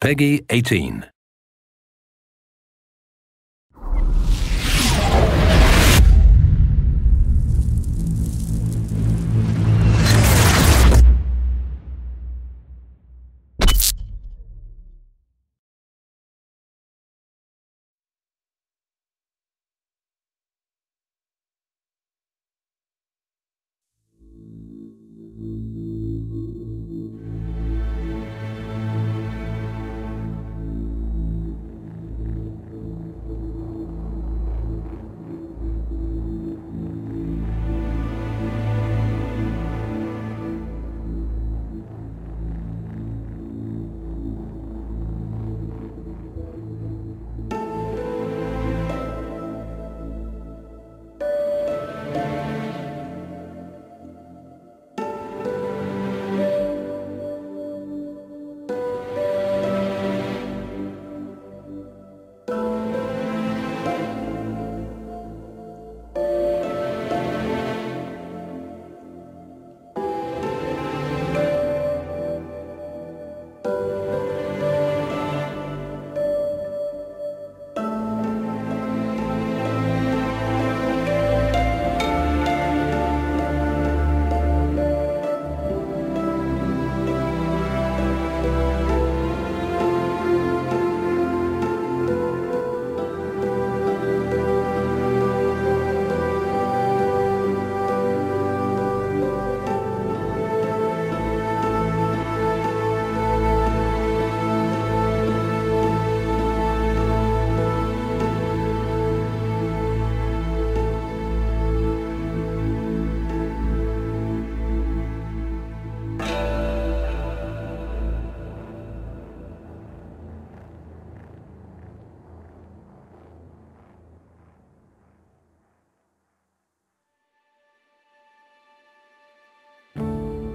Peggy 18.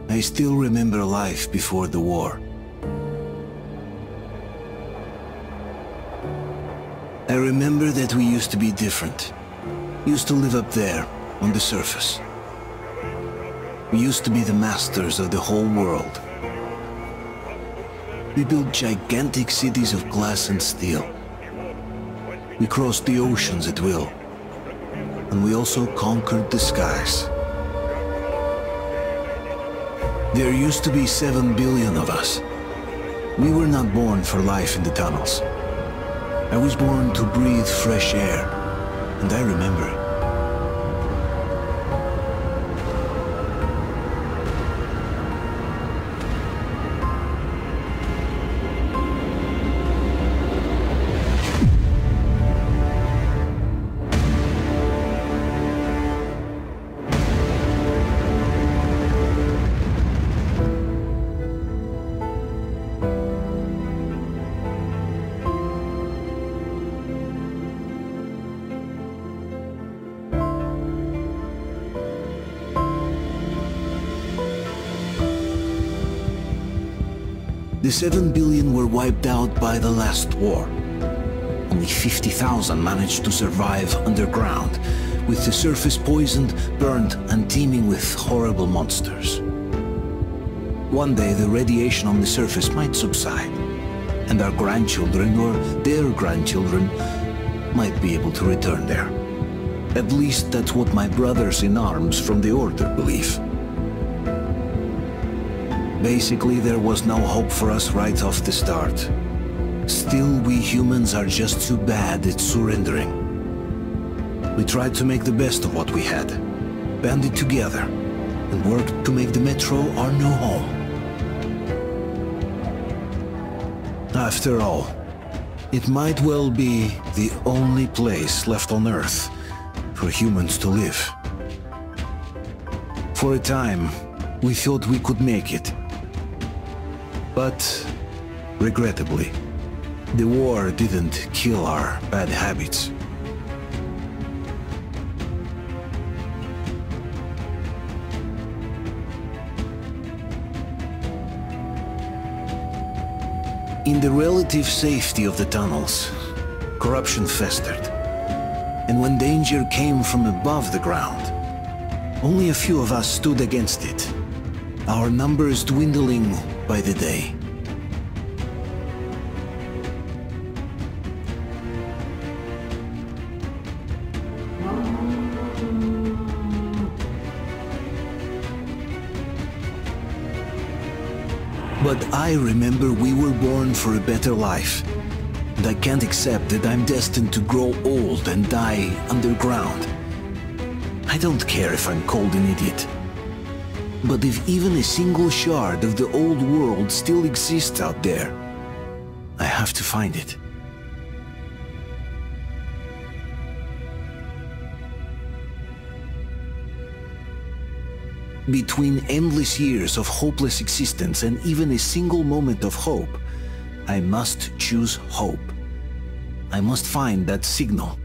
I still remember life before the war. I remember that we used to be different. Used to live up there, on the surface. We used to be the masters of the whole world. We built gigantic cities of glass and steel. We crossed the oceans at will. And we also conquered the skies. There used to be 7 billion of us. We were not born for life in the tunnels. I was born to breathe fresh air, and I remember it. The 7 billion were wiped out by the last war. Only 50,000 managed to survive underground, with the surface poisoned, burned, and teeming with horrible monsters. One day the radiation on the surface might subside, and our grandchildren or their grandchildren might be able to return there. At least that's what my brothers in arms from the Order believe. Basically, there was no hope for us right off the start. Still, we humans are just too bad at surrendering. We tried to make the best of what we had, banded together, and worked to make the Metro our new home. After all, it might well be the only place left on Earth for humans to live. For a time, we thought we could make it. But, regrettably, the war didn't kill our bad habits. In the relative safety of the tunnels, corruption festered. And when danger came from above the ground, only a few of us stood against it, our numbers dwindling by the day. But I remember we were born for a better life. And I can't accept that I'm destined to grow old and die underground. I don't care if I'm called an idiot. But if even a single shard of the old world still exists out there, I have to find it. Between endless years of hopeless existence and even a single moment of hope, I must choose hope. I must find that signal.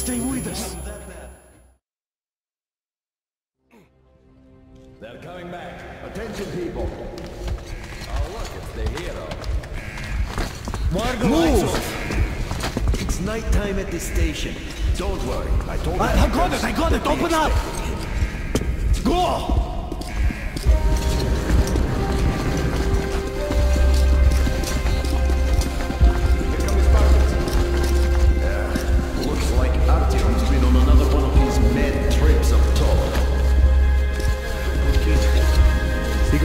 Stay with us. They're coming back. Attention, people. Oh, look, it's the hero. Move! It's nighttime at the station. Don't worry, I told you. I got it! Open up! Go! Looks like Artyom's been on another one of his mad trips up top.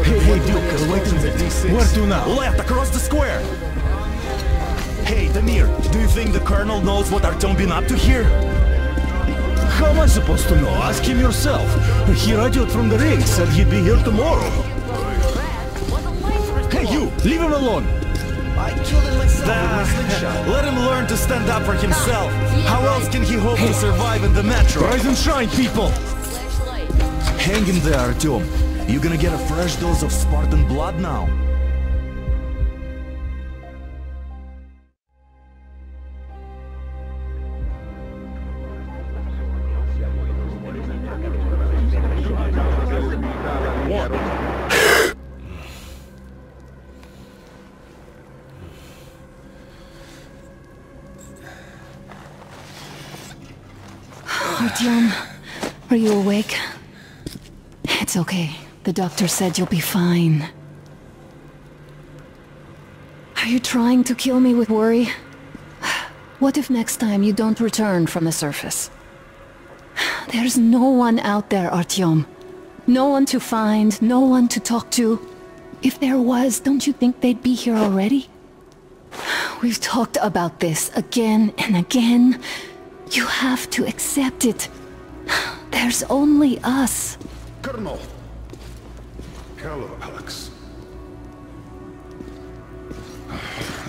Hey, Duke, wait a minute. Where to now? Left, across the square! Hey, Damir, do you think the Colonel knows what Artyom been up to here? How am I supposed to know? Ask him yourself. He radioed from the ring, said he'd be here tomorrow. Hey, you! Leave him alone! I killed him myself with my slingshot. Let him learn to stand up for himself. How else can he hope to survive in the metro? Rise and shine, people! Hang in there, Artyom. You gonna get a fresh dose of Spartan blood now? Artyom, are you awake? It's okay. The doctor said you'll be fine. Are you trying to kill me with worry? What if next time you don't return from the surface? There's no one out there, Artyom. No one to find, no one to talk to. If there was, don't you think they'd be here already? We've talked about this again and again. You have to accept it. There's only us. Colonel! Hello, Alex.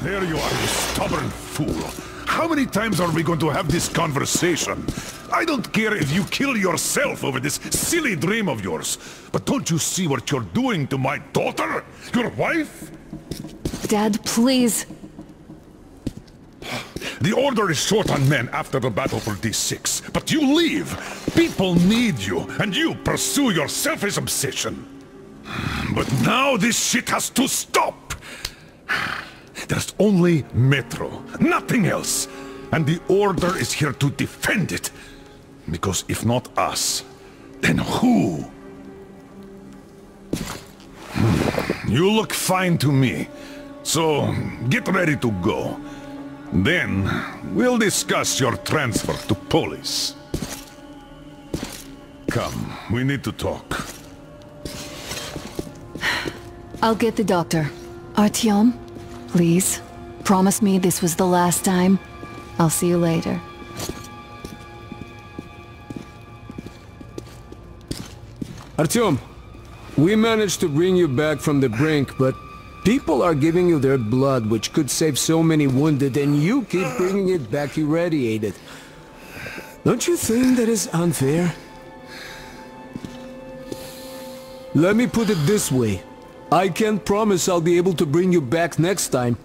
There you are, you stubborn fool. How many times are we going to have this conversation? I don't care if you kill yourself over this silly dream of yours. But don't you see what you're doing to my daughter? Your wife? Dad, please. The Order is short on men after the battle for D6. But you leave! People need you, and you pursue your selfish obsession. But now this shit has to stop! There's only Metro, nothing else. And the Order is here to defend it. Because if not us, then who? You look fine to me. So, get ready to go. Then, we'll discuss your transfer to Polis. Come, we need to talk. I'll get the doctor. Artyom, please, promise me this was the last time. I'll see you later. Artyom, we managed to bring you back from the brink, but people are giving you their blood, which could save so many wounded, and you keep bringing it back irradiated. Don't you think that is unfair? Let me put it this way. I can't promise I'll be able to bring you back next time.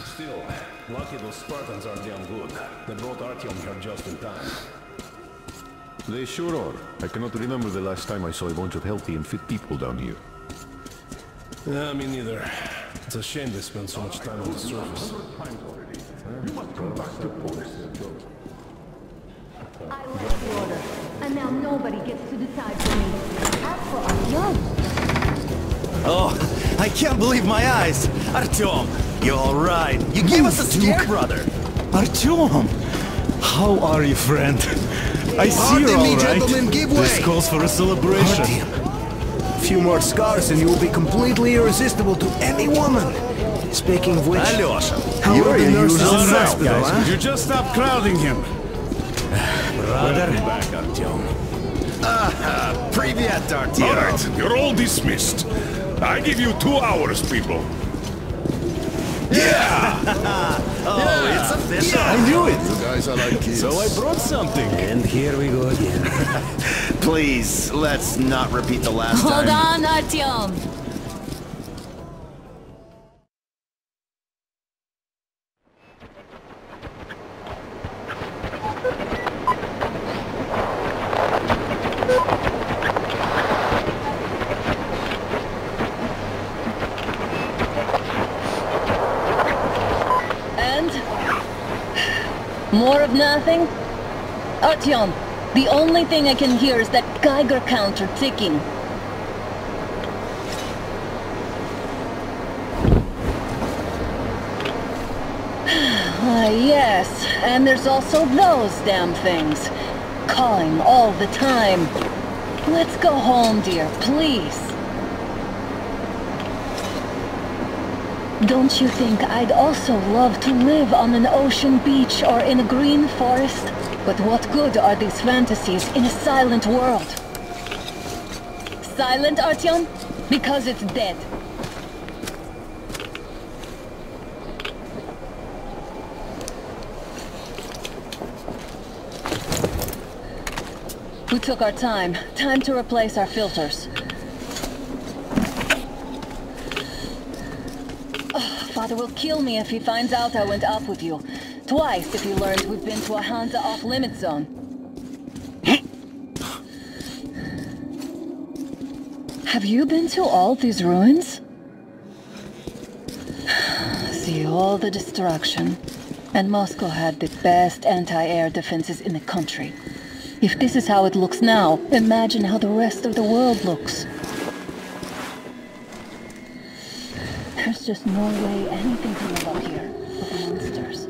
Still, lucky those Spartans are damn good. They brought Artyom here just in time. They sure are. I cannot remember the last time I saw a bunch of healthy and fit people down here. Yeah, me neither. It's a shame they spend so much time on the surface. You must come back to Polis. I left the Order, and now nobody gets to decide for me. As for Artyom... Oh, I can't believe my eyes! Artyom, you're alright. You gave us a scare, brother! Artyom! How are you, friend? I see you're all right. This calls for a celebration. A few more scars and you will be completely irresistible to any woman. Speaking of which, Alyosha, how are the nurses in the Now, hospital, guys, huh? would you just stop crowding him? brother. Back, Artyom. Привет, Artyom. All right, you're all dismissed. I give you 2 hours, people. It's official. I knew it! You guys are like kids. So I brought something. And here we go again. Please, let's not repeat the last Hold time. on, Artyom. More of nothing? Artyom, the only thing I can hear is that Geiger counter ticking. Yes, and there's also those damn things. Calling all the time. Let's go home, dear, please. Don't you think I'd also love to live on an ocean beach or in a green forest? But what good are these fantasies in a silent world? Silent, Artyom? Because it's dead. We took our time. Time to replace our filters. Father will kill me if he finds out I went up with you. Twice if he learns we've been to a Hansa off-limit zone. Have you been to all these ruins? See all the destruction. And Moscow had the best anti-air defenses in the country. If this is how it looks now, imagine how the rest of the world looks. There's just no way anything can live up here with monsters.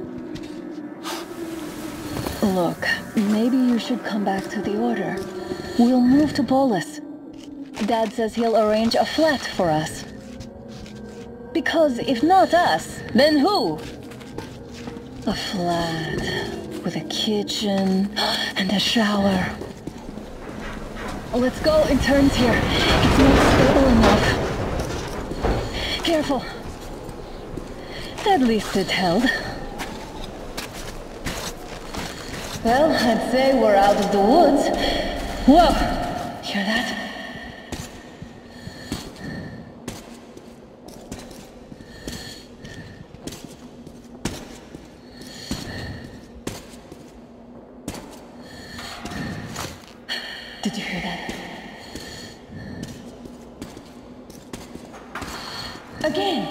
Look, maybe you should come back to the Order. We'll move to Polis. Dad says he'll arrange a flat for us. Because if not us, then who? A flat with a kitchen and a shower. Let's go in turns here. It's not stable enough. Careful. At least it held. Well, I'd say we're out of the woods. Whoa! Hear that? Did you hear that? Again!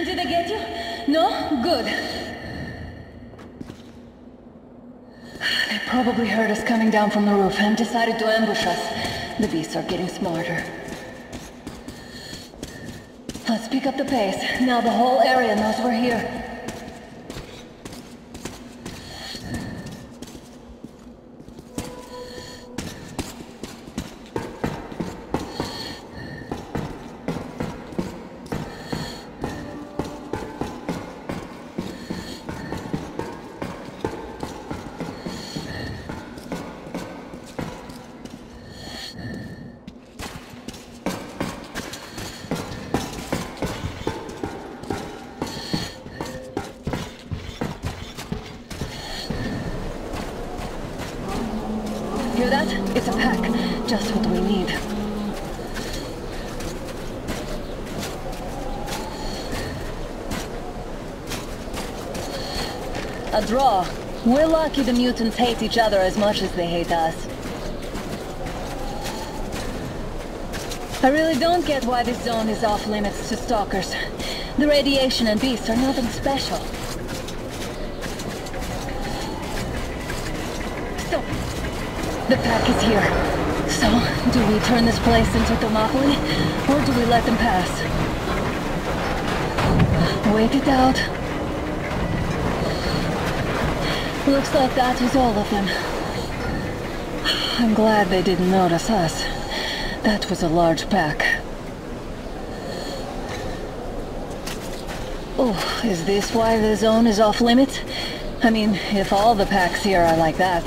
Did I get you? No? Good. They probably heard us coming down from the roof and decided to ambush us. The beasts are getting smarter. Let's pick up the pace. Now the whole area knows we're here. Hear that? It's a pack. Just what we need. A draw. We're lucky the mutants hate each other as much as they hate us. I really don't get why this zone is off limits to stalkers. The radiation and beasts are nothing special. Stop. The pack is here. So, do we turn this place into Thermopylae, or do we let them pass? Wait it out. Looks like that was all of them. I'm glad they didn't notice us. That was a large pack. Oh, is this why the zone is off limits? I mean, if all the packs here are like that.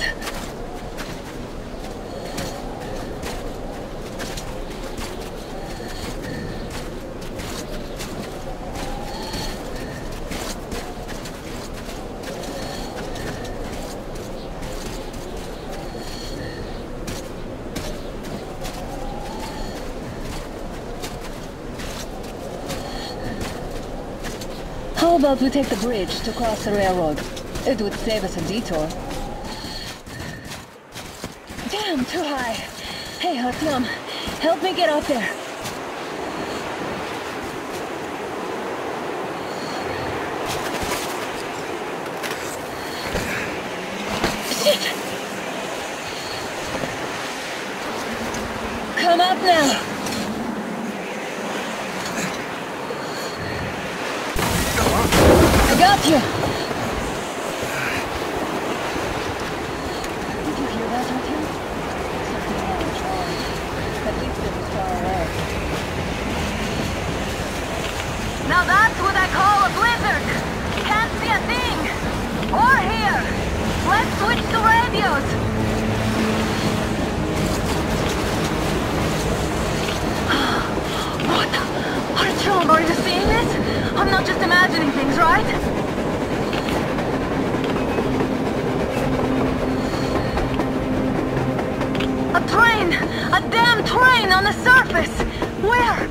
How about we take the bridge to cross the railroad? It would save us a detour. Damn, too high. Hey, Artyom, help me get up there. Shit! Come up now. I got you. Did you hear that, Artyom? Something wrong, Charlie. At least it was far away. Now that's what I call a blizzard. Can't see a thing. Or hear. Let's switch to radios. What? Artyom, are you seeing this? I'm not just imagining things, right? A train! A damn train on the surface! Where?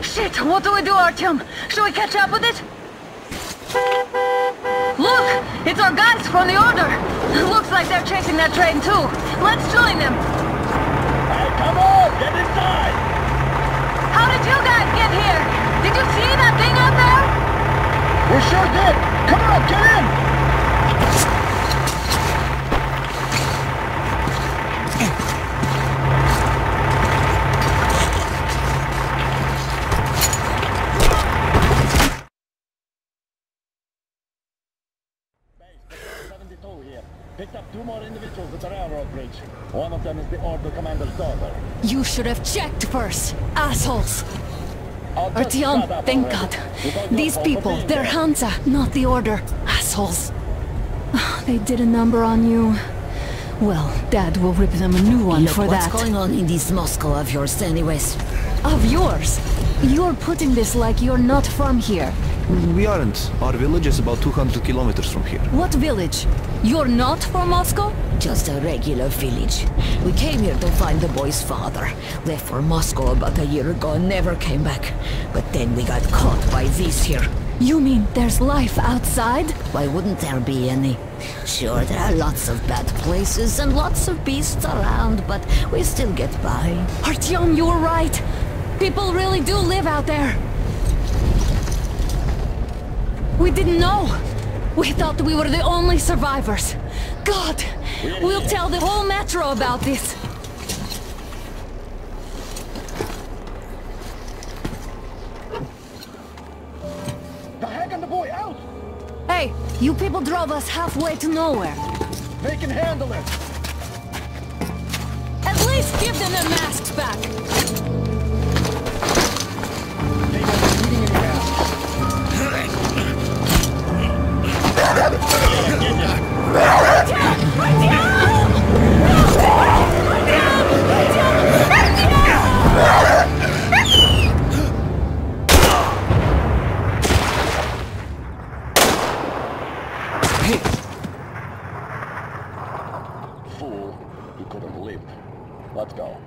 Shit! What do we do, Artyom? Should we catch up with it? Look! It's our guys from the Order! Looks like they're chasing that train too. Let's join them! Hey, come on! Get inside! How did you guys get here? Did you see that thing out there? We sure did! Come on, get in! Picked up 2 more individuals at the railroad bridge. One of them is the Order commander's daughter. You should have checked first, assholes! Artyom, thank God. These people, they're Hansa, not the Order. Assholes. They did a number on you. Well, Dad will rip them a new one for that. What's going on in this Moscow of yours anyways? Of yours? You're putting this like you're not from here. We aren't. Our village is about 200 kilometers from here. What village? You're not from Moscow? Just a regular village. We came here to find the boy's father. Left for Moscow about a year ago and never came back. But then we got caught by these here. You mean there's life outside? Why wouldn't there be any? Sure, there are lots of bad places and lots of beasts around, but we still get by. Artyom, you were right. People really do live out there. We didn't know. We thought we were the only survivors. God, we'll tell the whole metro about this. The hag and the boy out! Hey, you people drove us halfway to nowhere. They can handle it! At least give them their masks back. They were bleeding in the ass. Fool, you could have lived. Let's go.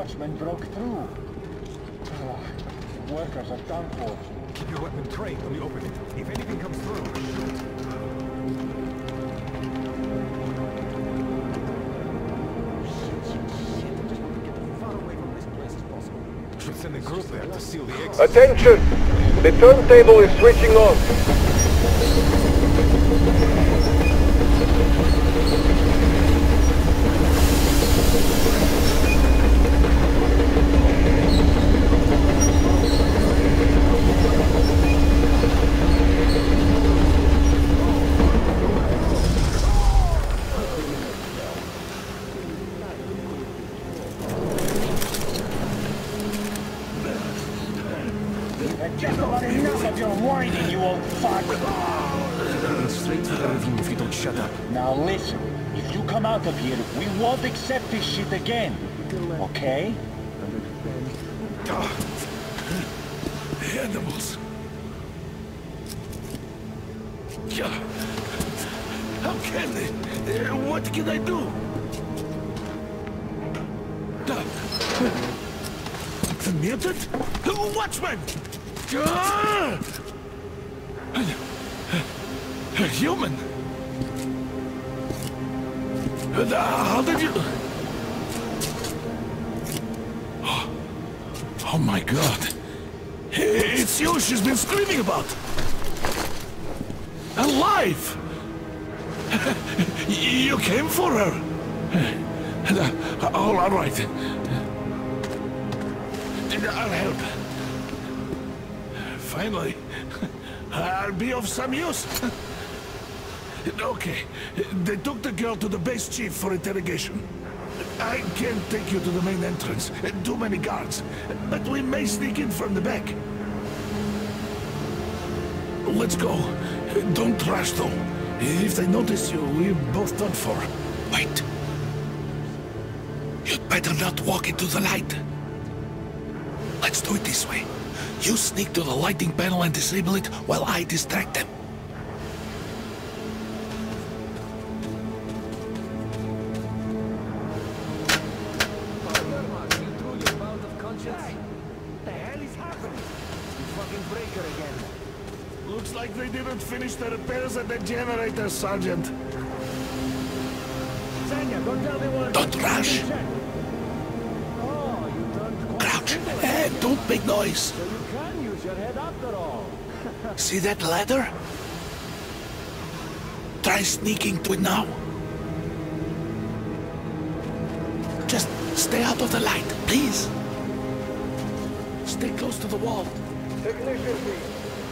watchman broke through. Workers are done for. Keep your weapon trained when you open it. If anything comes through, shoot. Should send a group there to seal the exit. Attention! The turntable is switching on. Just about enough of your whining, you old fuck! Straight to the ravine if you don't shut up. Now listen, if you come out of here, we won't accept this shit again. Okay? Animals. How can they? What can I do? The mutant? Watchman! A human? How did you... Oh my god. It's you she's been screaming about. Alive! You came for her. All right. I'll help. Finally, I'll be of some use. Okay, they took the girl to the base chief for interrogation. I can't take you to the main entrance. Too many guards. But we may sneak in from the back. Let's go. Don't rush, though. If they notice you, we're both done for. Wait. You'd better not walk into the light. Let's do it this way. You sneak to the lighting panel and disable it while I distract them. Looks like they didn't finish the repairs at the generator, Sergeant. Don't rush. Crouch and don't make noise. See that ladder? Try sneaking to it now. Just stay out of the light, please. Stay close to the wall.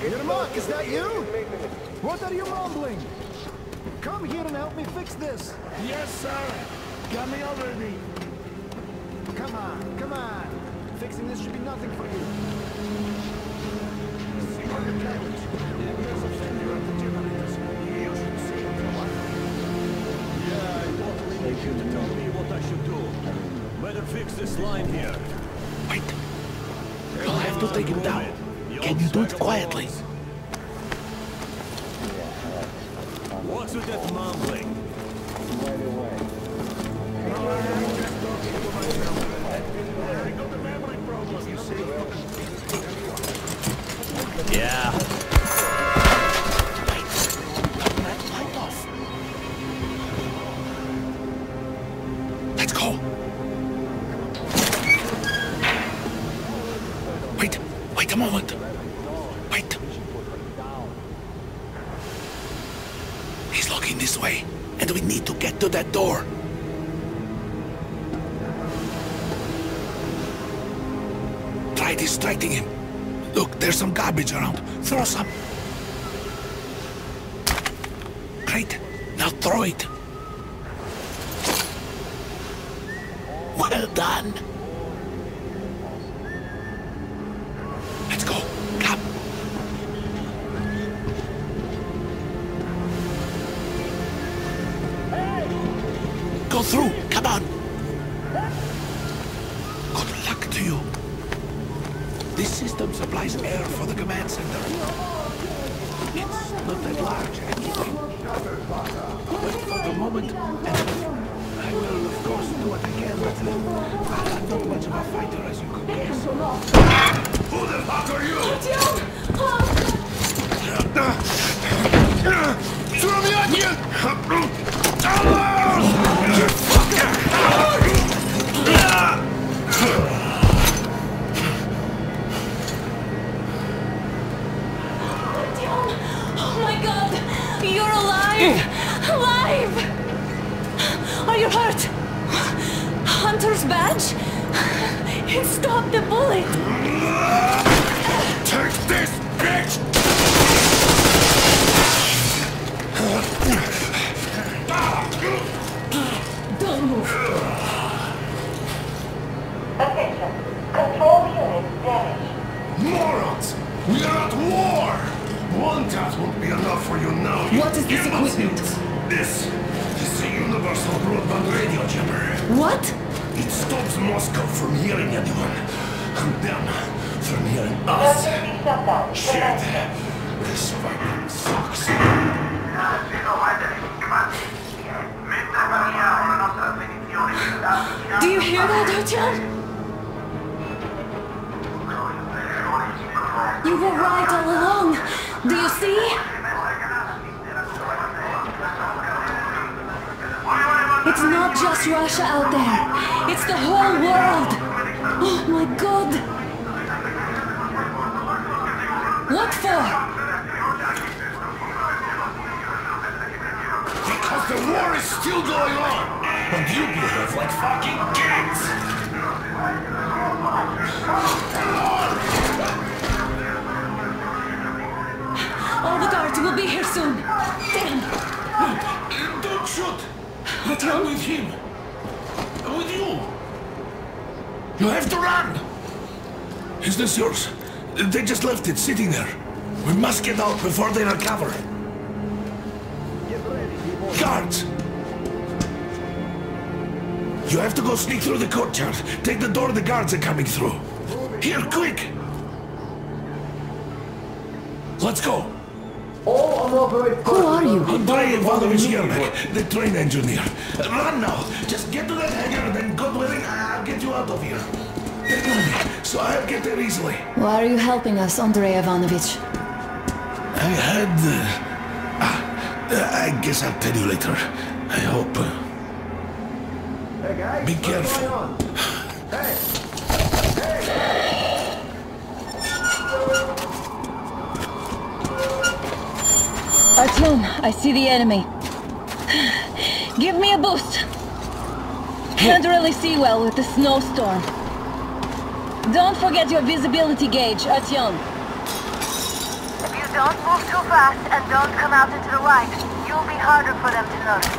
Yermak, is that you? What are you mumbling? Come here and help me fix this. Yes, sir. Got me already. Come on, come on. Fixing this should be nothing for you. Yeah, I totally need you to tell me what I should do. Better fix this line here. Wait. You'll have to take him down. Can you do it quietly? What's with that mumbling? Right away. Yeah. Light off. Let's go. Wait a moment. Wait. He's looking this way, and we need to get to that door. Try distracting him. Look, there's some garbage around. Throw some. Great. Now throw it. Well done. Let's go. Come. Go through. Come on. Good luck to you. This system supplies air for the command center. It's not that large, actually. But for the moment, I will, of course, do what I can, but I'm not much of a fighter, as you could guess. Who the fuck are you? Throw me on you! Oh my god! You're alive! Alive! Are you hurt? Hunter's badge? It stopped the bullet! Take this, bitch! Don't move. Attention. Control unit damaged. Morons! We are at war! One task won't be enough for you now. What is this equipment? This is a universal broadband radio jammer. What? It stops Moscow from hearing anyone. And them from hearing us. Shit. This fucking sucks. Do you hear that, Artyom? You were right all along. Do you see? It's not just Russia out there. It's the whole world. Oh my god. What for? Because the war is still going on. And you behave like fucking kids. All the guards will be here soon. Damn. Don't shoot. Artyom? With him. With you. You have to run. Is this yours? They just left it sitting there. We must get out before they recover. Guards! You have to go sneak through the courtyard. Take the door the guards are coming through. Here, quick! Let's go. Who are you? Andrei Ivanovich Yermak, the train engineer. Run now. Just get to that hangar, then God willing, I'll get you out of here. They know me, so I'll get there easily. Why are you helping us, Andrei Ivanovich? I had... I guess I'll tell you later. I hope. Hey guys, Be careful. Artyom, I see the enemy. Give me a boost. Can't really see well with the snowstorm. Don't forget your visibility gauge, Artyom. If you don't move too fast and don't come out into the light, you'll be harder for them to notice.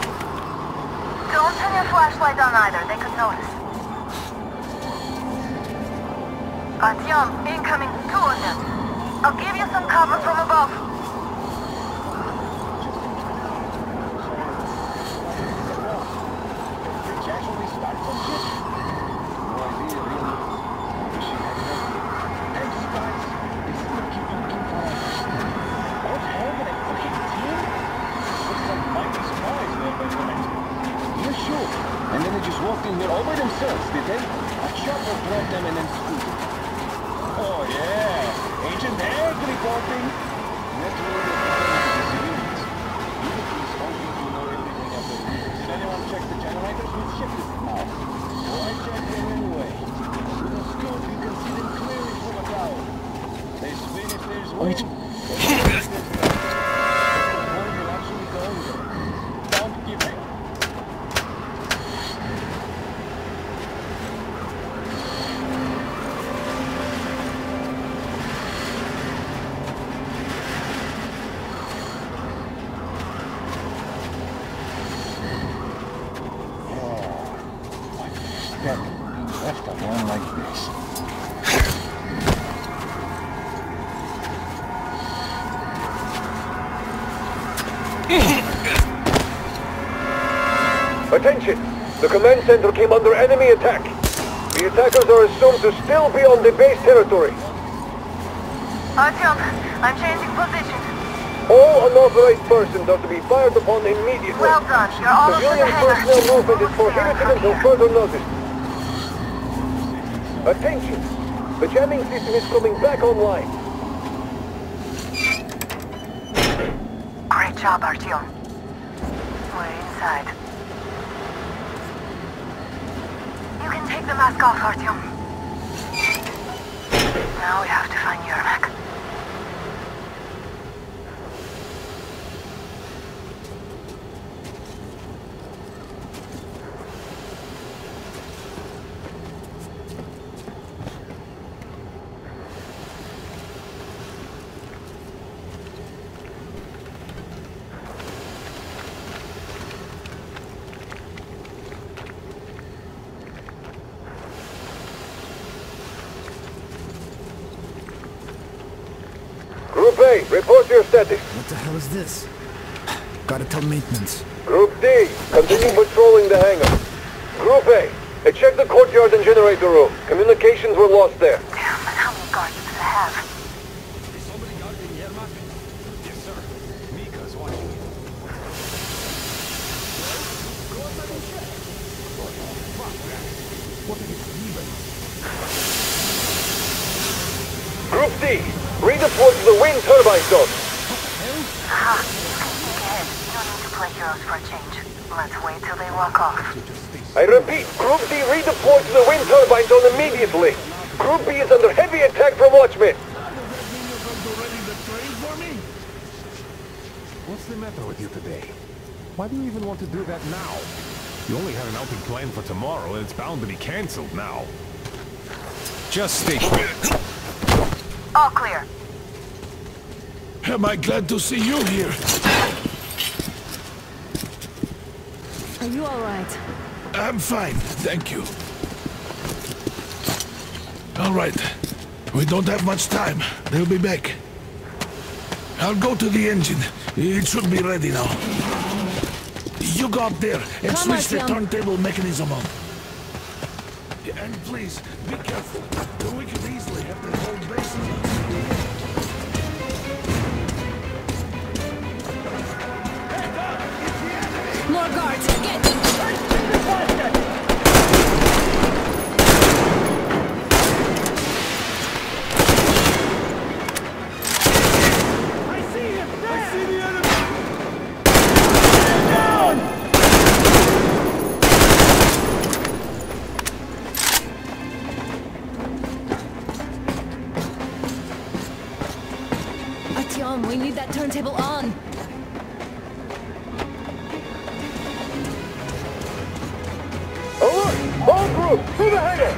Don't turn your flashlight on either, they could notice. Artyom, incoming, 2 of them. I'll give you some cover from above. And then they just walked in here all by themselves, did they? A chopper brought them and then scooted. Oh yeah, Agent Egg reporting. That's really the civilians. You police don't think you know everything up there. Did anyone check the generators? We've shifted them now. So I checked them anyway. With a scope you can see them clearly from a tower. They spin if there's wind. There's the point will actually go there. Don't give it. Left a one like this. Attention! The command center came under enemy attack. The attackers are assumed to still be on the base territory. Artyom, I'm changing position. All unauthorized persons are to be fired upon immediately. Well done. You're almost at the Civilian hangar. personnel movement is prohibited until further notice. Attention! The jamming system is coming back online. Great job, Artyom. We're inside. You can take the mask off, Artyom. Now we have to find Yermak. Group A, report your status. What the hell is this? Gotta tell maintenance. Group D, continue patrolling the hangar. Group A, check the courtyard and generator room. Communications were lost there. Damn, and how many guards do they have? Is somebody guarding Yermak? Yes, sir. Mika's watching it. Go outside and check. Fuck that. What if it's even? Group D, redeploy to the wind turbine zone. Aha, you can think ahead. No need to play heroes for a change. Let's wait till they walk off. I repeat, Group D redeploy to the wind turbine zone immediately. Group B is under heavy attack from Watchmen. What's the matter with you today? Why do you even want to do that now? You only had an outing planned for tomorrow, and it's bound to be cancelled now. Just stay put. All clear. Am I glad to see you here? Are you alright? I'm fine, thank you. All right. We don't have much time. They'll be back. I'll go to the engine. It should be ready now. You go up there and switch the turntable mechanism on. And please, be careful. We could easily have the whole base. More guards! Get! Artyom, we need that turntable on! Alert! All group, to the hangar!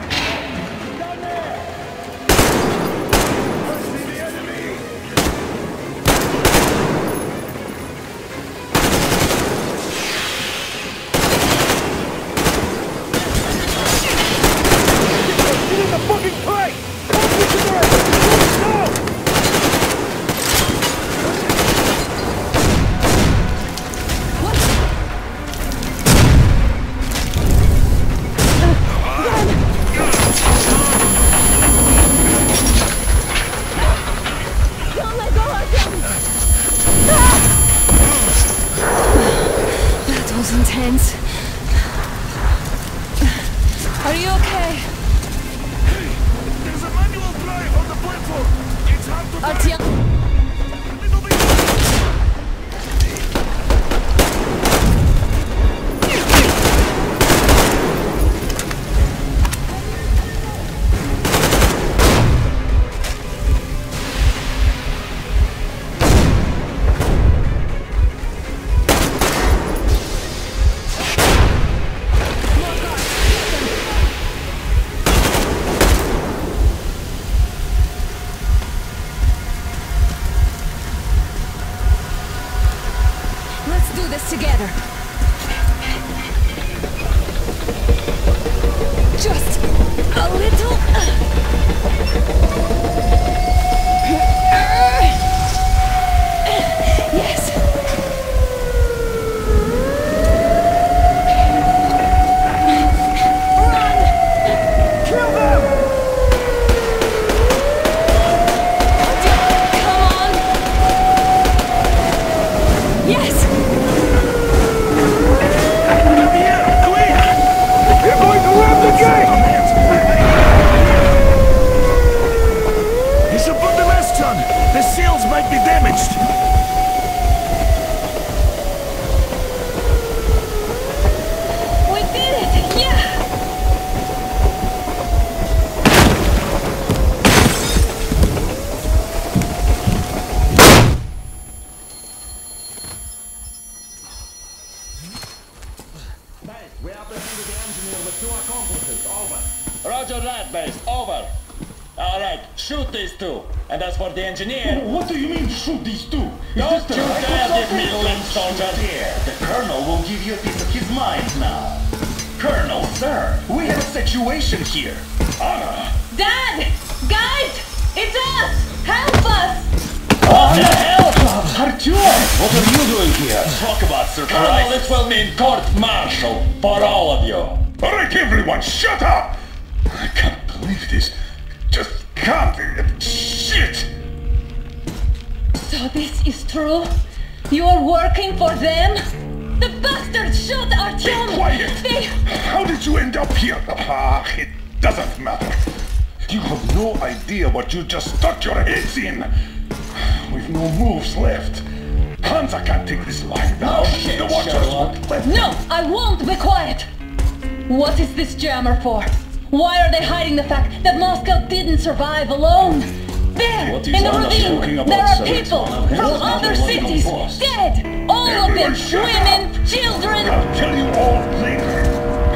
Intense. Are you okay? Hey, there's a manual drive on the platform. It's hard to Artyom. Together. Just a little. Yes. Run! Kill them! Come on! engineer with 2 accomplices. Over. Roger that, base. Over. Alright, shoot these 2. And as for the engineer... What do you mean, shoot these 2? Don't you dare give me limp, soldier! The Colonel will give you a piece of his mind now. Colonel, sir, we have a situation here. Anna! Dad! Guys! It's us! Help us! What the hell? Artyom! What are you doing here? Talk about surprise. Colonel, this will mean court-martial for all of you. Alright, everyone, shut up! I can't believe this. Just can't. Shit! So this is true? You're working for them? The bastards shot Artyom! Be quiet! They... How did you end up here? It doesn't matter. You have no idea what you just stuck your heads in. We've no moves left. Hansa can't take this lying down. Okay, the Watchers won't let me. No! I won't be quiet! What is this jammer for? Why are they hiding the fact that Moscow didn't survive alone? There, in the ravine, there are people from other cities, dead! All of them, women, children! I'll tell you all later.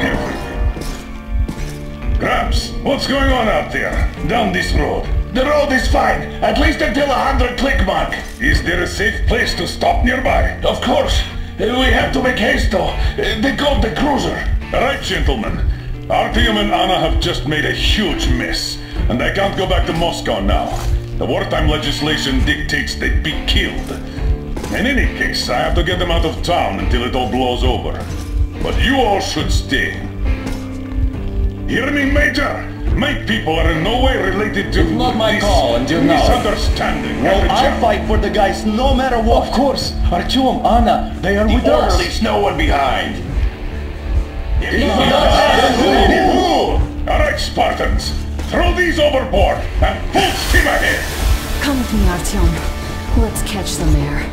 Everything. Gramps, what's going on out there? Down this road. The road is fine, at least until 100 click mark. Is there a safe place to stop nearby? Of course. We have to make haste though. They got the cruiser. Alright, gentlemen. Artyom and Anna have just made a huge mess, and I can't go back to Moscow now. The wartime legislation dictates they be killed. In any case, I have to get them out of town until it all blows over. But you all should stay. Hear me, Major? My people are in no way related to it's not my this call, and you know. misunderstanding. Well, I'll fight for the guys no matter what. Of course. Artyom, Anna, they are with us. Leaves no one behind. Alright, Spartans. Throw these overboard and full steam ahead. Come with me, Artyom. Let's catch the mayor.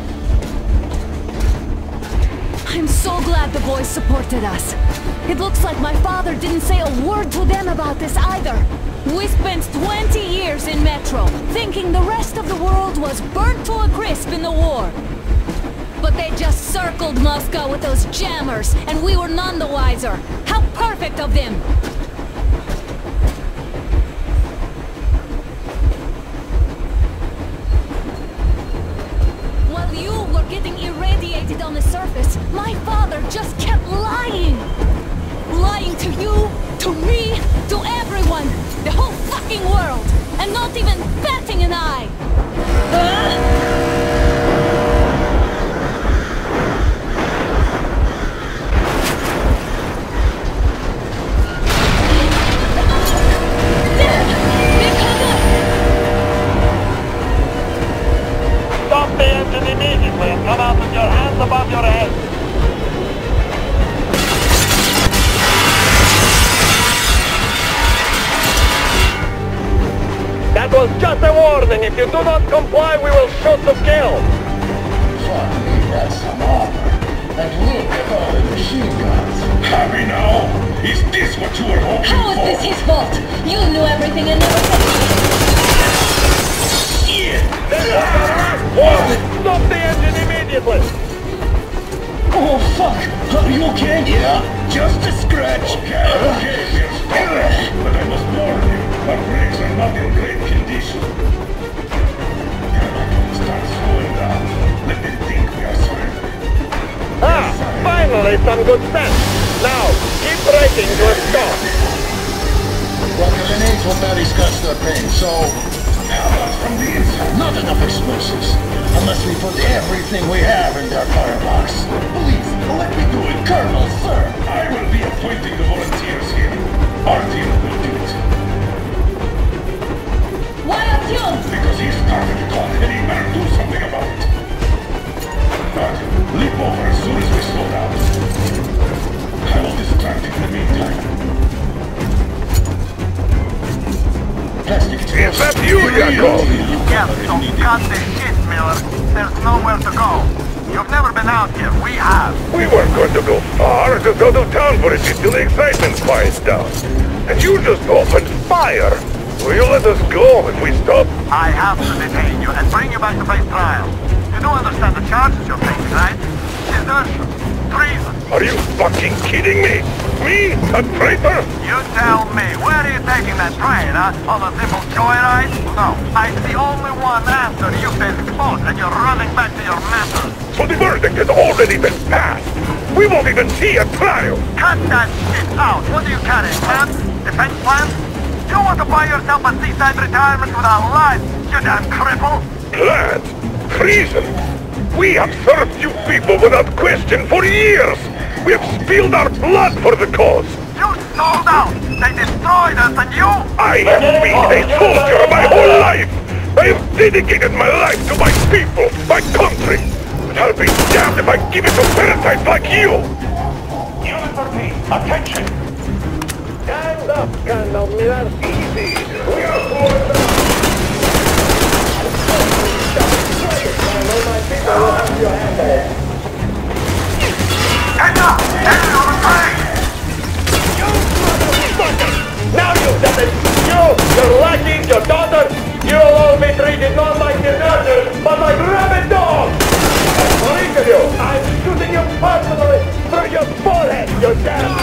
I'm so glad the boys supported us. It looks like my father didn't say a word to them about this either. We spent 20 years in Metro, thinking the rest of the world was burnt to a crisp in the war. But they just circled Moscow with those jammers, and we were none the wiser. How perfect of them! While you were getting irradiated on the surface, my father just kept lying! Lying to you, to me, to everyone! The whole fucking world! And not even batting an eye! Stop the engine immediately and come out with your hands above your head. That was just a warning. If you do not comply, we will shoot to kill. Fuck me, that's some armor. And look at all the machine guns. Happy now? Is this what you were hoping for? How is this his fault? You knew everything and never said shit! Stop the engine immediately! Oh, fuck! Are you okay? Yeah, just a scratch. Okay, yes. But I must warn you, our brakes are not in great condition. Start slowing down. Let them think we are surrendering. Finally some good sense. Now, keep braking to a stop. Well, the grenades will not discuss their pain, so... How about from the inside? Not enough explosives. Unless we put everything we have in their firebox. Please, let me do it, Colonel, sir. I will be appointing the volunteers here. Artyom will do it. Why Artyom? Because he started the clock and he better do something about it. Artyom, leap over as soon as we slow down. I will distract him in the meantime. Is that you, Yakov? Yes, so cut the shit, Miller. There's nowhere to go. You've never been out here. We have. We weren't going to go far. Just go to town for a bit till the excitement quiets down. And you just opened fire. Will you let us go if we stop? I have to detain you and bring you back to face trial. You do understand the charges you're facing, right? This traitors? Treason. Are you fucking kidding me? Me? A traitor? You tell me, where are you taking that train, huh? On a simple joyride? No, I'm the only one after you've been caught and you're running back to your master. So the verdict has already been passed. We won't even see a trial. Cut that shit out. What do you carry, plans? Defense plans? You want to buy yourself a seaside retirement without life, you damn cripple? Plans? Treason? We have served you people without question for years. We have spilled our blood for the cause. You sold out. They destroyed us and you... I have been a soldier my whole life. I have dedicated my life to my people, my country. But I'll be damned if I give it to parasites like you. Unit 13, attention. Stand up, Colonel Miller. Easy. We are for the... Heads up! Heads on the train! You motherfucker! Now you've done it! Your lackeys, your daughter, you'll all be treated not like deserters, but like rabid dogs! And for each of you, I'm shooting you personally through your forehead, you damn...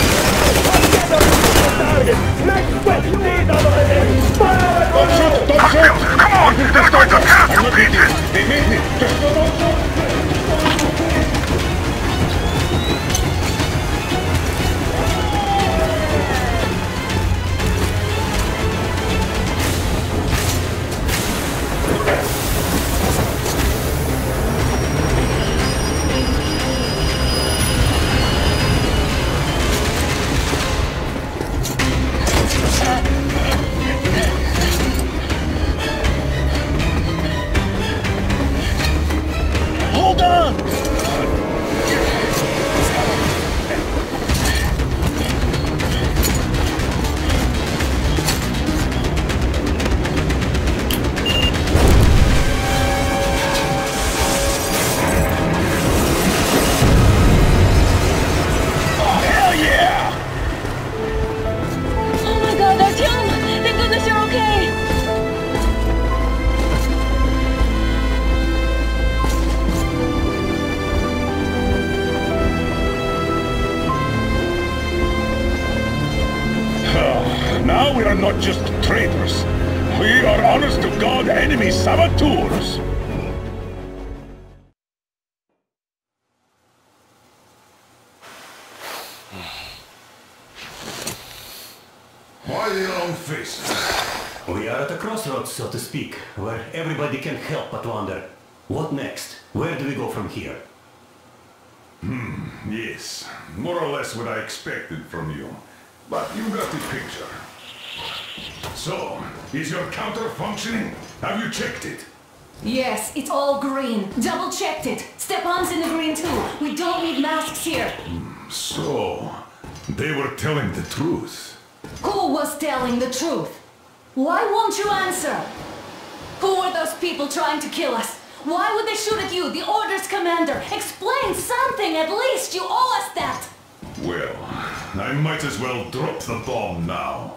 Get up to the target! Next quick, lead out of the day! Fire! Don't shoot! Don't shoot! Come on! They're going to tear us to pieces! They made me! Just don't shoot! Now we are not just traitors. We are honest-to-God enemy saboteurs. Why the long face? We are at a crossroads, so to speak, where everybody can help but wonder, what next? Where do we go from here? Yes, more or less what I expected from you. But you got the picture. So, is your counter functioning? Have you checked it? Yes, it's all green. Double-checked it. Stepan's in the green too. We don't need masks here. So, they were telling the truth. Who was telling the truth? Why won't you answer? Who were those people trying to kill us? Why would they shoot at you, the Order's commander? Explain something, at least! You owe us that! Well, I might as well drop the bomb now.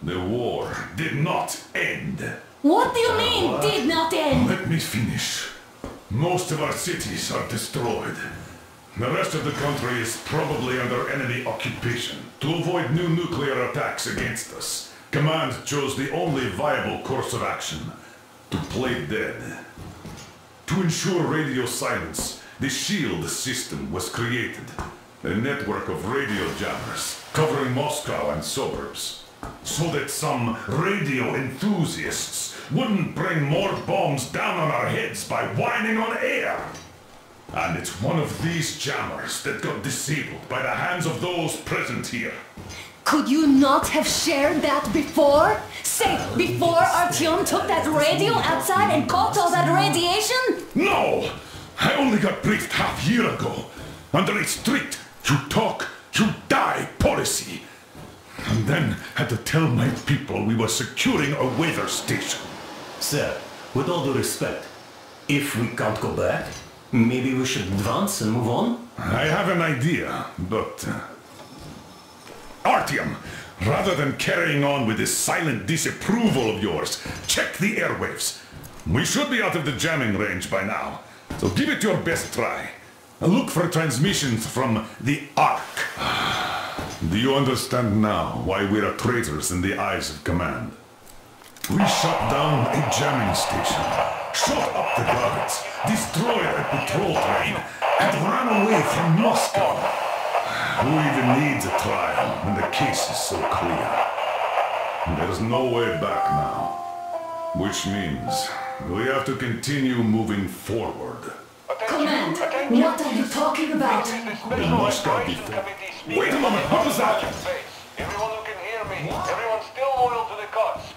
The war did not end. What do you mean, did not end? Let me finish. Most of our cities are destroyed. The rest of the country is probably under enemy occupation. To avoid new nuclear attacks against us, Command chose the only viable course of action: to play dead. To ensure radio silence, the SHIELD system was created. A network of radio jammers covering Moscow and suburbs. So that some radio enthusiasts wouldn't bring more bombs down on our heads by whining on air. And it's one of these jammers that got disabled by the hands of those present here. Could you not have shared that before? Say, before Artyom took that radio outside and caught all that radiation? No! I only got briefed half year ago, under a strict you talk, you die policy. And then had to tell my people we were securing a weather station. Sir, with all due respect, if we can't go back, maybe we should advance and move on? I have an idea, but... Artyom, rather than carrying on with this silent disapproval of yours, check the airwaves. We should be out of the jamming range by now, so give it your best try. Look for transmissions from the Ark. Do you understand now why we are traitors in the eyes of command? We shut down a jamming station, shot up the guards, destroyed a patrol train, and ran away from Moscow. Who even needs a trial when the case is so clear? There's no way back now. Which means we have to continue moving forward. Command, what are you talking about? The Moscow defense. Wait a moment, how was that? Everyone who can hear me, everyone's still loyal to the cause.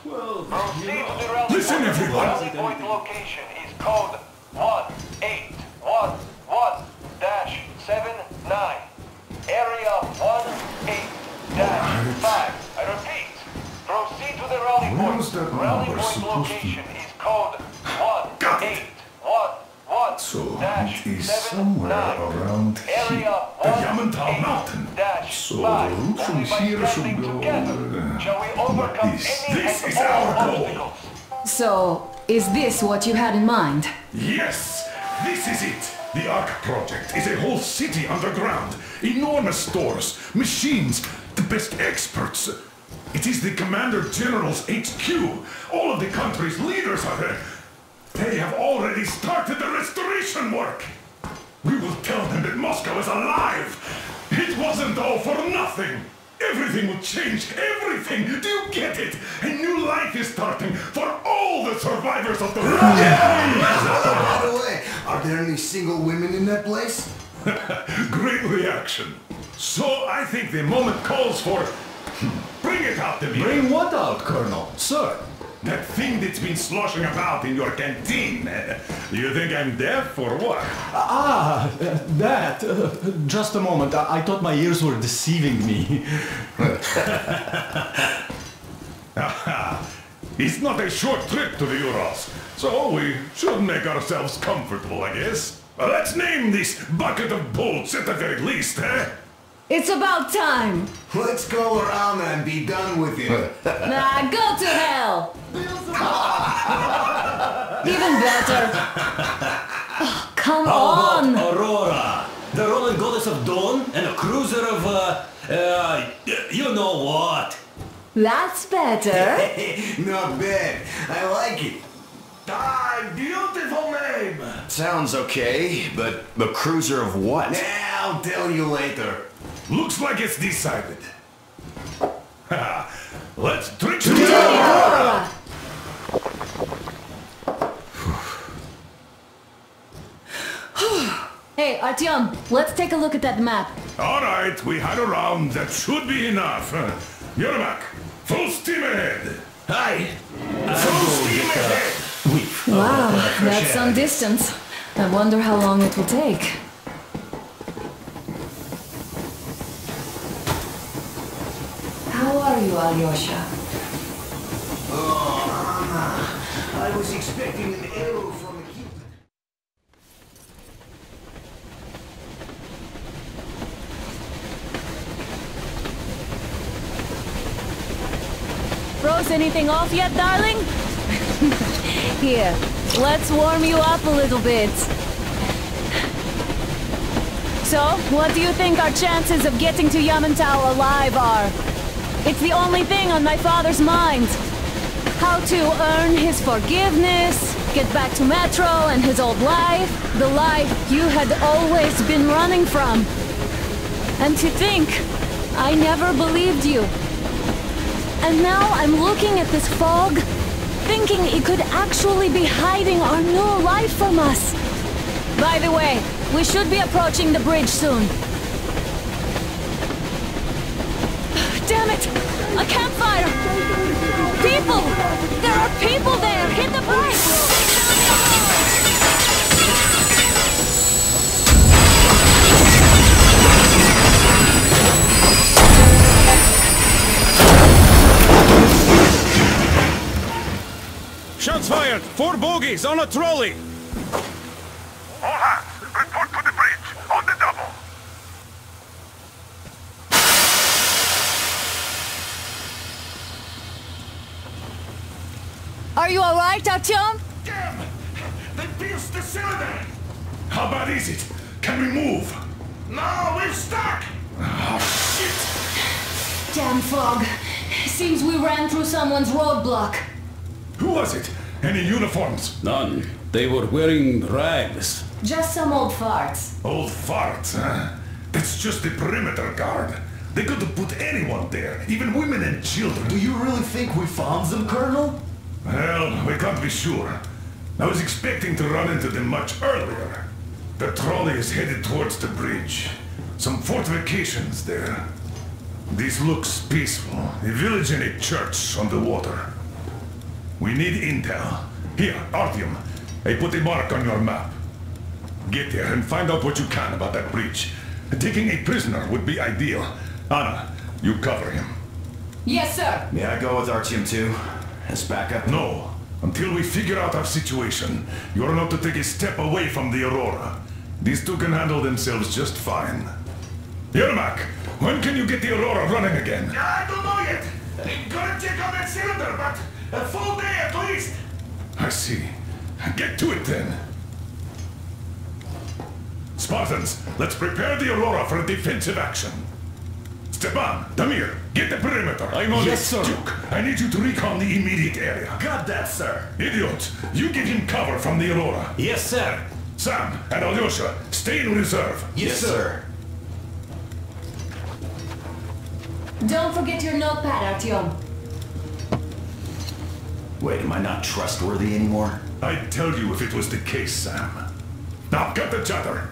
Proceed to the rally Listen, point. everyone. Rally point location is code 1811-79. Area 18-5. I repeat, proceed to the rally point. Rally point location is code 1811-79. So it is somewhere around here, the Yamantau Mountain. So the route from here should go. But this is our goal. So, is this what you had in mind? Yes, this is it. The Ark project is a whole city underground. Enormous stores, machines, the best experts. It is the Commander General's HQ. All of the country's leaders are there. They have already started the restoration work. We will tell them that Moscow is alive. It wasn't all for nothing. Everything will change, everything. Do you get it? A new life is starting for all the survivors of the war. By the way, are there any single women in that place? Great reaction. So I think the moment calls for... Bring it out to me. Bring what out, Colonel? Sir? That thing that's been sloshing about in your canteen. You think I'm deaf or what? That. Just a moment. I thought my ears were deceiving me. It's not a short trip to the Urals, so we should make ourselves comfortable, I guess. Let's name this bucket of bolts at the very least, eh? It's about time! Let's go around and be done with it. Nah, go to hell! Even better. Oh, come on! Aurora, the Roman goddess of dawn, and a cruiser of, you know what? That's better. Not bad. I like it. Beautiful name! Sounds okay, but the cruiser of what? I'll tell you later. Looks like it's decided. Let's drink to Aurora! Hey, Artyom, let's take a look at that map. All right, we had a round. That should be enough. Yermak, full steam ahead. Hi. Full steam ahead. Wow, that's some distance. I wonder how long it will take. How are you, Alyosha? Oh, Anna. I was expecting an arrow from a Cupid. Froze anything off yet, darling? Here, let's warm you up a little bit. So, what do you think our chances of getting to Yamantau alive are? It's the only thing on my father's mind. How to earn his forgiveness, get back to Metro and his old life, the life you had always been running from. And to think, I never believed you. And now I'm looking at this fog, thinking it could actually be hiding our new life from us. By the way, we should be approaching the bridge soon. Damn it! A campfire! People! There are people there! Hit the brakes! Shots fired! 4 bogies on a trolley! All hands, report to the bridge, on the double. Are you alright, Artyom? Damn! They pierced the cylinder! How bad is it? Can we move? No, we're stuck! Oh, shit! Damn fog. Seems we ran through someone's roadblock. Who was it? Any uniforms? None. They were wearing rags. Just some old farts. Old farts, huh? That's just the perimeter guard. They could have put anyone there, even women and children. Do you really think we found them, Colonel? Well, we can't be sure. I was expecting to run into them much earlier. The trolley is headed towards the bridge. Some fortifications there. This looks peaceful. A village and a church on the water. We need intel. Here, Artyom. I put a mark on your map. Get there and find out what you can about that bridge. Taking a prisoner would be ideal. Anna, you cover him. Yes, sir. May I go with Artyom too? As backup? No. Until we figure out our situation, you're not to take a step away from the Aurora. These two can handle themselves just fine. Yermak, when can you get the Aurora running again? I don't know yet. Gonna check on that cylinder, but a full day at least. I see. Get to it then. Spartans, let's prepare the Aurora for a defensive action. Stepan, Damir, get the perimeter. I'm on yes, it, sir. Duke, I need you to recon the immediate area. Got that, sir. Idiot, you give him cover from the Aurora. Yes, sir. Sam and Alyosha, stay in reserve. Yes, sir. Don't forget your notepad, Artyom. Wait, am I not trustworthy anymore? I'd tell you if it was the case, Sam. Now, cut the chatter.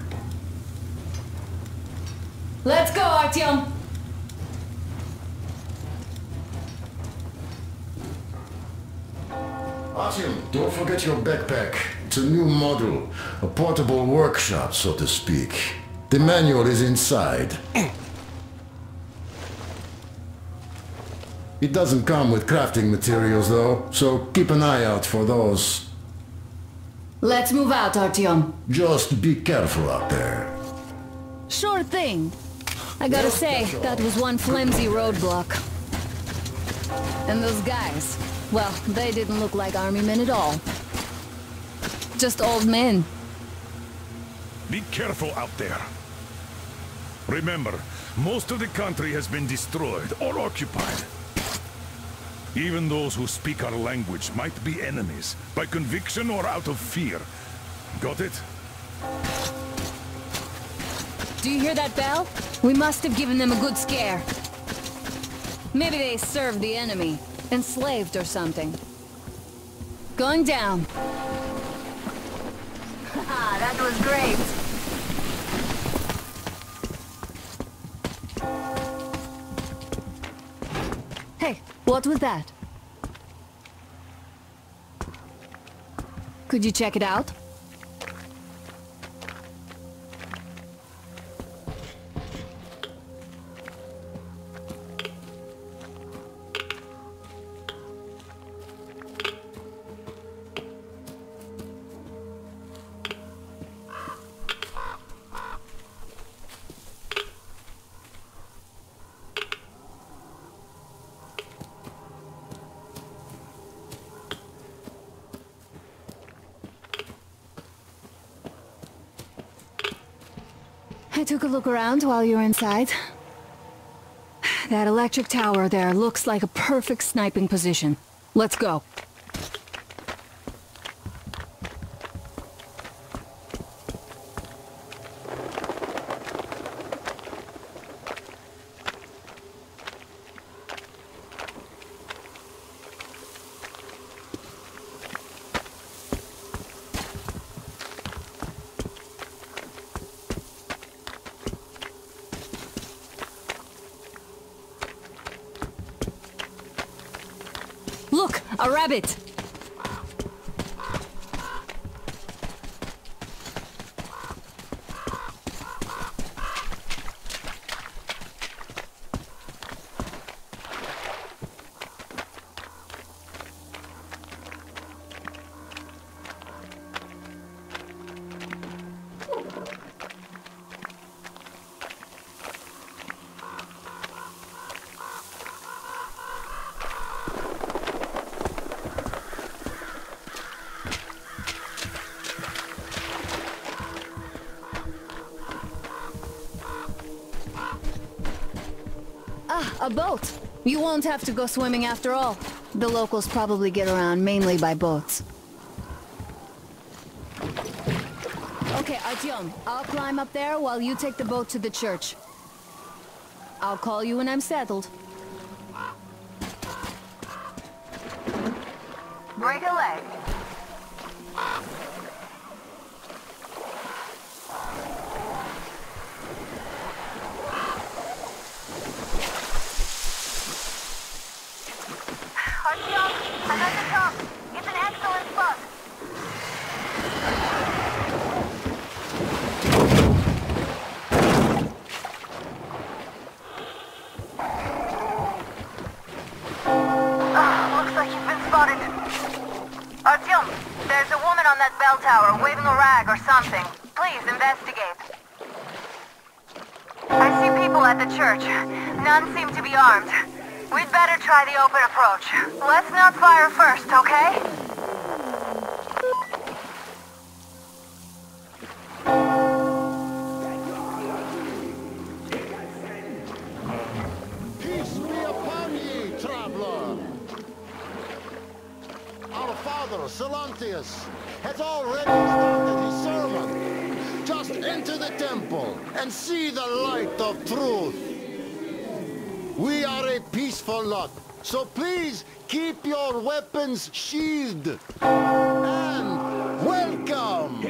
Let's go, Artyom. Artyom, don't forget your backpack. It's a new model. A portable workshop, so to speak. The manual is inside. It doesn't come with crafting materials, though, so keep an eye out for those. Let's move out, Artyom. Just be careful out there. Sure thing. I gotta say, that was one flimsy roadblock. And those guys, well, they didn't look like army men at all. Just old men. Be careful out there. Remember, most of the country has been destroyed or occupied. Even those who speak our language might be enemies, by conviction or out of fear. Got it? Do you hear that bell? We must have given them a good scare. Maybe they served the enemy, enslaved or something. Going down. Haha, that was great. Hey, what was that? Could you check it out? I took a look around while you were inside. That electric tower there looks like a perfect sniping position. Let's go. Look, a rabbit! Ah, a boat. You won't have to go swimming after all. The locals probably get around mainly by boats. Okay, Artyom, I'll climb up there while you take the boat to the church. I'll call you when I'm settled. Break a leg. Artyom, I'm at the top. It's an excellent spot. Looks like you've been spotted. Artyom, there's a woman on that bell tower waving a rag or something. Please investigate. I see people at the church. None seem to be armed. We'd better try the open approach. Let's not fire first, okay? Peace be upon ye, traveler! Our father, Selantius, has already started his sermon. Just enter the temple and see the light of truth. We are a peaceful lot, so please keep your weapons sheathed. And welcome!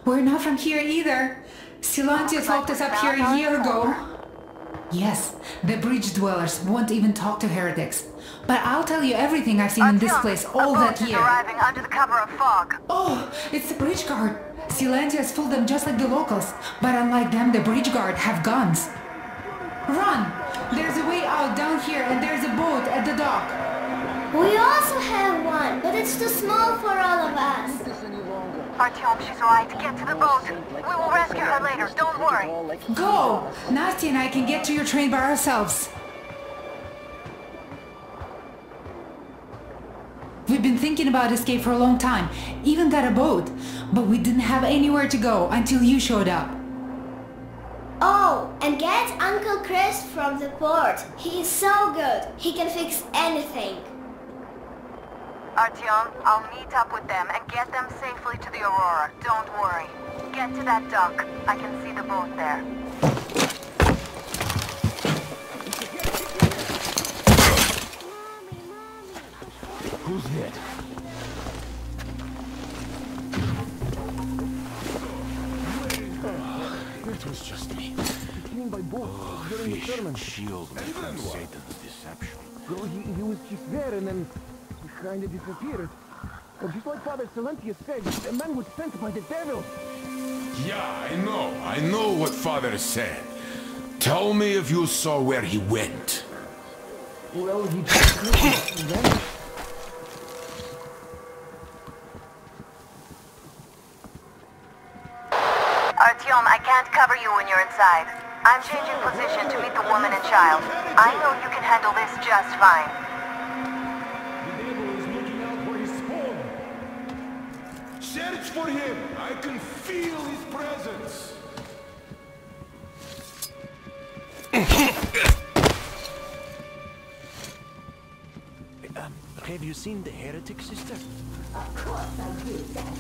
We're not from here either. Selantius locked us up here a year ago. Yes, the bridge dwellers won't even talk to heretics. But I'll tell you everything I've seen in this place all that year. Arriving under the cover of fog. Oh, it's the bridge guard. Selantius fooled them just like the locals. But unlike them, the bridge guard have guns. Run! There's a way out down here and there's a boat at the dock. We also have one, but it's too small for all of us. Artyom, she's right. Get to the boat. We will rescue her later. Don't worry. Go! Nasty and I can get to your train by ourselves. We've been thinking about escape for a long time. Even got a boat. But we didn't have anywhere to go until you showed up. Oh, and get Uncle Chris from the port. He is so good. He can fix anything. Artyom, I'll meet up with them and get them safely to the Aurora. Don't worry. Get to that dock. I can see the boat there. Who's it? It was just me. He came by boat during the sermon. Shield me from Satan's deception. Well, he was just there and then he kind of disappeared. Well, just like Father Selantius said, a man was sent by the devil. Yeah, I know what Father said. Tell me if you saw where he went. Well, he just vanished. Artyom, I can't cover you when you're inside. I'm changing position to meet the woman and child. I know you can handle this just fine. The devil is looking out for his spawn. Search for him. I can feel his presence. Have you seen the heretic, sister? Of course I did, that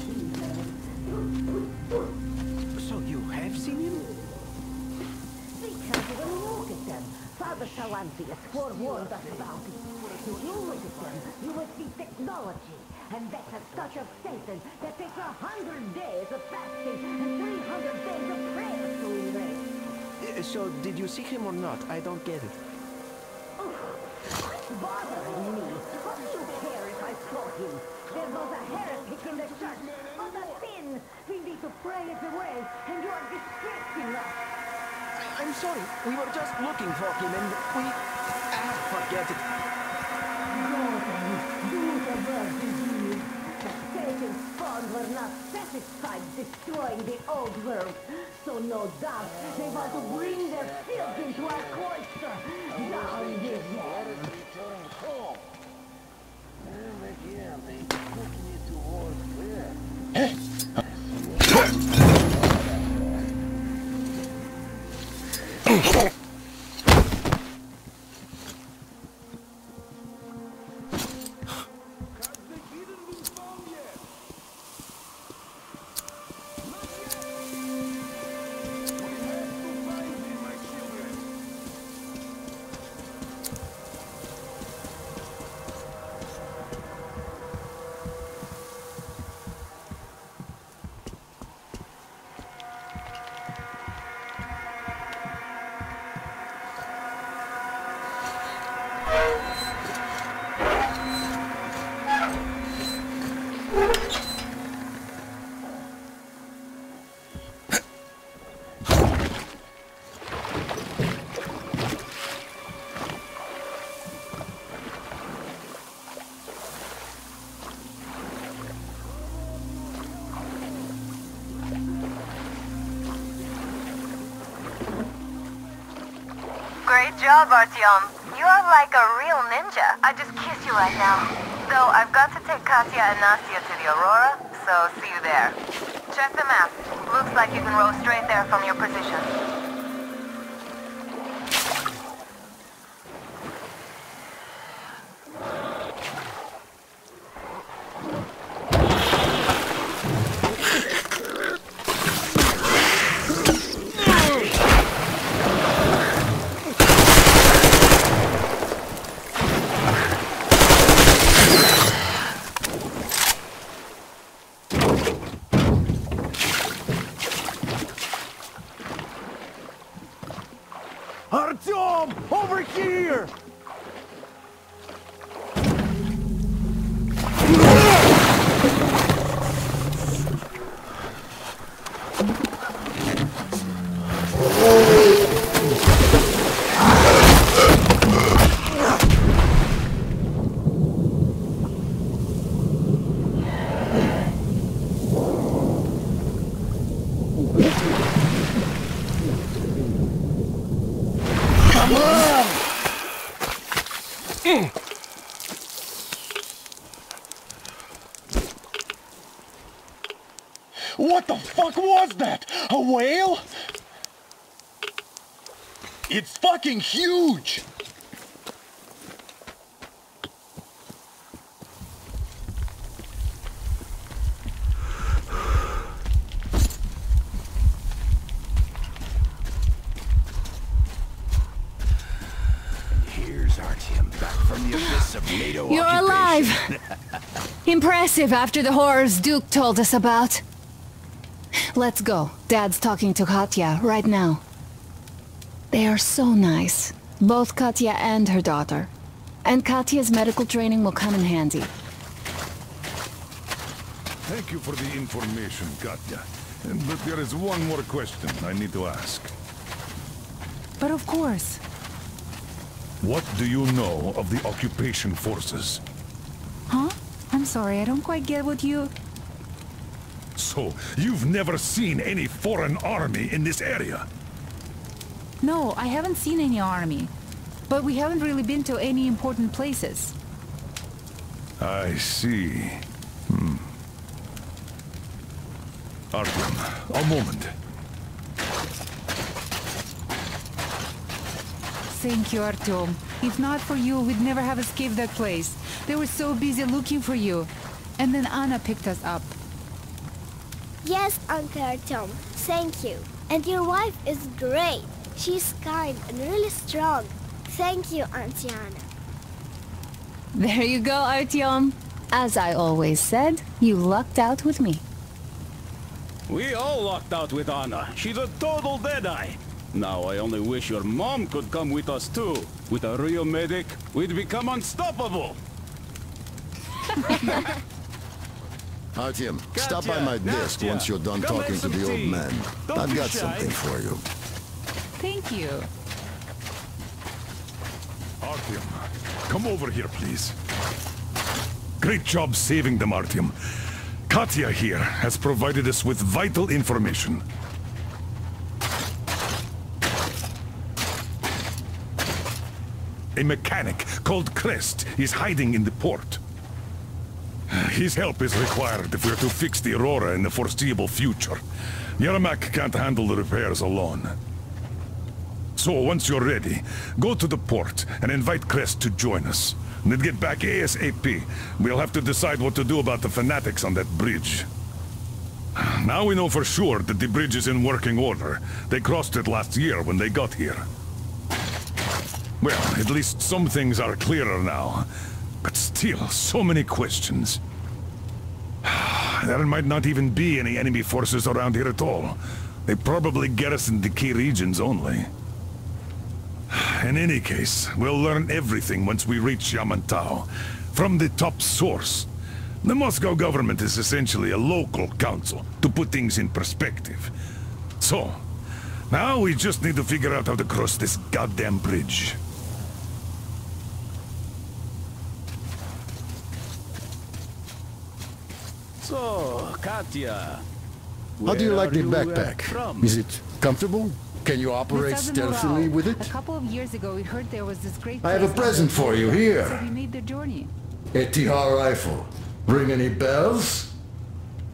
So you have seen him? Because when you look at them, Father Salantius forewarned us about it. If you look at them, you will see technology. And that's a touch of Satan that takes 100 days of fasting and 300 days of prayer to erase. So, did you see him or not? I don't get it. Bothering me. What do you care if I saw him? There was a heretic in the church. What a sin! We need to pray it away, and you are distracting us. I'm sorry. We were just looking for him and we... forget it. Go then. Do the work you do. The Satan's spawn were not satisfied destroying the old world. So no doubt they want to bring their filth into our cloister. Down with them. Return home. And again, they took me towards where? Great job, Artyom. You are like a real ninja. I just kiss you right now. Though I've got to take Katya and Nastya to the Aurora, so see you there. Check the map. Looks like you can row straight there from your position. Artyom! Over here! What the fuck was that? A whale? It's fucking huge! Here's Artyom back from the abyss of NATO You're alive! Impressive after the horrors Duke told us about. Let's go. Dad's talking to Katya right now. They are so nice. Both Katya and her daughter. And Katya's medical training will come in handy. Thank you for the information, Katya. But there is one more question I need to ask. But of course. What do you know of the occupation forces? Huh? I'm sorry, I don't quite get what you... So, you've never seen any foreign army in this area? No, I haven't seen any army. But we haven't really been to any important places. I see. Artyom, a moment. thank you, Artyom. If not for you, we'd never have escaped that place. They were so busy looking for you. And then Anna picked us up. Yes, Uncle Artyom. Thank you. And your wife is great. She's kind and really strong. Thank you, Auntie Anna. There you go, Artyom. As I always said, you lucked out with me. We all lucked out with Anna. She's a total deadeye. Now I only wish your mom could come with us too. With a real medic, we'd become unstoppable. Artyom, stop by my desk once you're done talking to the old man. I've got something for you. Thank you. Artyom, come over here, please. Great job saving them, Artyom. Katya here has provided us with vital information. A mechanic called Crest is hiding in the port. His help is required if we're to fix the Aurora in the foreseeable future. Yermak can't handle the repairs alone. So, once you're ready, go to the port and invite Crest to join us. And then get back ASAP. We'll have to decide what to do about the fanatics on that bridge. Now we know for sure that the bridge is in working order. They crossed it last year when they got here. Well, at least some things are clearer now. But still, so many questions. There might not even be any enemy forces around here at all. They probably garrison the key regions only. In any case, we'll learn everything once we reach Yamantau. From the top source. The Moscow government is essentially a local council, to put things in perspective. So, now we just need to figure out how to cross this goddamn bridge. So, Katya... How do you like the backpack? Is it comfortable? Can you operate stealthily with it? A couple of years ago, we heard there was this great I have a present for you here. So we made the journey. A TR rifle. Ring any bells?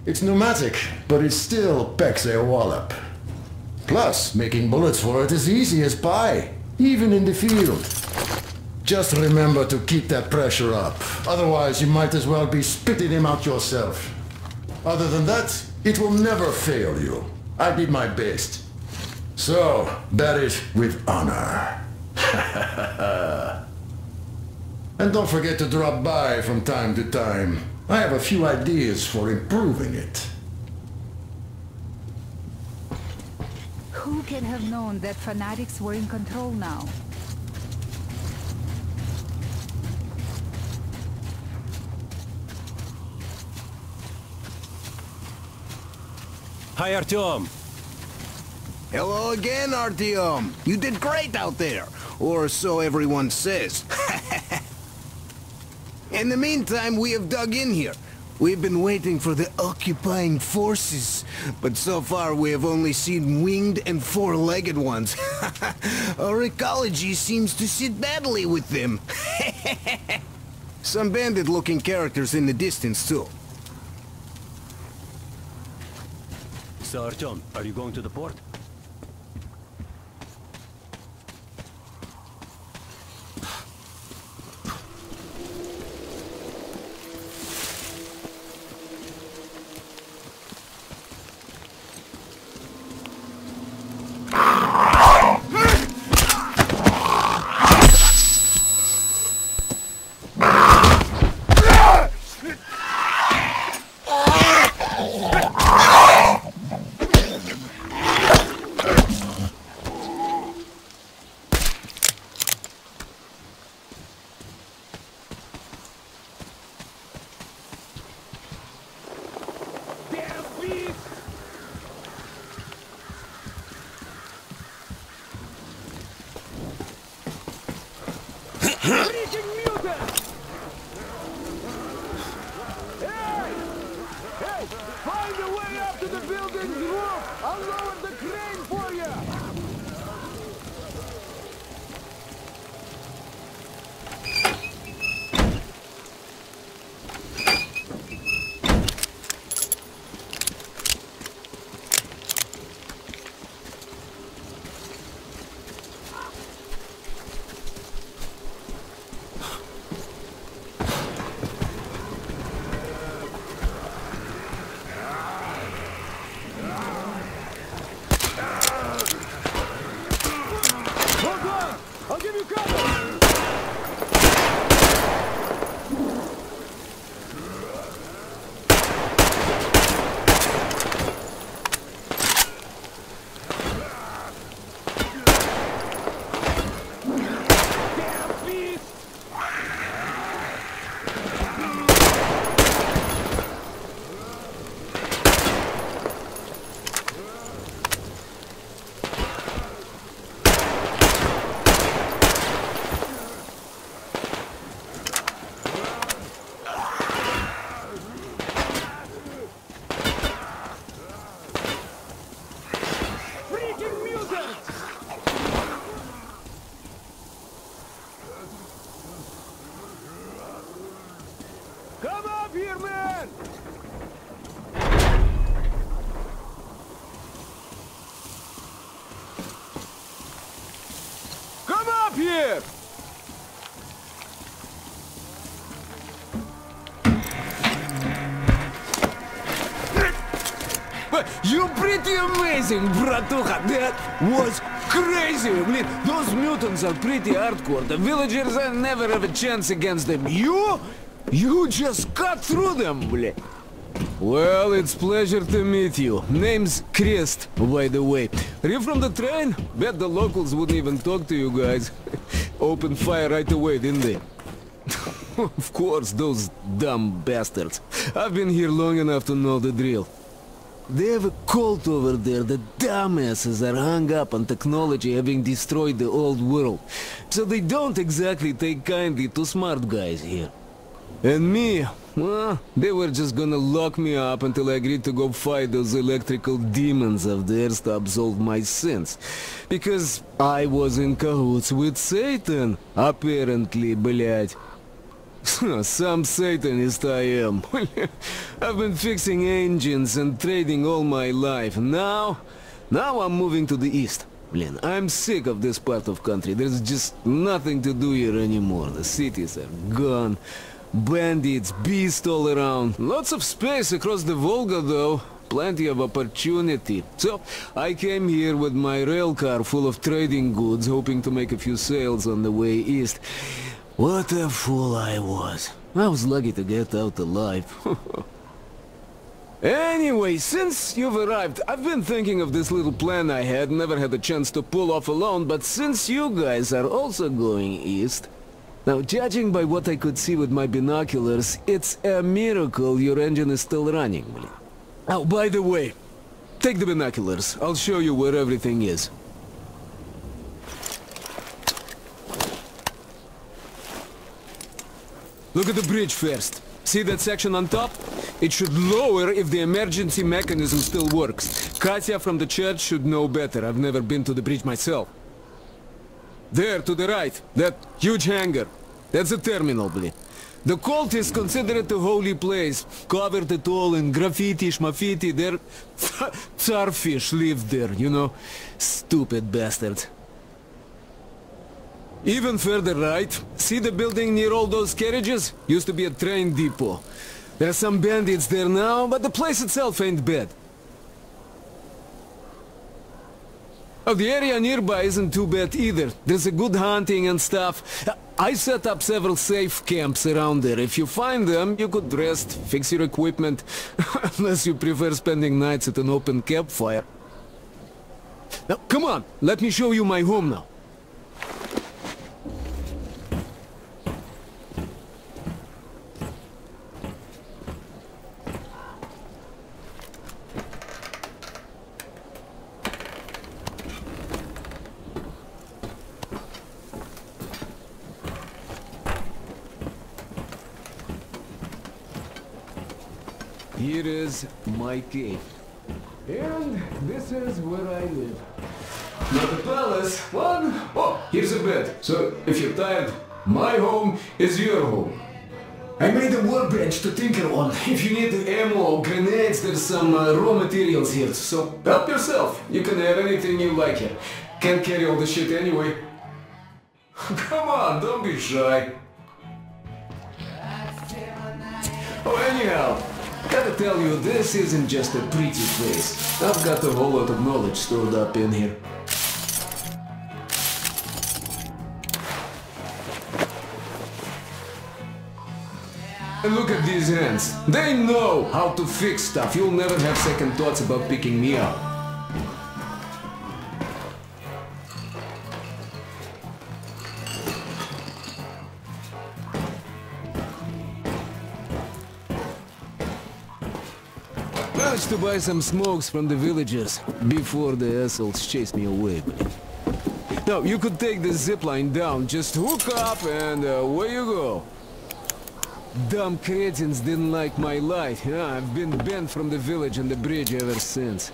It's pneumatic, but it still packs a wallop. Plus, making bullets for it is easy as pie, even in the field. Just remember to keep that pressure up. Otherwise, you might as well be spitting him out yourself. Other than that, it will never fail you. I did my best. So, bear it with honor. And don't forget to drop by from time to time. I have a few ideas for improving it. Who can have known that fanatics were in control now? Hi, Artyom. Hello again, Artyom. You did great out there. Or so everyone says. In the meantime, we have dug in here. We've been waiting for the occupying forces. But so far, we have only seen winged and four-legged ones. Our ecology seems to sit badly with them. Some bandit-looking characters in the distance, too. So, Artyom, are you going to the port? up here, man! Come up here! You're pretty amazing, bratuха. That was crazy. I mean, those mutants are pretty hardcore. The villagers, I never have a chance against them. You just cut through them, bля. Well, it's pleasure to meet you. Name's Crest, by the way. Are you from the train? Bet the locals wouldn't even talk to you guys. Opened fire right away, didn't they? Of course, those dumb bastards. I've been here long enough to know the drill. They have a cult over there. The dumbasses are hung up on technology having destroyed the old world. So they don't exactly take kindly to smart guys here. And me, well, they were just gonna lock me up until I agreed to go fight those electrical demons of theirs to absolve my sins. Because I was in cahoots with Satan, apparently, блядь. Some Satanist I am. I've been fixing engines and trading all my life. Now I'm moving to the east. Blin, I'm sick of this part of country. There's just nothing to do here anymore. The cities are gone. Bandits, beasts all around. Lots of space across the Volga though. Plenty of opportunity. So, I came here with my rail car full of trading goods, hoping to make a few sales on the way east. What a fool I was. I was lucky to get out alive. Anyway, since you've arrived, I've been thinking of this little plan I had, never had a chance to pull off alone, but since you guys are also going east... Now, judging by what I could see with my binoculars, it's a miracle your engine is still running. Oh, by the way, take the binoculars. I'll show you where everything is. Look at the bridge first. See that section on top? It should lower if the emergency mechanism still works. Katya from the church should know better. I've never been to the bridge myself. There, to the right, that huge hangar. That's a terminal, blin. The cultists consider it a holy place. Covered it all in graffiti, schmaffiti. Their starfish live there, you know. Stupid bastards. Even further right, see the building near all those carriages? Used to be a train depot. There are some bandits there now, but the place itself ain't bad. Oh, the area nearby isn't too bad either. There's a good hunting and stuff. I set up several safe camps around there. If you find them, you could rest, fix your equipment. Unless you prefer spending nights at an open campfire. Now, come on, let me show you my home now. Here is my cave. And this is where I live. Not a palace, one. Oh, here's a bed. So, if you're tired, my home is your home. I made a workbench to tinker on. If you need ammo or grenades, there's some raw materials here. So, help yourself. You can have anything you like here. Can't carry all the shit anyway. Come on, don't be shy. Oh, anyhow. Gotta tell you, this isn't just a pretty place. I've got a whole lot of knowledge stored up in here. And look at these hands. They know how to fix stuff. You'll never have second thoughts about picking me up. Managed to buy some smokes from the villagers before the assholes chased me away. Now, you could take the zipline down, just hook up and away you go. Dumb cretins didn't like my light. Yeah, I've been banned from the village and the bridge ever since.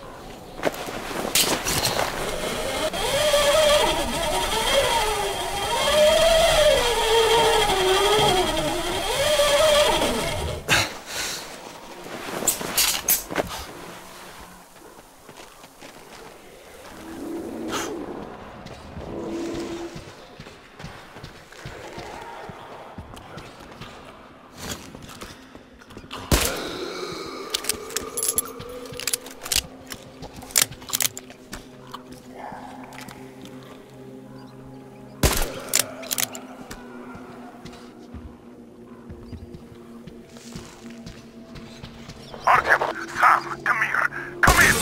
come here. Come in.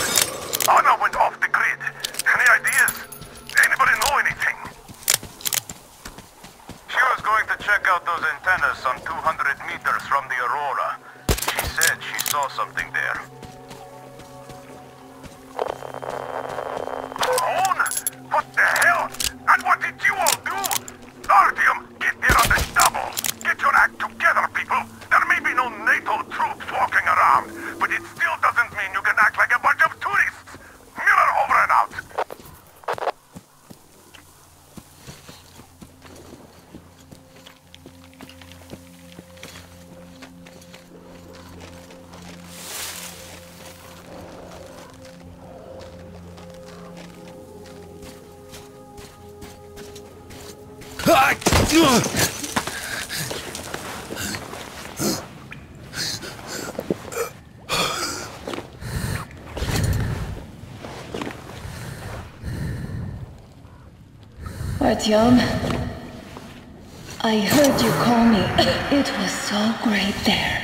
Anna went off the grid. Any ideas? Anybody know anything? She was going to check out those antennas some 200 meters from the Aurora. She said she saw something there. Own? What the hell? And what did you all do? Artyom, get there on the double. Get your act together, people. There may be no NATO troops walking around, but it still doesn't mean you can act like a bunch of tourists. Miller over and out. Artyom, I heard you call me. It was so great there.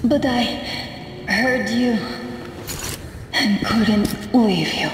But I heard you and couldn't leave you.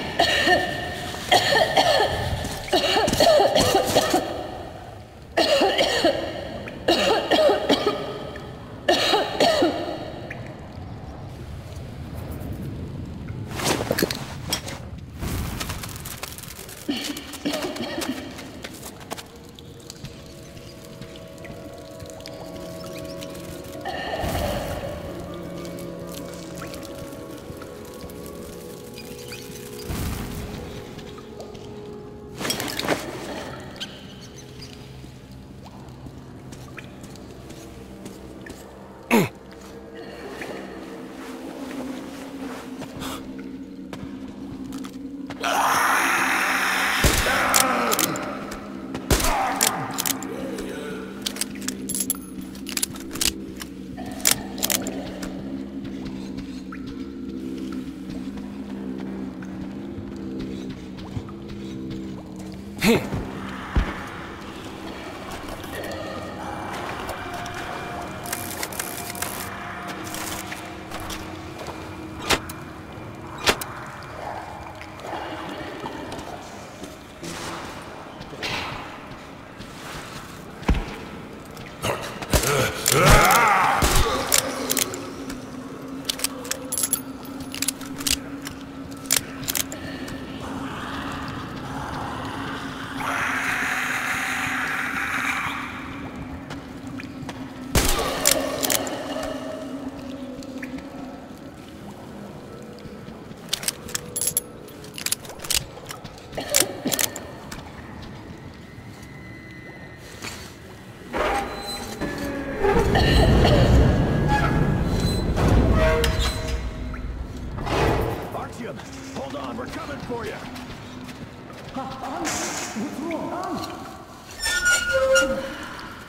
Hold on, we're coming for you.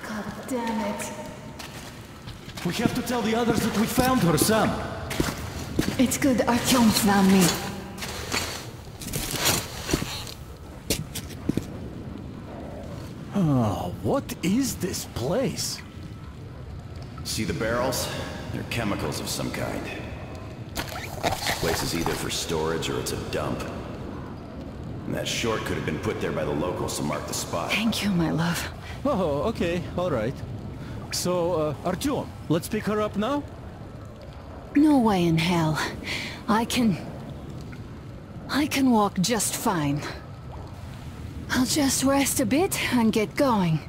God damn it. We have to tell the others that we found her, Sam. It's good Artyom found me. Oh, what is this place? See the barrels? They're chemicals of some kind. This place is either for storage or it's a dump. And that short could have been put there by the locals to mark the spot. Thank you, my love. Oh, okay, all right. So, Artyom, let's pick her up now? No way in hell. I can walk just fine. I'll just rest a bit and get going.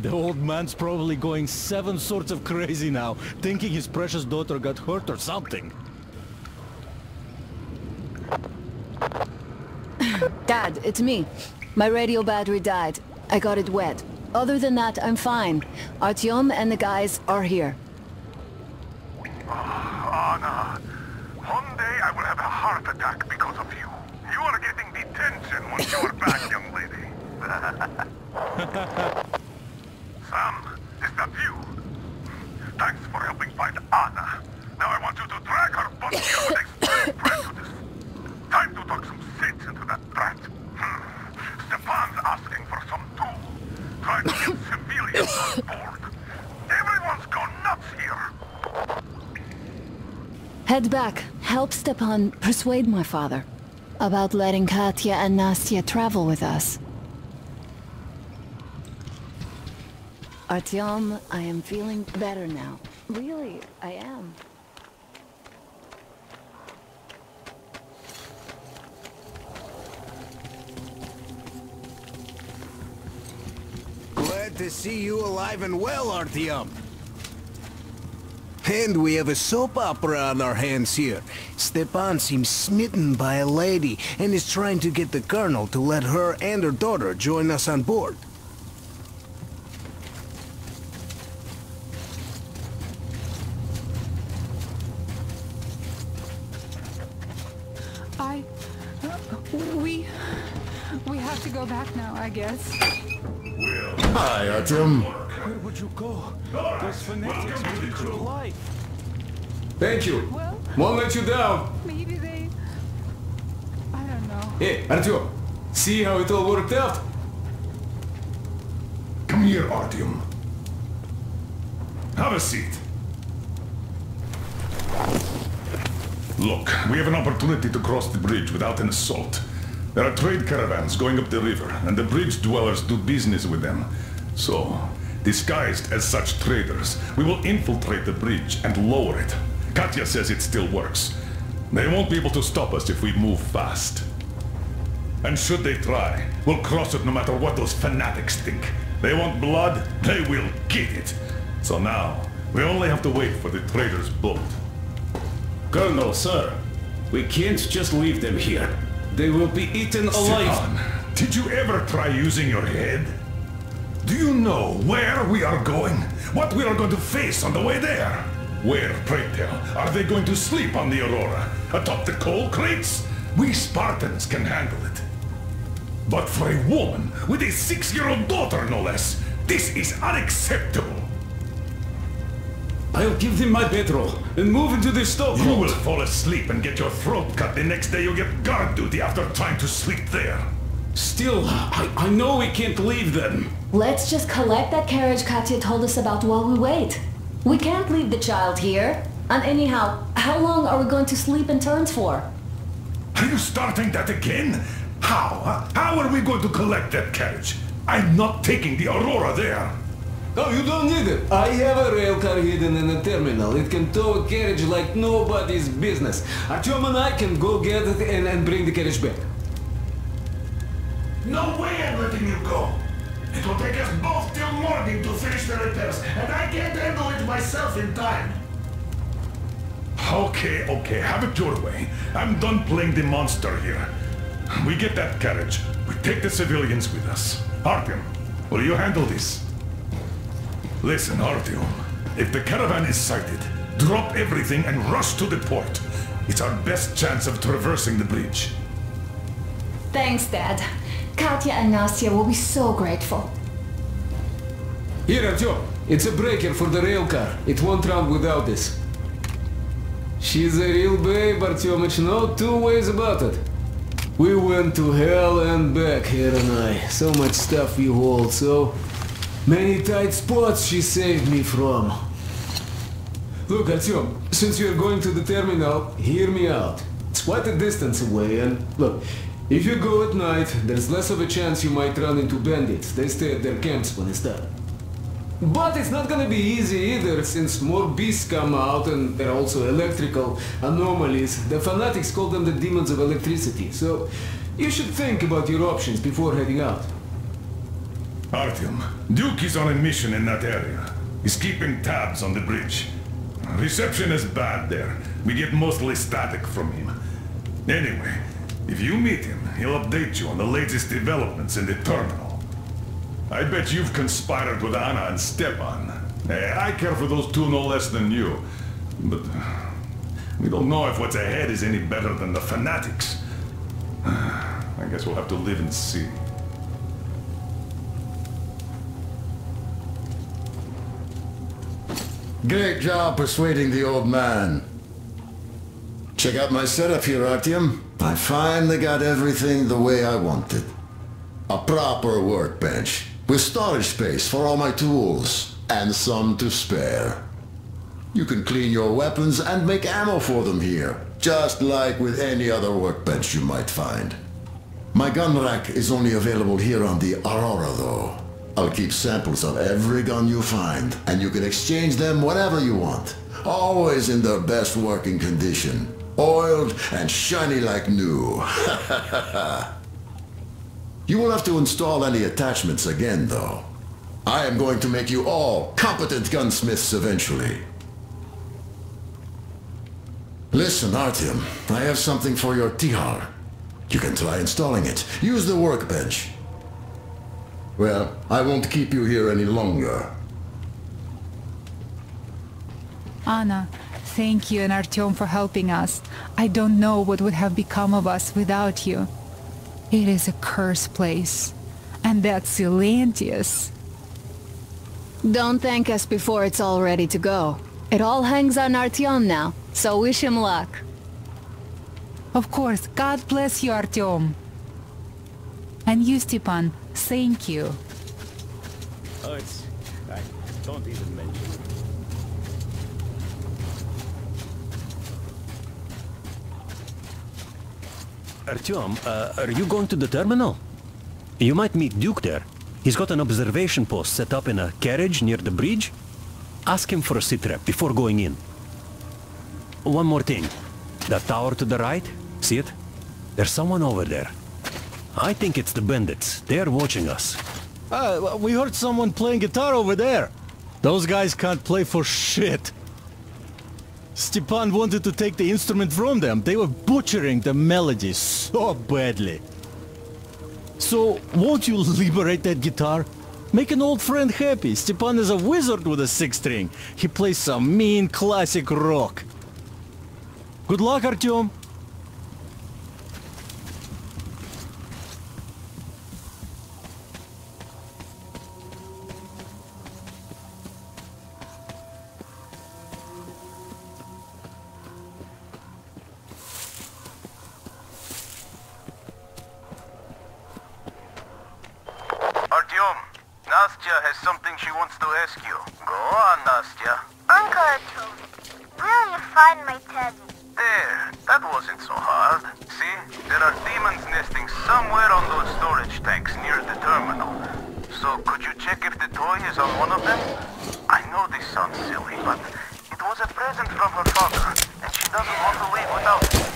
The old man's probably going 7 sorts of crazy now, thinking his precious daughter got hurt or something. Dad, it's me. My radio battery died. I got it wet. Other than that, I'm fine. Artyom and the guys are here. Anna, one day I will have a heart attack because of you. You are getting detention once you are back, young lady. Sam, is that you? Thanks for helping find Anna. Now I want you to drag her body here with extreme prejudice. Time to talk some sense into that brat. Stefan's asking for some too. Try to get civilians on board. Everyone's gone nuts here. Head back. Help Stepan persuade my father about letting Katya and Nastya travel with us. Artyom, I am feeling better now. Really, I am. Glad to see you alive and well, Artyom. And we have a soap opera on our hands here. Stepan seems smitten by a lady and is trying to get the colonel to let her and her daughter join us on board. We have to go back now, I guess. Hi, Artyom. Where would you go? Those fanatics will eat your life. Thank you. Well, won't let you down. Maybe they... I don't know. Hey, Artyom, see how it all worked out? Come here, Artyom. Have a seat. Look, we have an opportunity to cross the bridge without an assault. There are trade caravans going up the river, and the bridge dwellers do business with them. So, disguised as such traders, we will infiltrate the bridge and lower it. Katya says it still works. They won't be able to stop us if we move fast. And should they try, we'll cross it no matter what those fanatics think. They want blood, they will get it. So now, we only have to wait for the trader's boat. Colonel, sir, we can't just leave them here. They will be eaten alive. Stepan, did you ever try using your head? Do you know where we are going? What we are going to face on the way there? Where, pray tell, are they going to sleep on the Aurora? Atop the coal crates? We Spartans can handle it. But for a woman with a 6-year-old daughter, no less, this is unacceptable. I'll give them my bedroll and move into the stokehold. You will fall asleep and get your throat cut the next day you get guard duty after trying to sleep there. Still, I know we can't leave them. Let's just collect that carriage Katya told us about while we wait. We can't leave the child here. And anyhow, how long are we going to sleep in turns for? Are you starting that again? How? How are we going to collect that carriage? I'm not taking the Aurora there. Oh, you don't need it. I have a rail car hidden in a terminal. It can tow a carriage like nobody's business. Artyom and I can go get it and bring the carriage back. No way I'm letting you go. It will take us both till morning to finish the repairs, and I can't handle it myself in time. Okay, have it your way. I'm done playing the monster here. We get that carriage. We take the civilians with us. Artyom, will you handle this? Listen, Artyom. If the caravan is sighted, drop everything and rush to the port. It's our best chance of traversing the bridge. Thanks, Dad. Katya and Nastya will be so grateful. Here, Artyom. It's a breaker for the rail car. It won't run without this. She's a real babe, Artyomich. No two ways about it. We went to hell and back, her and I. So much stuff you hold, so many tight spots she saved me from. Look, Artyom, since you're going to the terminal, hear me out. It's quite a distance away, and look, if you go at night, there's less of a chance you might run into bandits. They stay at their camps when it's dark. But it's not gonna be easy either, since more beasts come out and there are also electrical anomalies. The fanatics call them the demons of electricity, so you should think about your options before heading out. Artyom, Duke is on a mission in that area. He's keeping tabs on the bridge. Reception is bad there. We get mostly static from him. Anyway, if you meet him, he'll update you on the latest developments in the terminal. I bet you've conspired with Anna and Stepan. I care for those two no less than you. But we don't know if what's ahead is any better than the fanatics. I guess we'll have to live and see. Great job persuading the old man. Check out my setup here, Artyom. I finally got everything the way I wanted. A proper workbench, with storage space for all my tools, and some to spare. You can clean your weapons and make ammo for them here, just like with any other workbench you might find. My gun rack is only available here on the Aurora, though. I'll keep samples of every gun you find, and you can exchange them whenever you want. Always in their best working condition. Oiled and shiny like new. You will have to install any attachments again, though. I am going to make you all competent gunsmiths eventually. Listen, Artyom, I have something for your tihar. You can try installing it. Use the workbench. Well, I won't keep you here any longer. Anna, thank you and Artyom for helping us. I don't know what would have become of us without you. It is a cursed place. And that's Silantius. Don't thank us before it's all ready to go. It all hangs on Artyom now, so wish him luck. Of course. God bless you, Artyom. And you, Stepan, thank you. Oh, I don't even mention it. Artyom, are you going to the terminal? You might meet Duke there. He's got an observation post set up in a carriage near the bridge. Ask him for a sitrep before going in. One more thing. That tower to the right, see it? There's someone over there. I think it's the bandits. They are watching us. We heard someone playing guitar over there. Those guys can't play for shit. Stepan wanted to take the instrument from them. They were butchering the melody so badly. So, won't you liberate that guitar? Make an old friend happy. Stepan is a wizard with a six-string. He plays some mean classic rock. Good luck, Artyom. Nastya has something she wants to ask you. Go on, Nastya. Uncle Artyom, will you find my teddy? There, that wasn't so hard. See, there are demons nesting somewhere on those storage tanks near the terminal. So, could you check if the toy is on one of them? I know this sounds silly, but it was a present from her father, and she doesn't want to leave without it.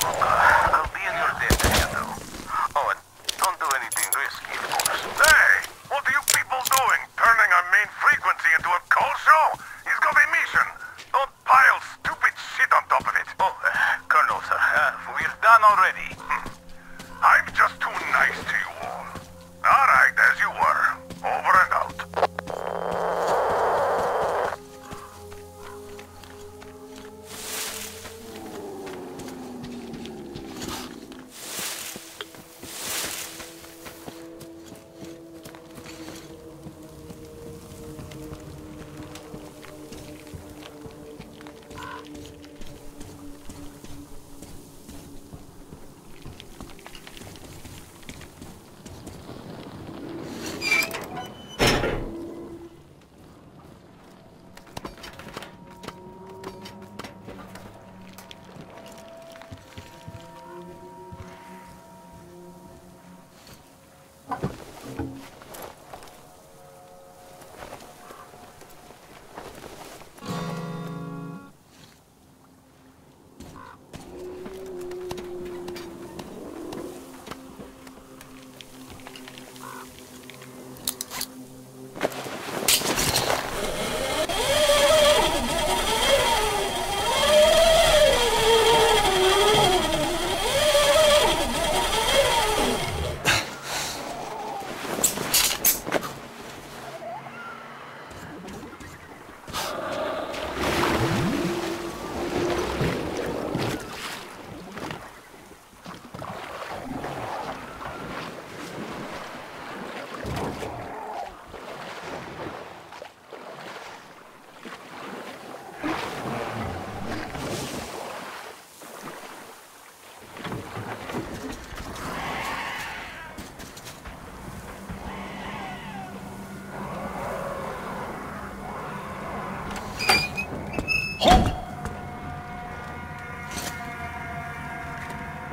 Look, I'll be in your debt if you do. Oh, and don't do anything risky, of course. Hey! What are you people doing? Turning our main frequency into a call show? He's got a mission. Don't pile stupid shit on top of it. Oh, Colonel, sir, we're done already. I'm just too nice to you all. All right, as you were. Over and out.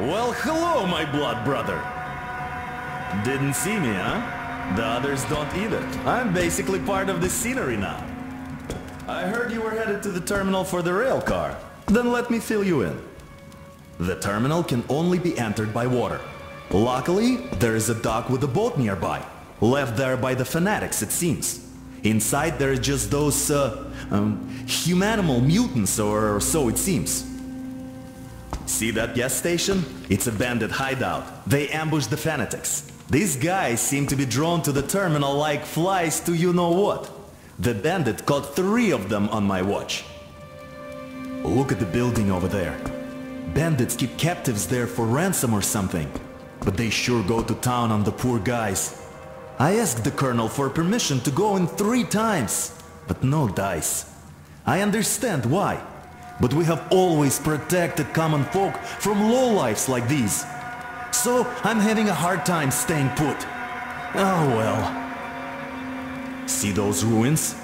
Well, hello, my blood brother. Didn't see me, huh? The others don't either. I'm basically part of the scenery now. I heard you were headed to the terminal for the rail car. Then let me fill you in. The terminal can only be entered by water. Luckily, there is a dock with a boat nearby. Left there by the fanatics, it seems. Inside there are just those, humanimal mutants, or so it seems. See that gas station? It's a bandit hideout. They ambush the fanatics. These guys seem to be drawn to the terminal like flies to you-know-what. The bandit caught 3 of them on my watch. Look at the building over there. Bandits keep captives there for ransom or something. But they sure go to town on the poor guys. I asked the colonel for permission to go in 3 times, but no dice. I understand why, but we have always protected common folk from lowlifes like these. So I'm having a hard time staying put. Oh well. See those ruins?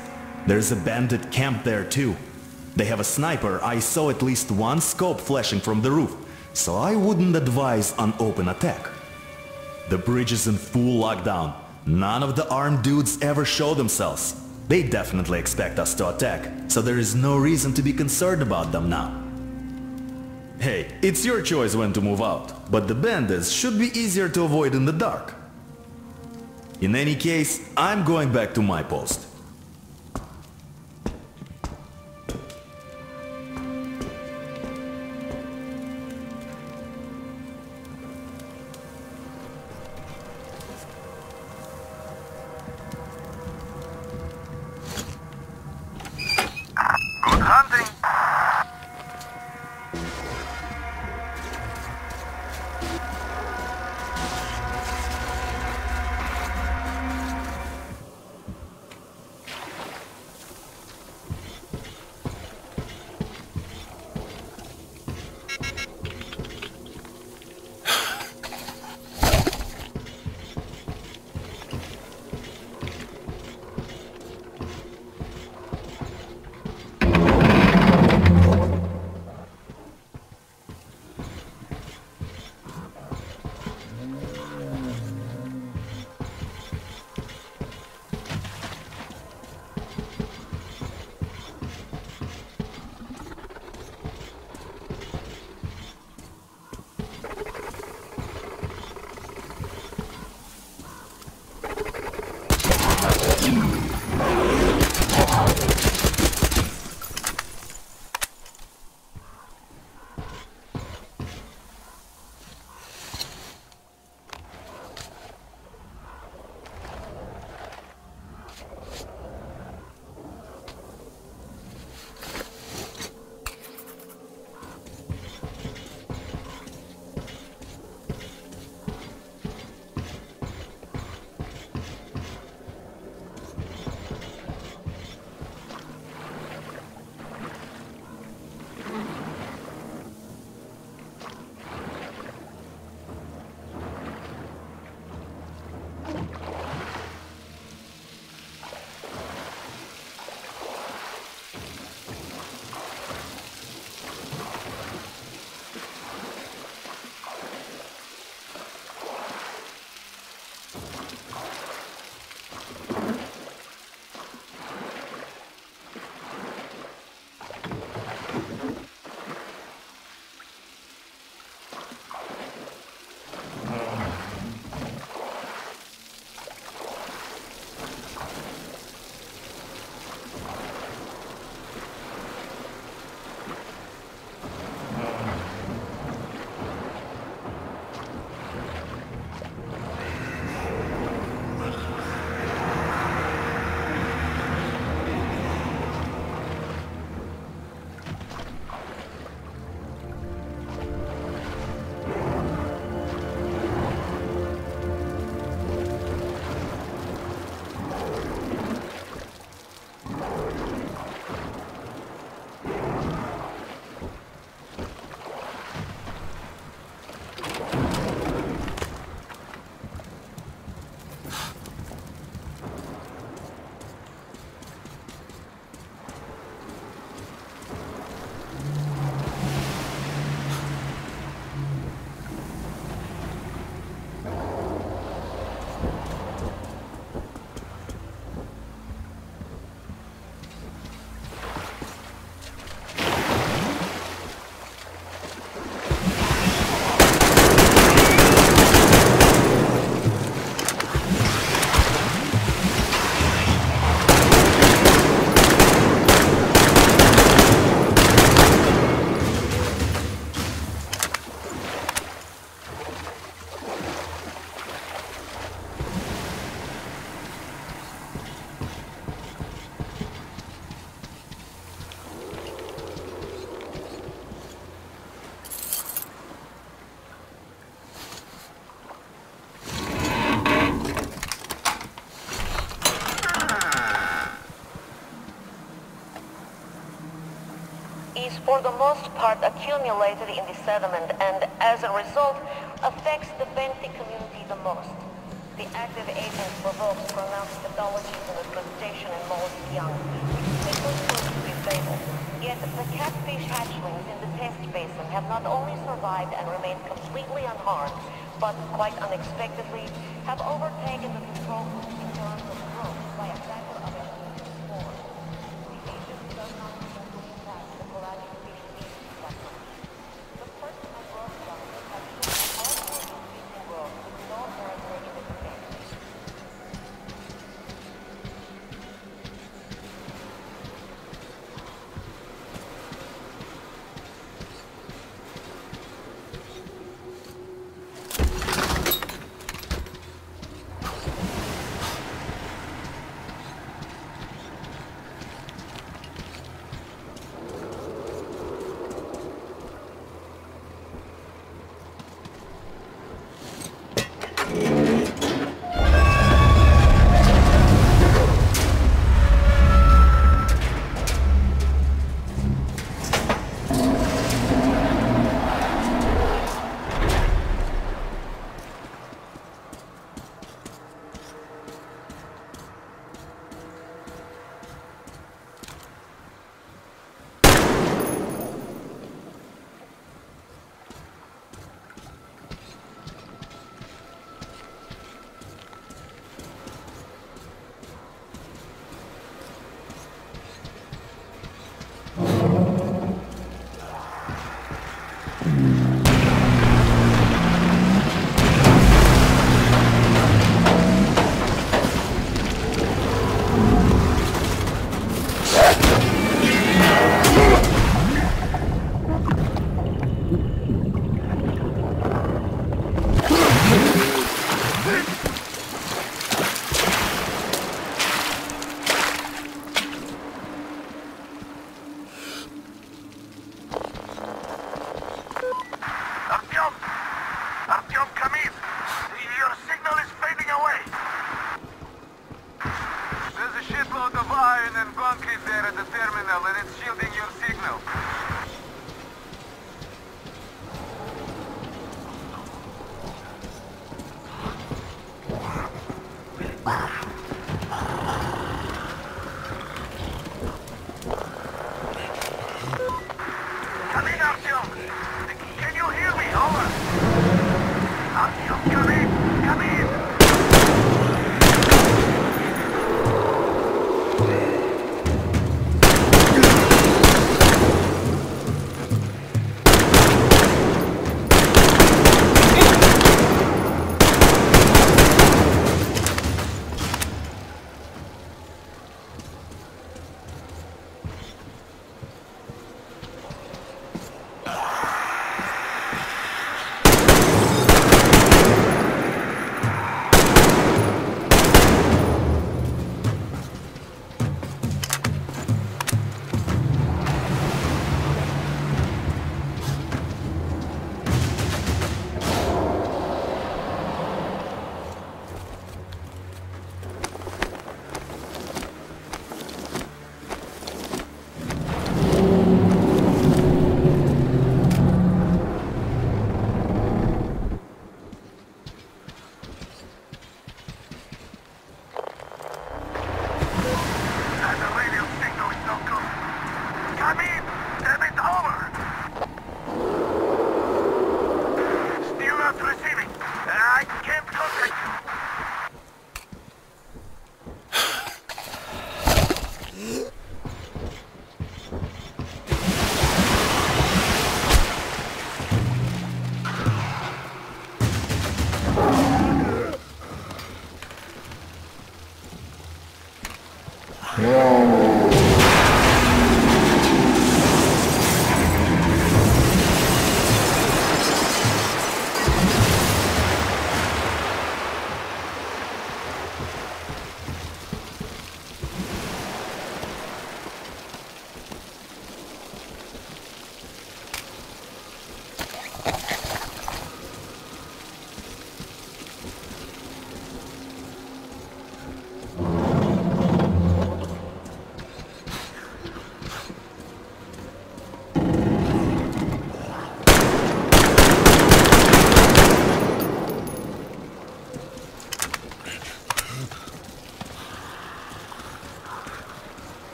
There's a bandit camp there too. They have a sniper. I saw at least 1 scope flashing from the roof, so I wouldn't advise an open attack. The bridge is in full lockdown. None of the armed dudes ever show themselves. They definitely expect us to attack, so there is no reason to be concerned about them now. Hey, it's your choice when to move out, but the bandits should be easier to avoid in the dark. In any case, I'm going back to my post. Good hunting! for the most part accumulated in the sediment and, as a result, affects the benthic community the most. The active agent provokes pronounced pathologies in the crustacean and mollusk young, which signals prove to be fatal. Yet the catfish hatchlings in the test basin have not only survived and remained completely unharmed, but quite unexpectedly have overtaken the control in terms of growth by a factor of at least 4. The agent does not simply impact the pelagic fish species that much. The personal growth factor has shown all sorts of fecal growth with no apparent negative effects.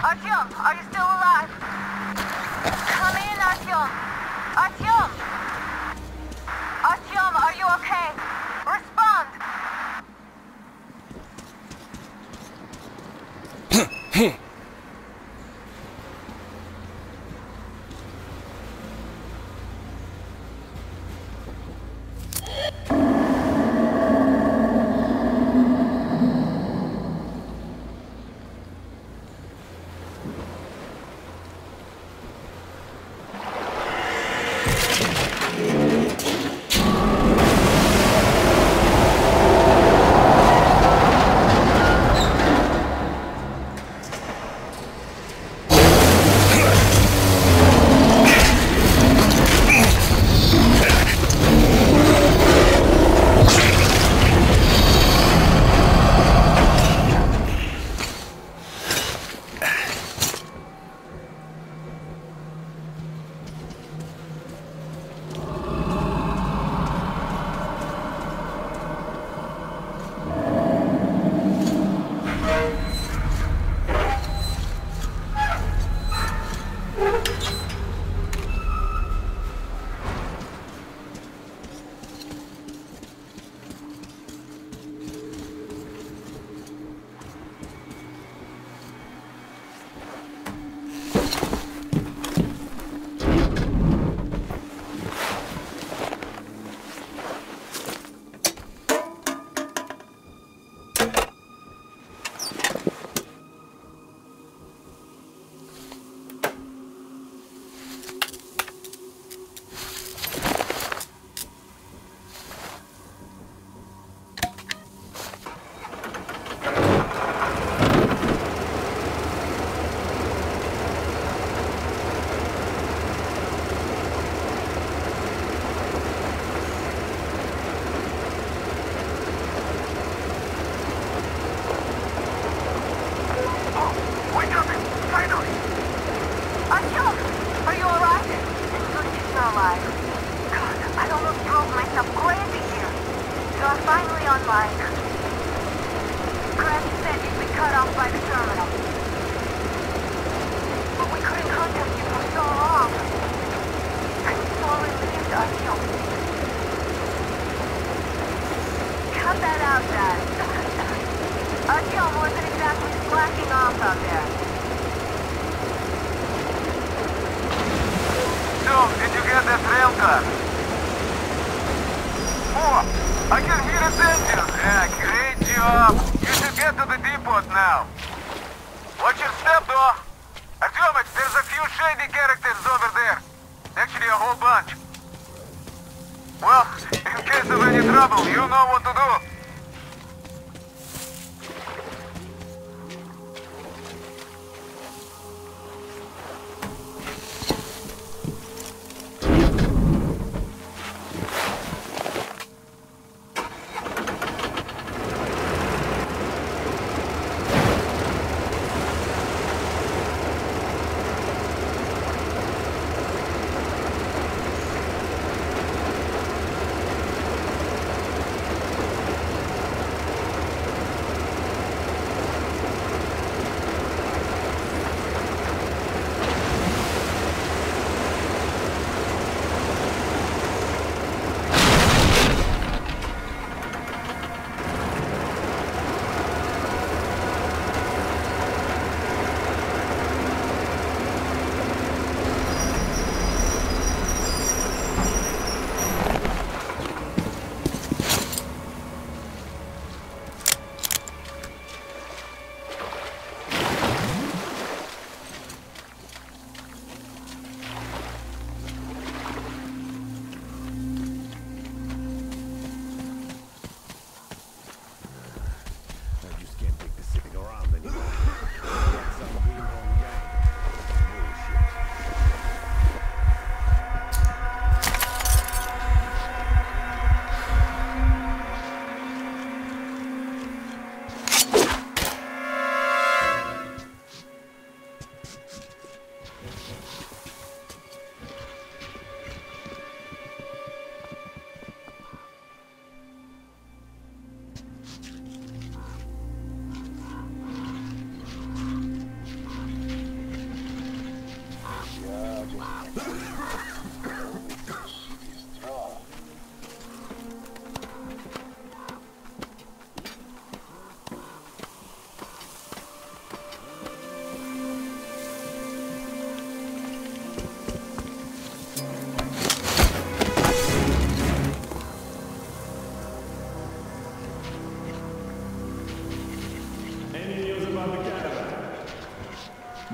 Artyom, are you still alive? Come in, Artyom! Artyom! Artyom, are you okay? Respond!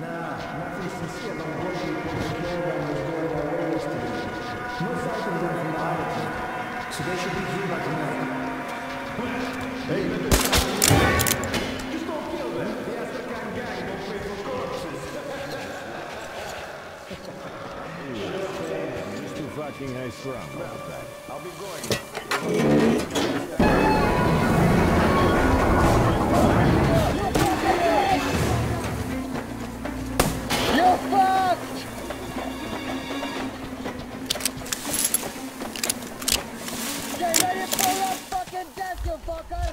Nah, nothing sincere about what we can caravan was going our areas today. No sight of them from the island, so they should be here by tonight. Hey, just don't kill them. The Aztecan gang don't play for corpses. Just too fucking high strung. Well, I'll be going. You're fucked! Get ready for your fucking death, you fucker!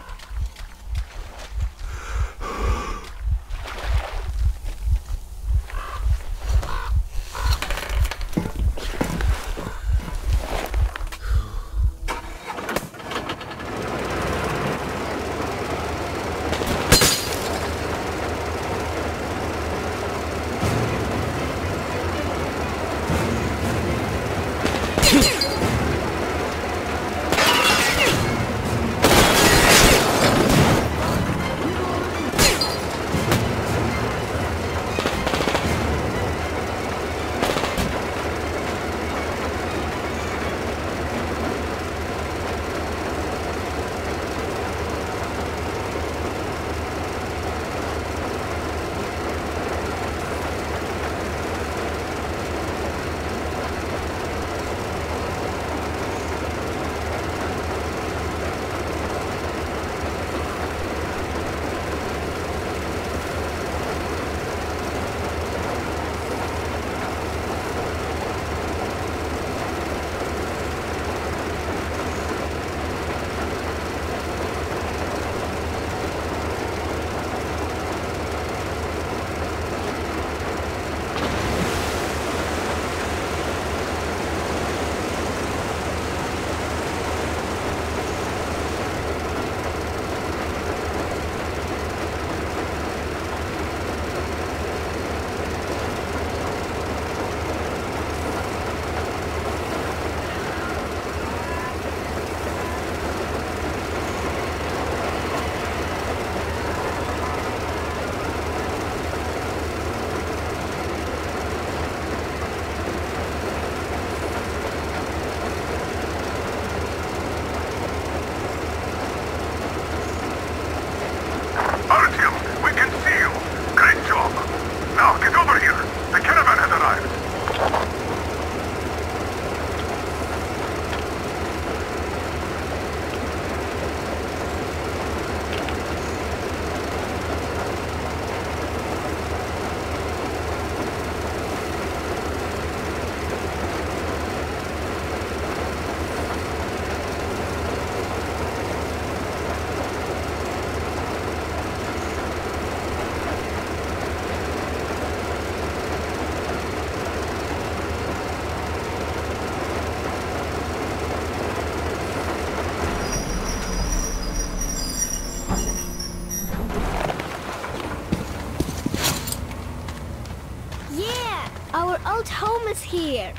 Our old home is here.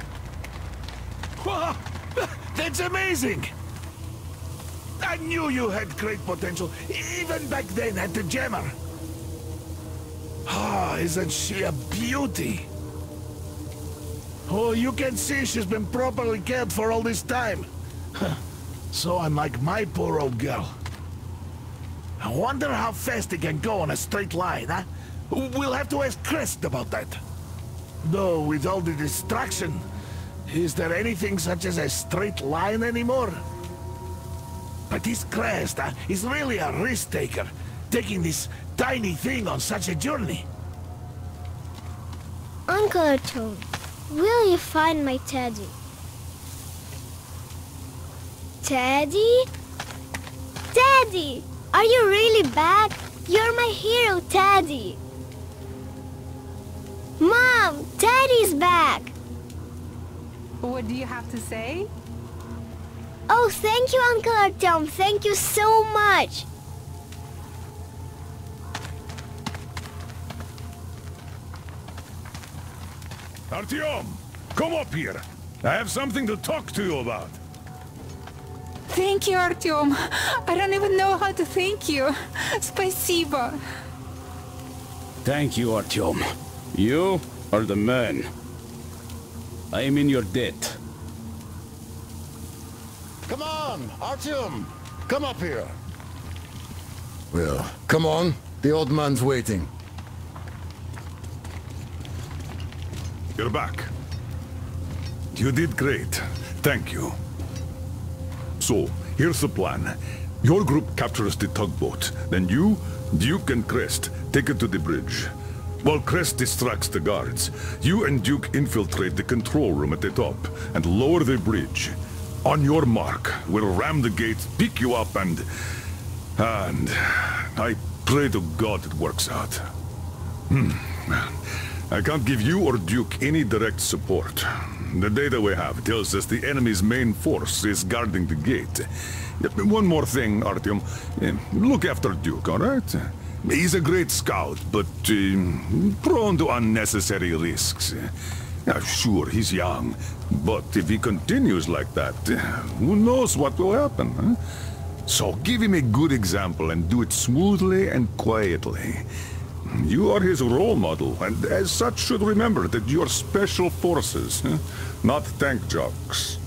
Wow, that's amazing! I knew you had great potential, even back then at the Jammer. Ah, isn't she a beauty? Oh, you can see she's been properly cared for all this time. So unlike my poor old girl. I wonder how fast it can go on a straight line, huh? We'll have to ask Crest about that. Though, with all the distraction, is there anything such as a straight line anymore? But this Crest is really a risk-taker, taking this tiny thing on such a journey. Uncle Artyom, will you find my Teddy? Teddy? Teddy! Are you really back? You're my hero, Teddy! Mom! Teddy's back! What do you have to say? Oh, thank you, Uncle Artyom. Thank you so much. Artyom, come up here. I have something to talk to you about. Thank you, Artyom. I don't even know how to thank you. Спасибо. Thank you, Artyom. You are the man. I am in your debt. Come on, Artyom! Come up here! Well, come on. The old man's waiting. You're back. You did great. Thank you. So, here's the plan. Your group captures the tugboat. Then you, Duke and Crest, take it to the bridge. While Crest distracts the guards, you and Duke infiltrate the control room at the top and lower the bridge. On your mark, we'll ram the gate, pick you up, and I pray to God it works out. I can't give you or Duke any direct support. The data we have tells us the enemy's main force is guarding the gate. One more thing, Artyom. Look after Duke, all right? He's a great scout, but prone to unnecessary risks. Sure, he's young, but if he continues like that, who knows what will happen, huh? So give him a good example and do it smoothly and quietly. You are his role model, and as such should remember that you're special forces, not tank jocks.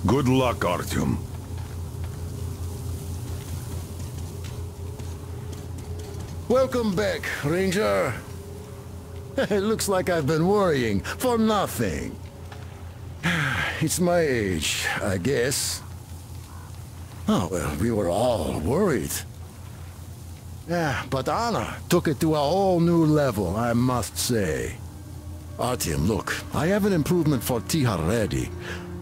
Good luck, Artyom. Welcome back, Ranger. It looks like I've been worrying for nothing. It's my age, I guess. Oh, well, we were all worried. Yeah, but Anna took it to a whole new level, I must say. Artyom, look, I have an improvement for Tihar ready.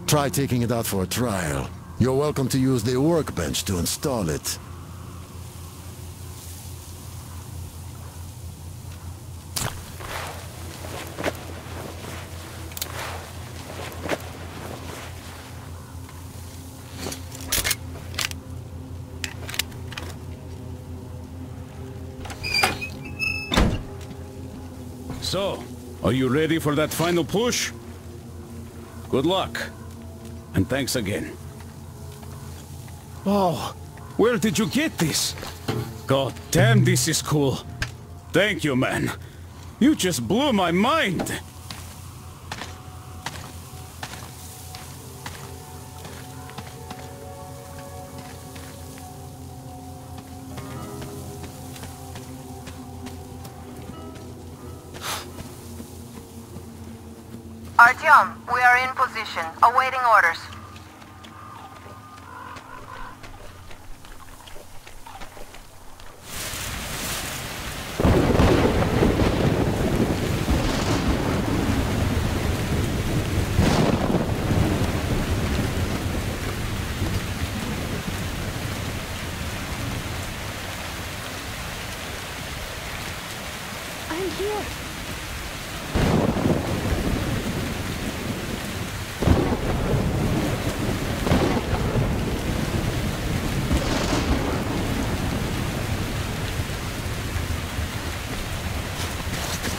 Try taking it out for a trial. You're welcome to use the workbench to install it. So, are you ready for that final push? Good luck. And thanks again. Oh, where did you get this? God damn, this is cool. Thank you, man. You just blew my mind. Artyom, we are in position, awaiting orders. I'm here.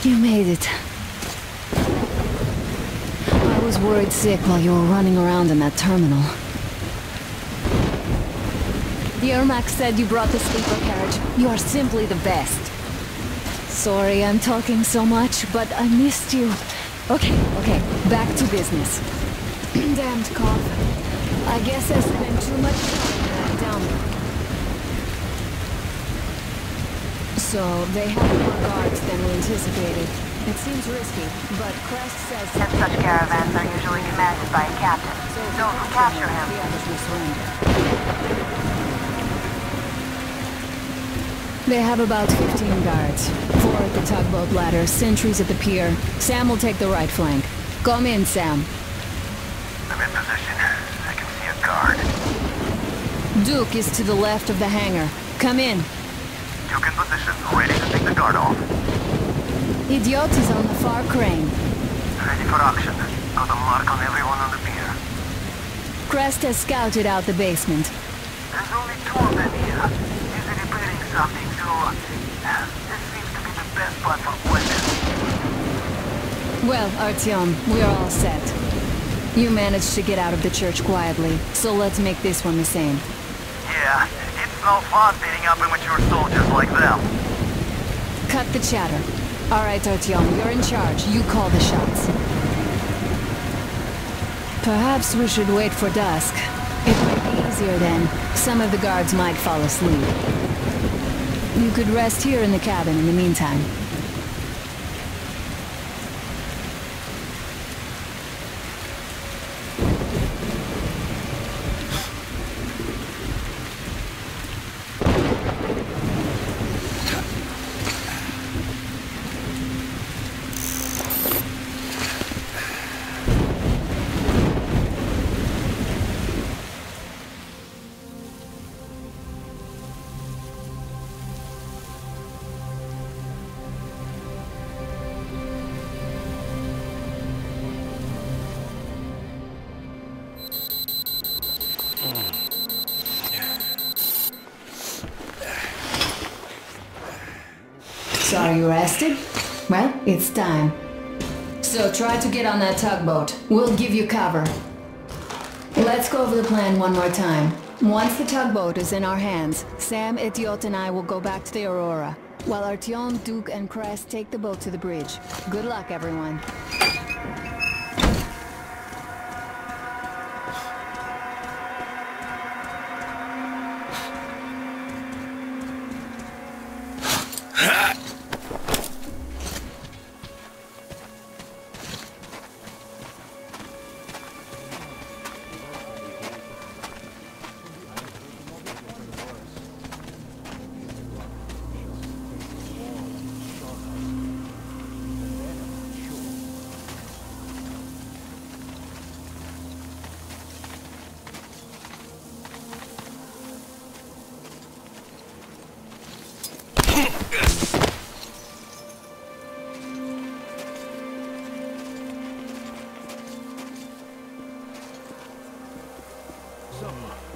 You made it. I was worried sick while you were running around in that terminal. The Ermac said you brought the sleeper carriage. You are simply the best. Sorry I'm talking so much, but I missed you. Okay, back to business. Damned cough. I guess I spent too much time down there. So, they have more guards than we anticipated. It seems risky, but Crest says... And such caravans are usually commanded by a captain. Those who capture him. The others will surrender. They have about 15 guards. 4 at the tugboat ladder, sentries at the pier. Sam will take the right flank. Come in, Sam. I'm in position. I can see a guard. Duke is to the left of the hangar. Come in. Duke in position, ready to take the guard off. Idiot is on the far crane. Ready for action. Got a mark on everyone on the pier. Crest has scouted out the basement. There's only 2 of them here. Busy repairing something, so... this seems to be the best spot for weapons. Well, Artyom, we're all set. You managed to get out of the church quietly, so let's make this one the same. Yeah, it's no fun beating up immature soldiers like them. Cut the chatter. All right, Artyom, you're in charge. You call the shots. Perhaps we should wait for dusk. It might be easier then. Some of the guards might fall asleep. You could rest here in the cabin in the meantime. So are you rested? Well, it's time. So try to get on that tugboat. We'll give you cover. Let's go over the plan one more time. Once the tugboat is in our hands, Sam, Etiot, and I will go back to the Aurora, while Artyom, Duke, and Crest take the boat to the bridge. Good luck, everyone.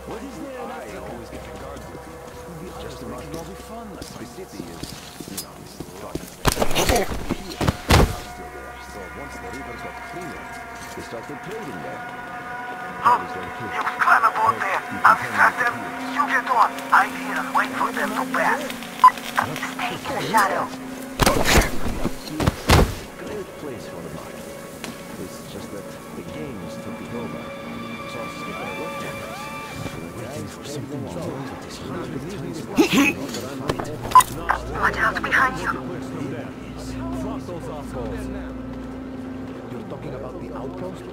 What is there? I always get the guards with me. Just to make it all be fun. The city is, you know, still there. So once the rivers got cleaner, they started trading there. You climb aboard there. I'll distract them. You get on. I'm here. Wait for them to pass. Stay in the shadow. Great place for the market. It's just that the games took it over. So I'll skip my work cameras. Watch out behind you. You're talking about the outpost?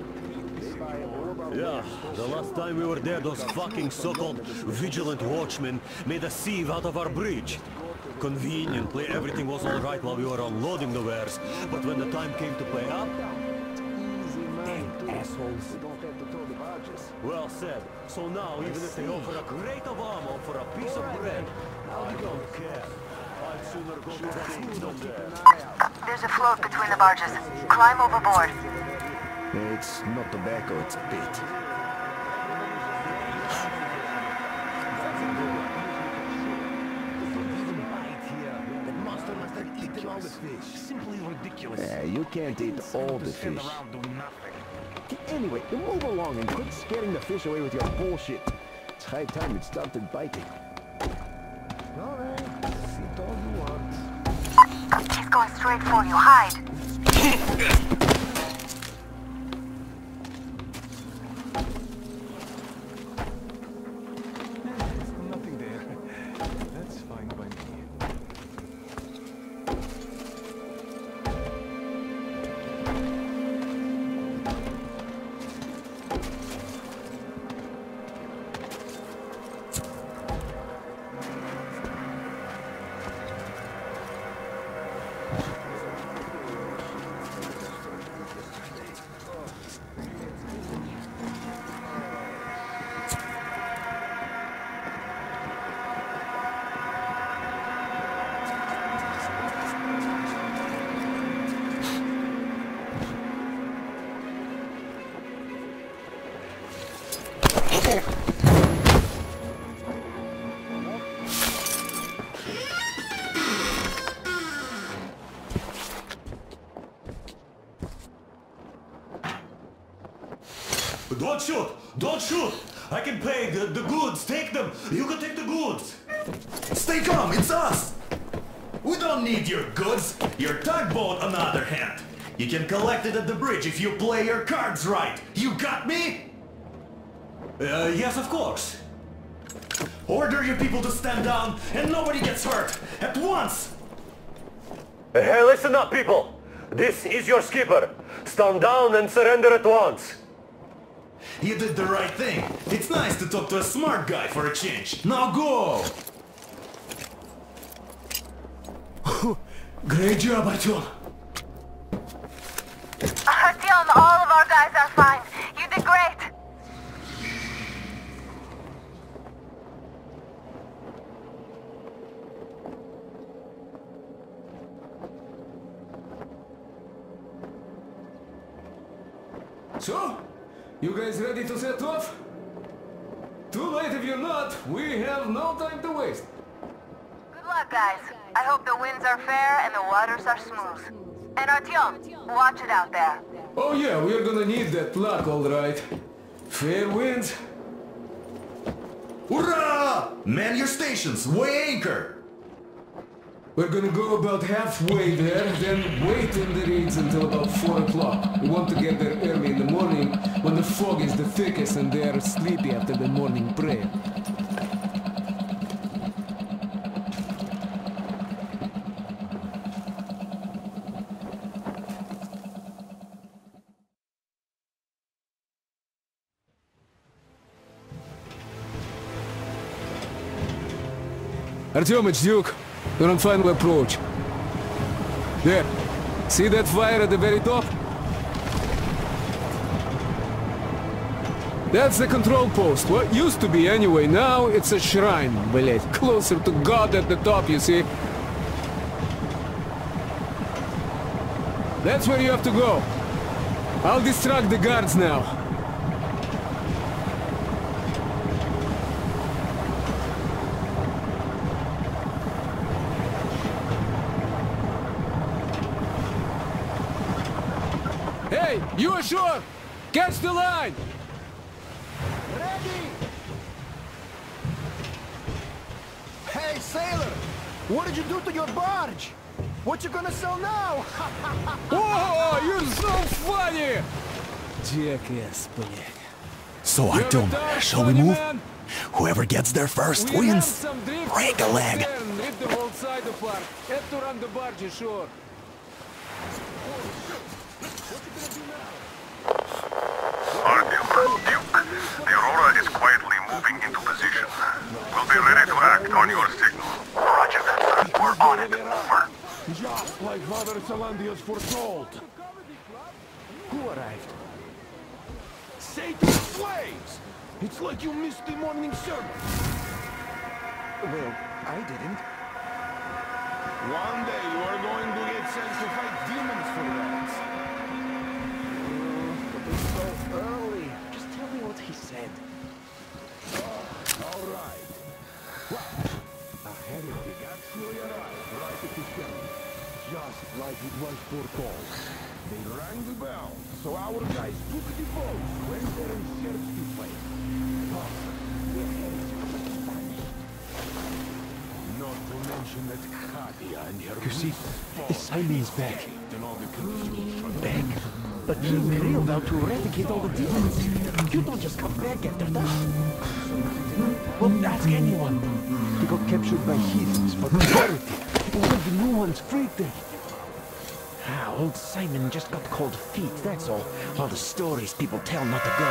Yeah, the last time we were there, those fucking so-called vigilant watchmen made a sieve out of our bridge. Conveniently, everything was all right while we were unloading the wares, but when the time came to pay up... Damn assholes. We don't have to throw the barges. Well said. So now, even if they offer a crate of ammo for a piece of bread, I don't care. I'd sooner go to the sea than there. There's a float between the barges. Climb overboard. It's not tobacco, it's bait. Simply ridiculous. Yeah, you can't eat all the fish. Anyway, you move along and quit scaring the fish away with your bullshit. It's high time it started biting. Alright, eat all you want. He's going straight for you. Hide. Nothing there. That's fine by me. Don't shoot! Don't shoot! I can pay the goods. Take them. You can take the goods. Stay calm. It's us. We We don't need your goods. Your tugboat, on the other hand. You can collect it at the bridge if you play your cards right. You got me? Yes, of course. Order your people to stand down and nobody gets hurt. At once! Hey, listen up, people. This is your skipper. Stand down and surrender at once. You did the right thing. It's nice to talk to a smart guy for a change. Now go! Great job, Artyom. Artyom, all of our guys are fine. You did great. So, you guys ready to set off? Too late if you're not. We have no time to waste. Good luck, guys. I hope the winds are fair and the waters are smooth. And Artyom, watch it out there. Oh yeah, we're gonna need that luck, all right. Fair winds. Hurrah! Man your stations, weigh anchor! We're gonna go about halfway there, then wait in the reeds until about 4 o'clock. We want to get there early in the morning, when the fog is the thickest and they are sleepy after the morning prayer. Artyom, it's Duke. We're on final approach. There. See that fire at the very top? That's the control post. What used to be anyway. Now it's a shrine, блять. Closer to God at the top, you see. That's where you have to go. I'll distract the guards now. Hey, you ashore! Catch the line! Ready! Hey, sailor! What did you do to your barge? What you gonna sell now? Whoa, you're so funny! Jackass, блядь. So, Artyom, shall we move? Whoever gets there first wins. Break a leg. Rip the whole side apart. Have to run the barge ashore. Artyom, Duke, the Aurora is quietly moving into position. We'll be ready to act on your signal. Roger that, sir. We're on it. Over. Just like Father Salandius foretold. Who arrived? Satan's slaves! It's like you missed the morning sermon. Well, I didn't. One day you are going to get sent to fight demons for that. But it's so early. Just tell me what he said. All right. Well, a heretic actually arrived right at the camp, just like it was foretold. They rang the bell, so our guys took the boat, went there and searched the place. But the heretics vanished. Not to mention that Katia and her... You see, Simon's back. And all the confused... Back? But he reeled out to eradicate all the demons. You don't just come back after that. Well, ask anyone. He got captured by heathens for purity. All the new ones freed them. Ah, old Simon just got cold feet, that's all. All the stories people tell not to go.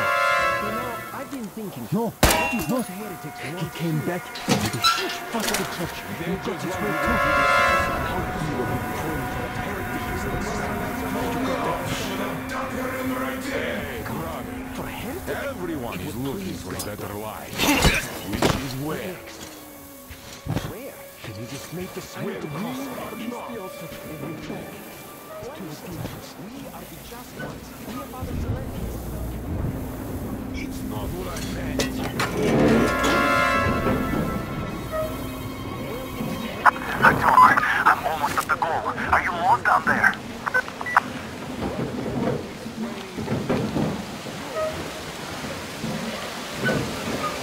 You know, I've been thinking... No, he's not a heretic. He came back with a huge fuss to church. He got his way too. Now he will be praying for For a heretic? Everyone is looking for a better life. Which is where? Where? Can you just make the sign to cross? We are the just ones. We are Father Salandius. It's not what I meant. I'm almost at the goal. Are you lost down there?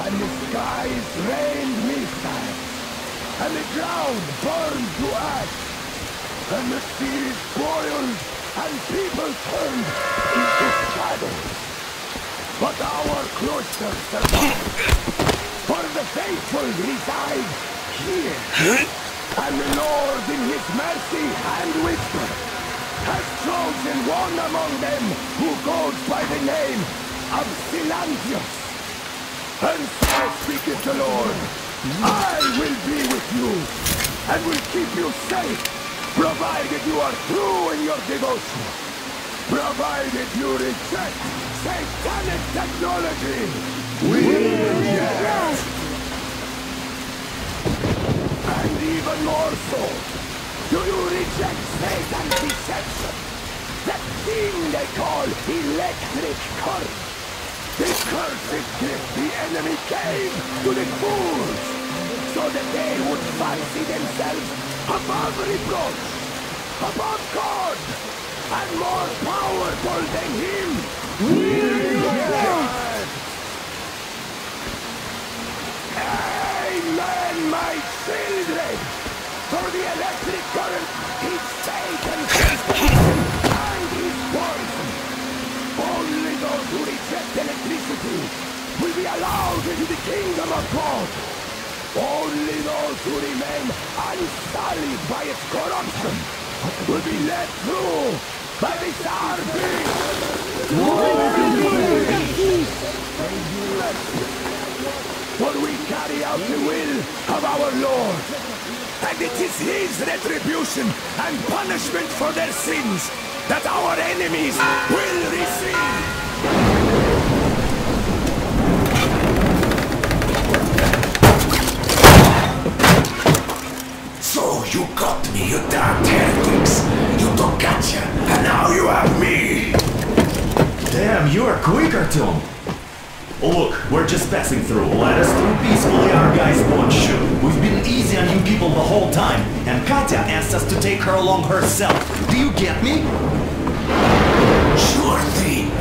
And the skies rained missiles, and the ground burned to ash. and the seas boiled, and people turned into shadow. But our cloister survived, for the faithful reside here. And the Lord in his mercy and wisdom has chosen one among them who goes by the name of Silantius. And so speaketh the Lord, I will be with you, and will keep you safe, provided you are true in your devotion, provided you reject satanic technology. We reject. And even more so, do you reject Satan's deception? That thing they call electric current. The cursed gift the enemy gave to the fools, so that they would fancy themselves above reproach, above God, and more powerful than him. We reject. Amen, my children! For the electric current is Satan's inspiration and his poison. Only those who reject electricity will be allowed into the kingdom of God. Only those who remain unsullied by its corruption will be let through by this army. For we carry out the will of our Lord, and it is his retribution and punishment for their sins that our enemies will receive. So you got me, you damned heretics. You don't gotcha, and now you have me. Damn, you are quick, Artyom. Look, we're just passing through. Let us through peacefully, our guys won't shoot. We've been easy on you people the whole time, and Katya asked us to take her along herself. Do you get me? Sure thing.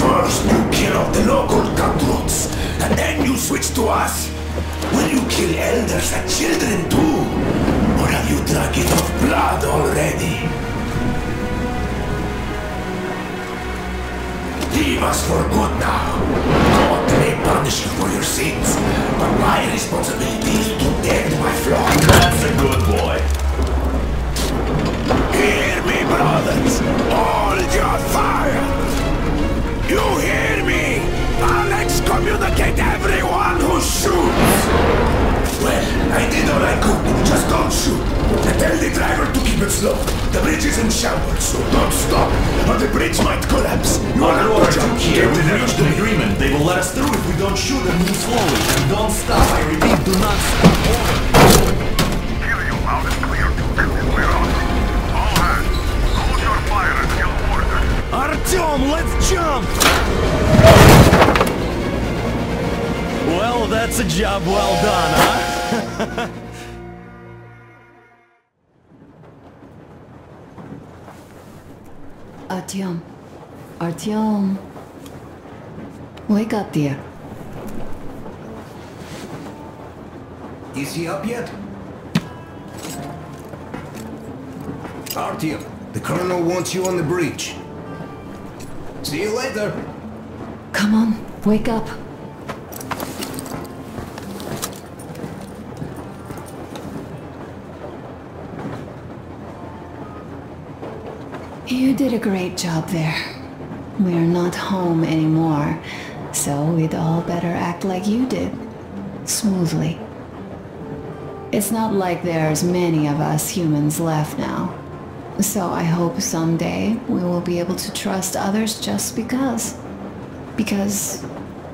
First you kill off the local cutthroats, and then you switch to us. Will you kill elders and children too? Or have you drunk enough blood already? Leave us for good now. God may punish you for your sins, but my responsibility is to tend my flock. That's a good boy. Hear me, brothers! Hold your fire! You hear me? I'll excommunicate everyone who shoots! Well, I did all I could. Just don't shoot. And tell the driver to keep it slow. The bridge is in shambles, so don't stop, or the bridge might collapse. In order to here, we've reached an agreement. They will let us through if we don't shoot and move slowly. And don't stop. I repeat, do not stop. Hear you loud and clear. We're on. All hands, hold your fire until ordered. Artyom, let's jump! Well, that's a job well done, huh? Artyom. Artyom. Wake up, dear. Is he up yet? Artyom, the colonel wants you on the bridge. See you later. Come on, wake up. You did a great job there. We are not home anymore, so we'd all better act like you did. Smoothly. It's not like there's many of us humans left now. So I hope someday we will be able to trust others just because. Because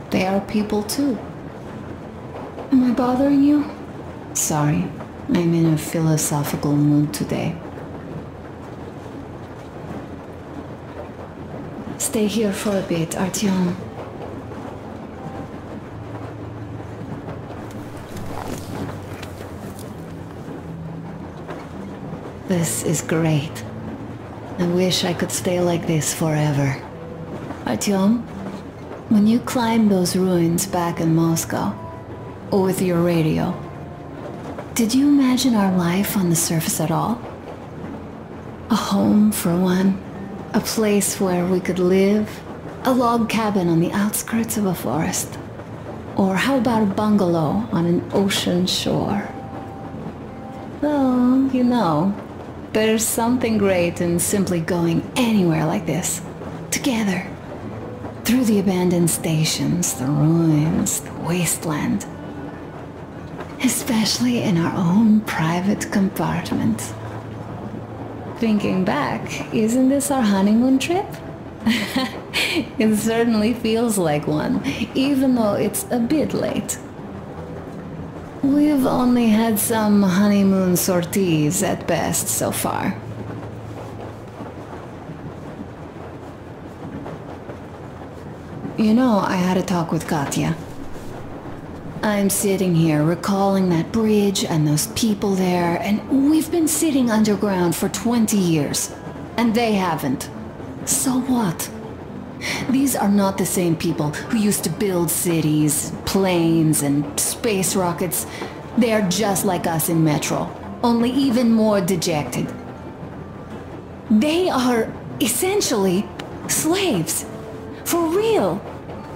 they are people too. Am I bothering you? Sorry, I'm in a philosophical mood today. Stay here for a bit, Artyom. This is great. I wish I could stay like this forever. Artyom, when you climbed those ruins back in Moscow, with your radio, did you imagine our life on the surface at all? A home for one. A place where we could live. A log cabin on the outskirts of a forest. Or how about a bungalow on an ocean shore? Well, you know, there's something great in simply going anywhere like this. Together. Through the abandoned stations, the ruins, the wasteland. Especially in our own private compartment. Thinking back, isn't this our honeymoon trip? It certainly feels like one, even though it's a bit late. We've only had some honeymoon sorties at best so far. You know, I had a talk with Katya. I'm sitting here recalling that bridge and those people there, and we've been sitting underground for 20 years, and they haven't. So what? These are not the same people who used to build cities, planes, and space rockets. They are just like us in Metro, only even more dejected. They are essentially slaves. For real.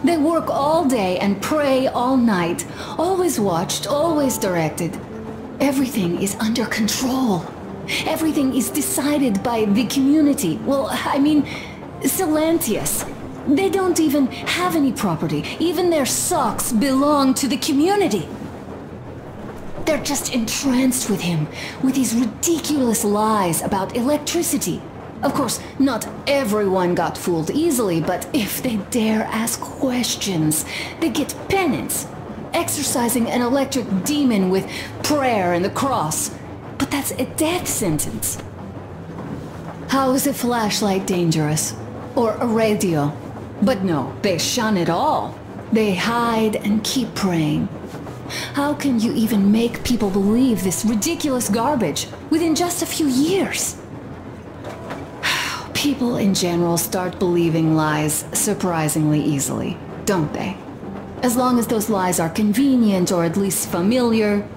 They work all day and pray all night. Always watched, always directed. Everything is under control. Everything is decided by the community. Well, I mean, Silantius. They don't even have any property. Even their socks belong to the community. They're just entranced with him, with these ridiculous lies about electricity. Of course, not everyone got fooled easily, but if they dare ask questions, they get penance. Exorcising an electric demon with prayer and the cross. But that's a death sentence. How is a flashlight dangerous? Or a radio? But no, they shun it all. They hide and keep praying. How can you even make people believe this ridiculous garbage within just a few years? People in general start believing lies surprisingly easily, don't they? As long as those lies are convenient or at least familiar.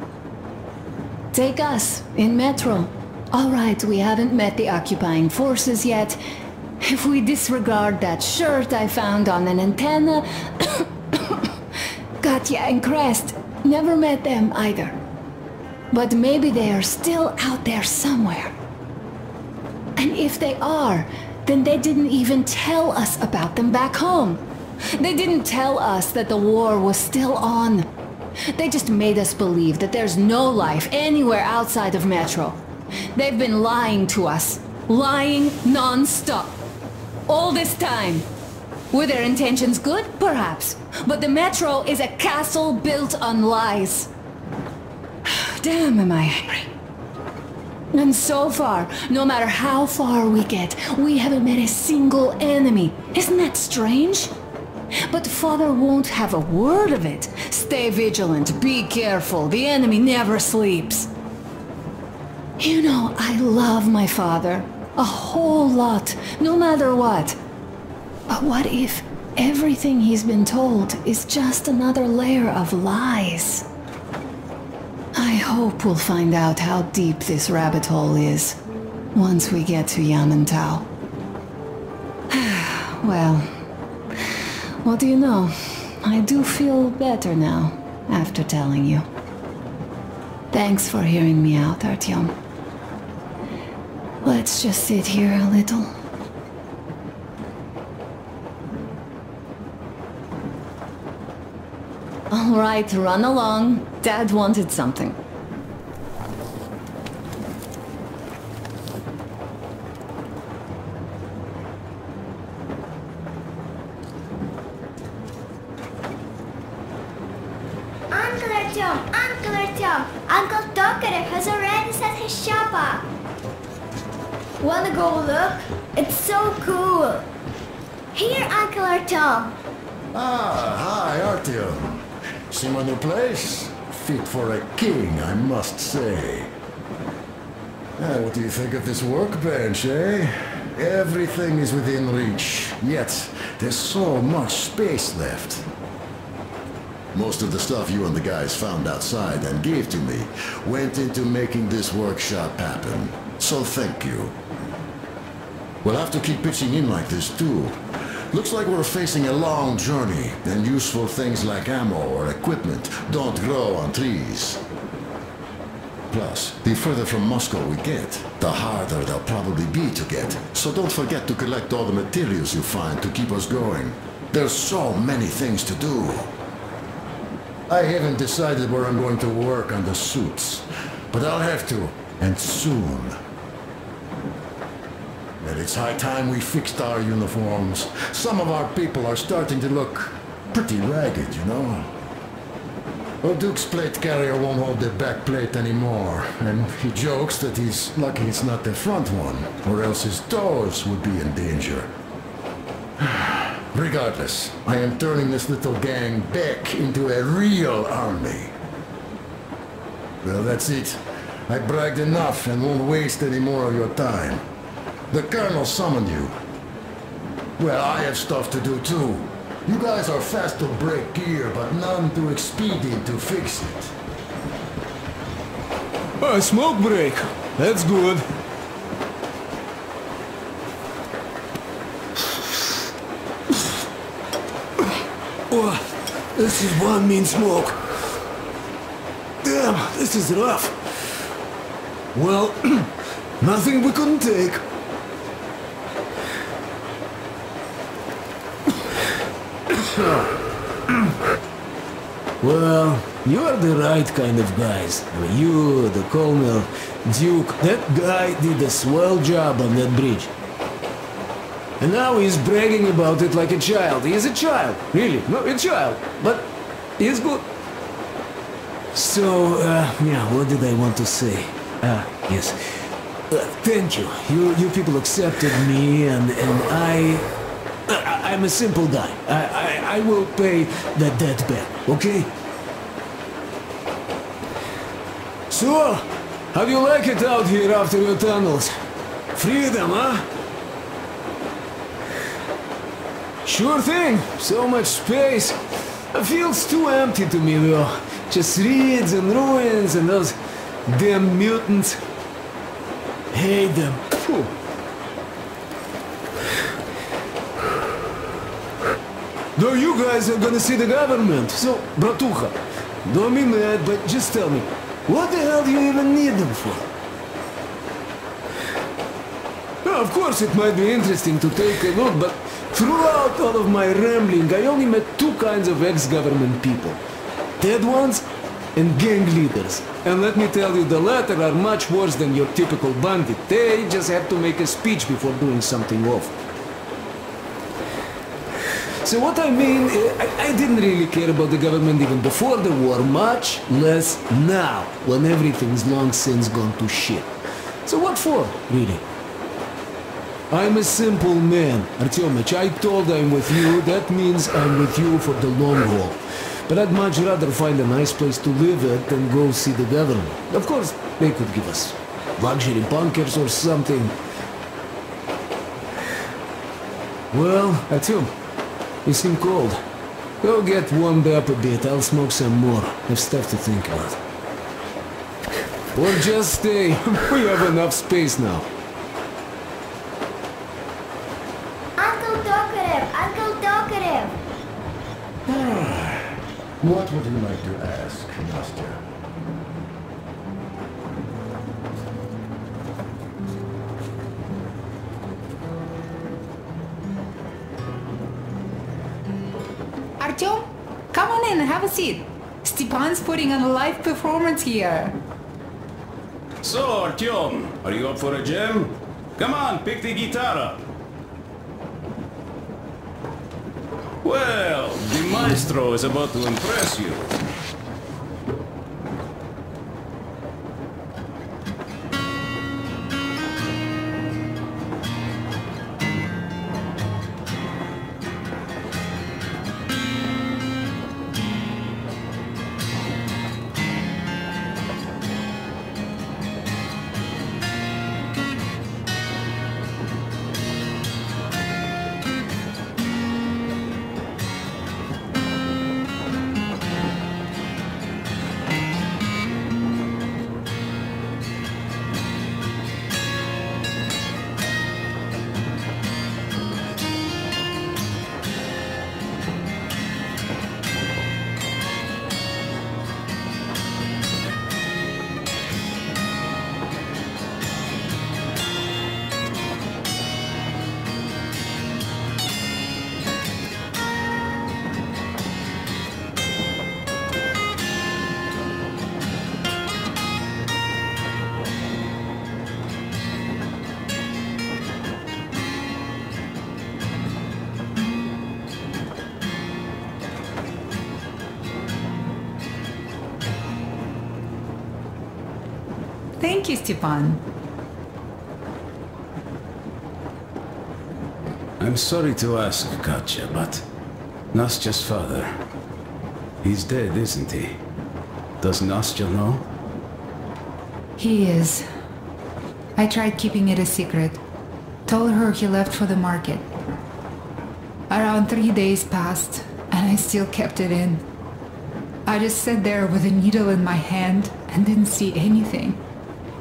Take us, in Metro. Alright, we haven't met the occupying forces yet. If we disregard that shirt I found on an antenna... Katya and Crest, never met them either. But maybe they are still out there somewhere. And if they are, then they didn't even tell us about them back home. They didn't tell us that the war was still on. They just made us believe that there's no life anywhere outside of Metro. They've been lying to us. Lying non-stop. All this time. Were their intentions good? Perhaps. But the Metro is a castle built on lies. Damn, am I angry. And so far, no matter how far we get, we haven't met a single enemy. Isn't that strange? But Father won't have a word of it. Stay vigilant, be careful, the enemy never sleeps. You know, I love my father. A whole lot, no matter what. But what if everything he's been told is just another layer of lies? I hope we'll find out how deep this rabbit hole is once we get to Yamantau. Well, what do you know? I do feel better now after telling you. Thanks for hearing me out, Artyom. Let's just sit here a little. All right, run along. Dad wanted something. Uncle Artyom, Uncle Tokarev has already set his shop up. Wanna go look? It's so cool. Here, Uncle Artyom. Ah, hi, Artyom. See my new place? Fit for a king, I must say. What do you think of this workbench, eh? Everything is within reach, yet there's so much space left. Most of the stuff you and the guys found outside and gave to me went into making this workshop happen. So thank you. We'll have to keep pitching in like this too. Looks like we're facing a long journey, and useful things like ammo or equipment don't grow on trees. Plus, the further from Moscow we get, the harder they'll probably be to get. So don't forget to collect all the materials you find to keep us going. There's so many things to do. I haven't decided where I'm going to work on the suits, but I'll have to, and soon. And it's high time we fixed our uniforms. Some of our people are starting to look pretty ragged, you know? Duke's plate carrier won't hold the back plate anymore, and he jokes that he's lucky it's not the front one, or else his toes would be in danger. Regardless, I am turning this little gang back into a real army. Well, that's it. I bragged enough and won't waste any more of your time. The Colonel summoned you. Well, I have stuff to do too. You guys are fast to break gear, but none too expedient to fix it. A smoke break. That's good. Oh, this is one mean smoke. Damn, this is rough. Well, nothing we couldn't take. Well, you are the right kind of guys. I mean, you, the Colonel, Duke, that guy did a swell job on that bridge. And now he's bragging about it like a child. He is a child, really, no, a child, but he's good. So, yeah, what did I want to say? Yes. Thank you. You people accepted me, and I'm a simple guy. I will pay that debt back, okay? So, how do you like it out here after your tunnels? Freedom, huh? Sure thing. So much space. It feels too empty to me, though. Just reeds and ruins and those damn mutants. Hate them. Phew. No, you guys are gonna see the government. So, bratucha, don't be mad, but just tell me, what the hell do you even need them for? Well, of course, it might be interesting to take a look, but throughout all of my rambling, I only met two kinds of ex-government people. Dead ones and gang leaders. And let me tell you, the latter are much worse than your typical bandit. They just have to make a speech before doing something awful. So what I mean, I didn't really care about the government even before the war, much less now, when everything's long since gone to shit. So what for, really? I'm a simple man, Artyomich. I told I'm with you, that means I'm with you for the long haul. But I'd much rather find a nice place to live at than go see the government. Of course, they could give us luxury bunkers or something. Well, Artyom, you seem cold. Go get warmed up a bit, I'll smoke some more. Have stuff to think about. Or just stay, we have enough space now. Uncle Talkative! What would you like to ask, Nastya? Artyom, come on in, have a seat. Stepan's putting on a live performance here. So, Artyom, are you up for a jam? Come on, pick the guitar up. Well, the maestro is about to impress you. Thank you, Stepan. I'm sorry to ask, Katya, but Nastya's father, he's dead, isn't he? Does Nastya know? He is. I tried keeping it a secret. Told her he left for the market. Around 3 days passed, and I still kept it in. I just sat there with a needle in my hand and didn't see anything.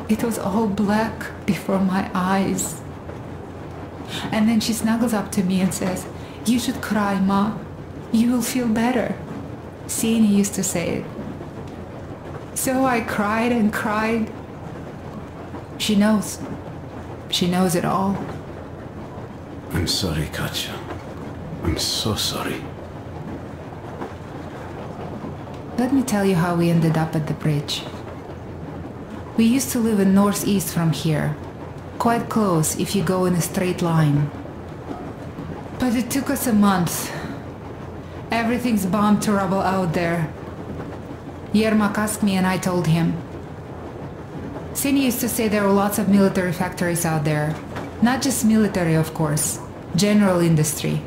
It was all black before my eyes. And then she snuggles up to me and says, "You should cry, Ma. You will feel better." Sienna used to say it. So I cried and cried. She knows. She knows it all. I'm sorry, Katya. I'm so sorry. Let me tell you how we ended up at the bridge. We used to live in northeast from here. Quite close if you go in a straight line. But it took us a month. Everything's bombed to rubble out there. Yermak asked me and I told him. Sini used to say there were lots of military factories out there. Not just military, of course. General industry.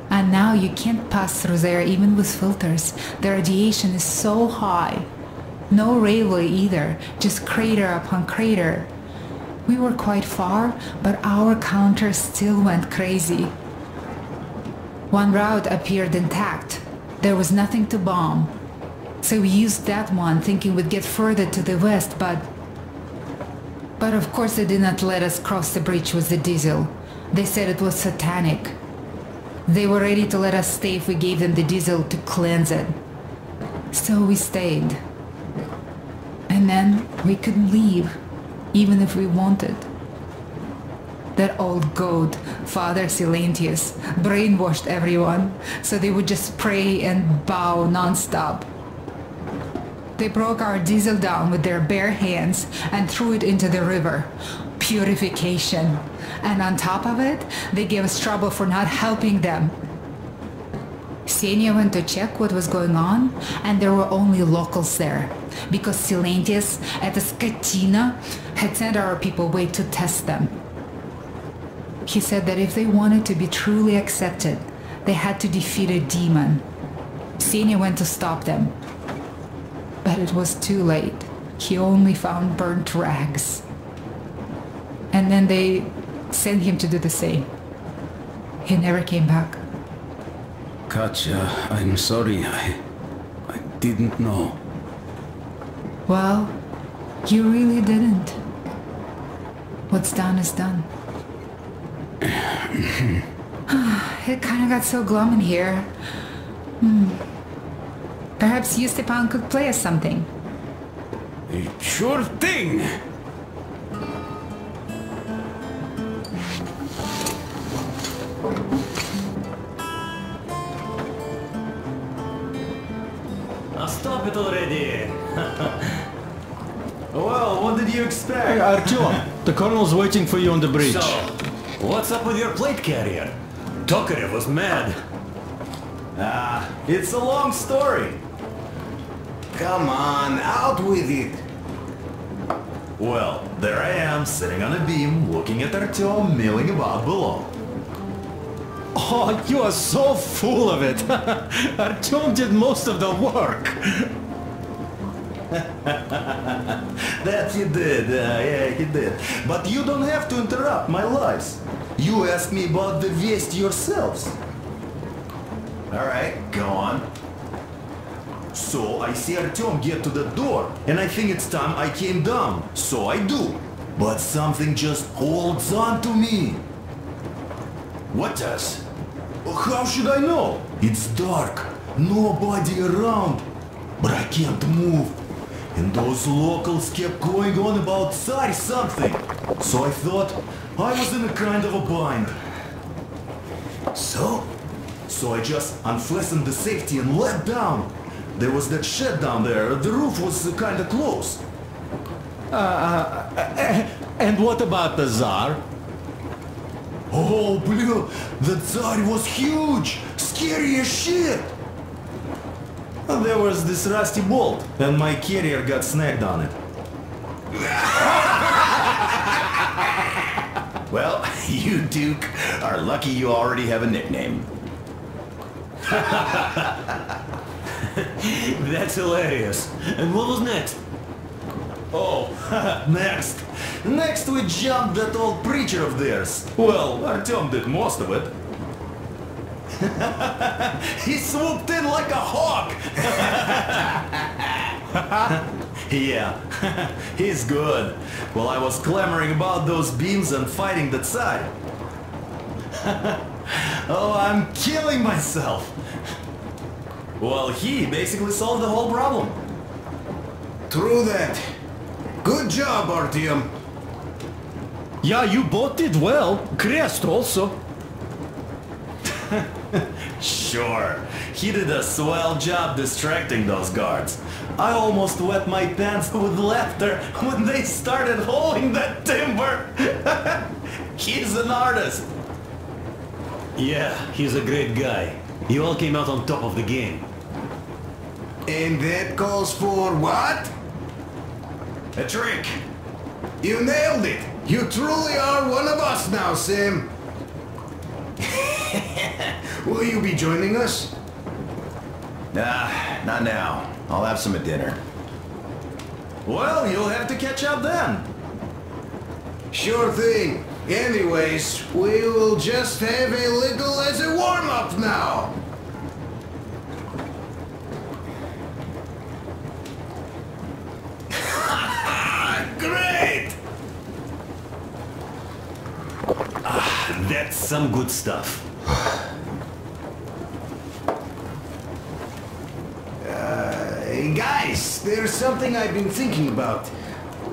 And now you can't pass through there even with filters. The radiation is so high. No railway either, just crater upon crater. We were quite far, but our counter still went crazy. One route appeared intact. There was nothing to bomb. So we used that one, thinking we'd get further to the west, but of course they did not let us cross the bridge with the diesel. They said it was satanic. They were ready to let us stay if we gave them the diesel to cleanse it. So we stayed. And then we couldn't leave, even if we wanted. That old goat, Father Silentius, brainwashed everyone, so they would just pray and bow non-stop. They broke our diesel down with their bare hands and threw it into the river. Purification. And on top of it, they gave us trouble for not helping them. Ksenia went to check what was going on, and there were only locals there, because Silentius at the Skatina had sent our people away to test them. He said that if they wanted to be truly accepted, they had to defeat a demon. Ksenia went to stop them. But it was too late. He only found burnt rags. And then they sent him to do the same. He never came back. Katya, I'm sorry. I didn't know. Well, you really didn't. What's done is done. It kind of got so glum in here. Perhaps you, Stepan, could play us something. Sure thing! Stop it already! Well, what did you expect? Hey, Artyom, the colonel's waiting for you on the bridge. So, what's up with your plate carrier? Tokarev was mad. It's a long story. Come on, out with it. Well, there I am, sitting on a beam, looking at Artyom milling about below. Oh, you are so full of it. Artyom did most of the work. That he did, yeah, he did. But you don't have to interrupt my lies. You asked me about the Vest yourselves. Alright, go on. So I see Artyom get to the door, and I think it's time I came down. So I do. But something just holds on to me. What does? How should I know? It's dark, nobody around. But I can't move. And those locals kept going on about Tsar something. So I thought I was in a kind of a bind. So I just unfastened the safety and let down. There was that shed down there. The roof was kind of close. And what about the Tsar? Oh, blue! The Tsar was huge! Scary as shit! There was this rusty bolt, and my carrier got snagged on it. Well, you, Duke, are lucky you already have a nickname. That's hilarious. And what was next? Oh, next. Next we jumped that old preacher of theirs. Well, Artyom did most of it. He swooped in like a hawk! Yeah, he's good. While I was clamoring about those beams and fighting that side. Oh, I'm killing myself. Well, he basically solved the whole problem. True that. Good job, Artyom. Yeah, you both did well. Crest also. Sure, he did a swell job distracting those guards. I almost wet my pants with laughter when they started hauling that timber. He's an artist. Yeah, he's a great guy. You all came out on top of the game. And that calls for what? A drink. You nailed it. You truly are one of us now, Sam. Will you be joining us? Nah, not now. I'll have some at dinner. Well, you'll have to catch up then. Sure thing. Anyways, we will just have a little as a warm-up now. Great! That's some good stuff. Hey guys, there's something I've been thinking about.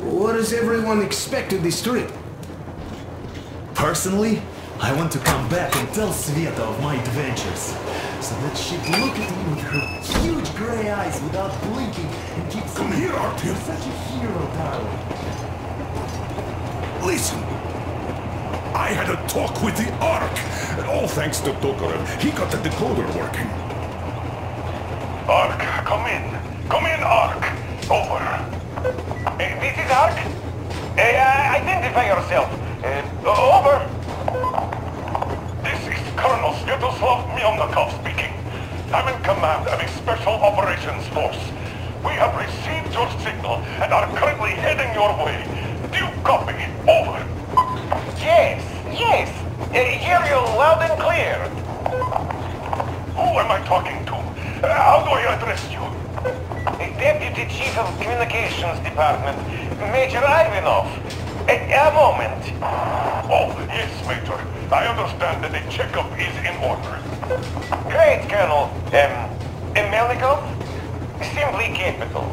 What does everyone expect of this trip? Personally, I want to come back and tell Sveta of my adventures, so that she'd look at me with her huge gray eyes without blinking and keep Come here, Artyom. Such a hero, darling. Listen. I had a talk with the Ark. All thanks to Tokarev. He got the decoder working. Ark, come in. Come in, Ark. Over. This is Ark. Identify yourself. Over. This is Colonel Sviatoslav Myelnikov speaking. I'm in command of a special operations force. We have received your signal and are currently heading your way. Do you copy? Over. Yes. Hear you loud and clear. Who am I talking to? How do I address you? Deputy Chief of Communications Department, Major Ivanov. A moment. Oh, yes, Major. I understand that the checkup is in order. Great, Colonel. Melnikov? Simply capital.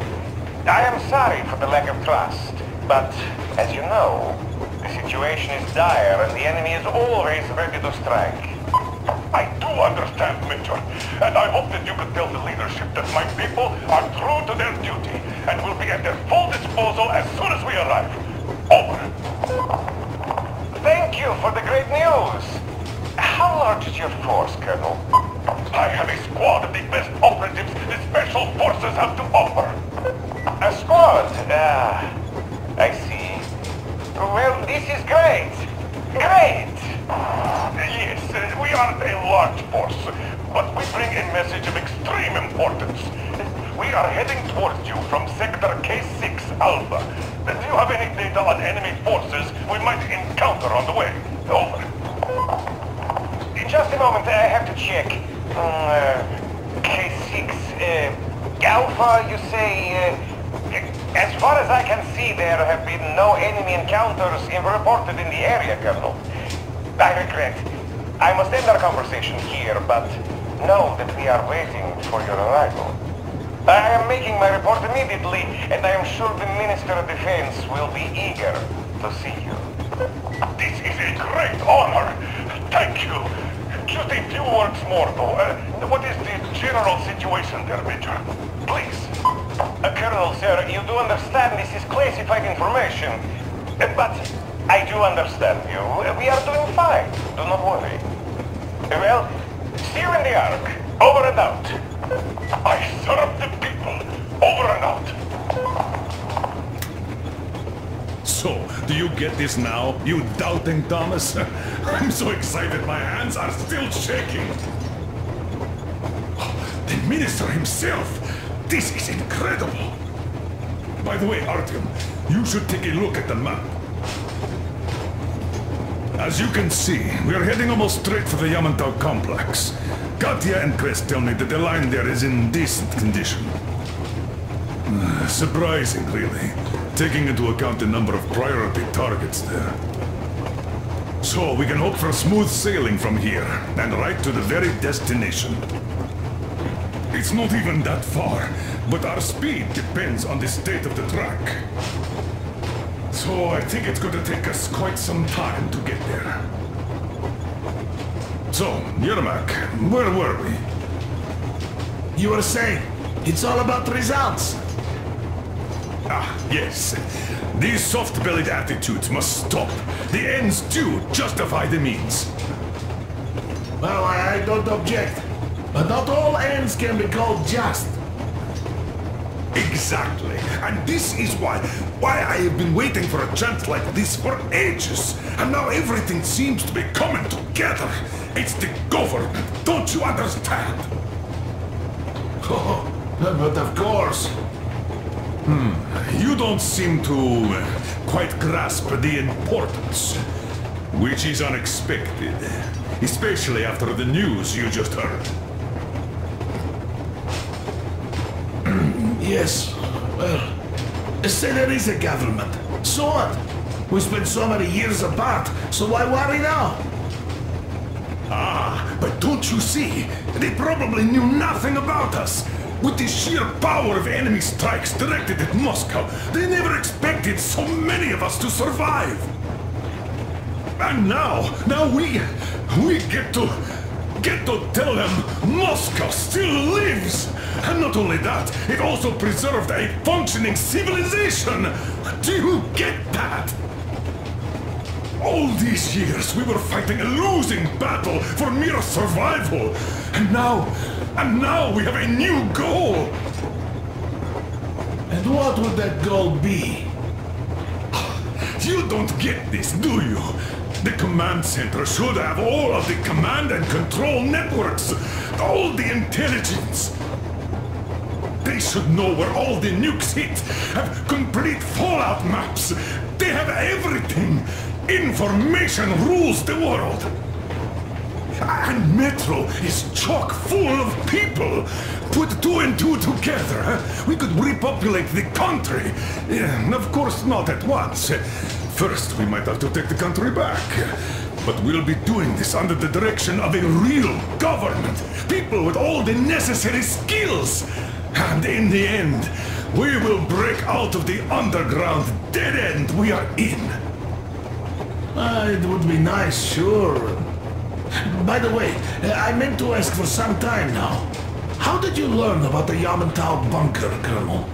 I am sorry for the lack of trust, but as you know, the situation is dire and the enemy is always ready to strike. I do understand, Major, and I hope that you can tell the leadership that my people are true to their duty and will be at their full disposal as soon as we arrive. Over. Thank you for the great news. How large is your force, Colonel? I have a squad of the best operatives the Special Forces have to offer. A squad? I see. Well, this is great. Great! Yes, we aren't a large force, but we bring a message of extreme importance. We are heading towards you from Sector K6 Alpha. Do you have any data on enemy forces we might encounter on the way? Over. In just a moment, I have to check. K6, Alpha, you say, as far as I can see, there have been no enemy encounters reported in the area, Colonel. I regret. I must end our conversation here, but know that we are waiting for your arrival. I am making my report immediately, and I am sure the Minister of Defense will be eager to see you. This is a great honor. Thank you. Just a few words more, though. What is the general situation there, Major? Please. Colonel, sir, you do understand this is classified information. But I do understand you. We are doing fine. Do not worry. Well, see you in the Ark. Over and out. I serve the people. Over and out. Do you get this now, you doubting Thomas? I'm so excited my hands are still shaking. The minister himself! This is incredible! By the way, Artyom, you should take a look at the map. As you can see, we are heading almost straight for the Yamantau complex. Katya and Chris tell me that the line there is in decent condition. Surprising, really, taking into account the number of priority targets there. So we can hope for smooth sailing from here, and right to the very destination. It's not even that far, but our speed depends on the state of the track. So I think it's going to take us quite some time to get there. So, Yermak, where were we? You were saying, it's all about results. Ah, yes. These soft-bellied attitudes must stop. The ends do justify the means. Well, I don't object. But not all ends can be called just. Exactly. And this is why I have been waiting for a chance like this for ages. And now everything seems to be coming together. It's the government. Don't you understand? Oh, but of course. You don't seem to quite grasp the importance, which is unexpected, especially after the news you just heard. Yes, well, say there is a government. So what? We spent so many years apart, so why worry now? Ah, but don't you see? They probably knew nothing about us. With the sheer power of enemy strikes directed at Moscow, they never expected so many of us to survive. And now we get to tell them Moscow still lives. And not only that, it also preserved a functioning civilization. Do you get that? All these years we were fighting a losing battle for mere survival. And now we have a new goal! And what would that goal be? You don't get this, do you? The command center should have all of the command and control networks, all the intelligence. They should know where all the nukes hit, have complete fallout maps. They have everything. Information rules the world. And Metro is chock full of people. Put 2 and 2 together, we could repopulate the country. Of course, not at once. First, we might have to take the country back. But we'll be doing this under the direction of a real government. People with all the necessary skills. And in the end, we will break out of the underground dead end we are in. It would be nice, sure. By the way, I meant to ask for some time now. How did you learn about the Yamantau bunker, Colonel?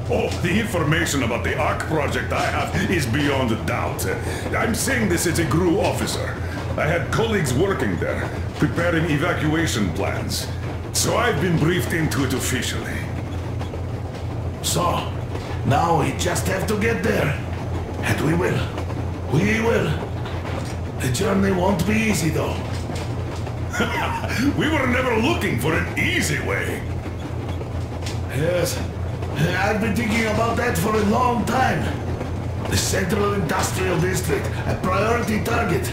Oh, the information about the ARC project I have is beyond a doubt. I'm saying this as a GRU officer. I had colleagues working there, preparing evacuation plans. So I've been briefed into it officially. So, now we just have to get there. And we will. We will. The journey won't be easy, though. We were never looking for an easy way. Yes. I've been thinking about that for a long time. The Central Industrial District, a priority target.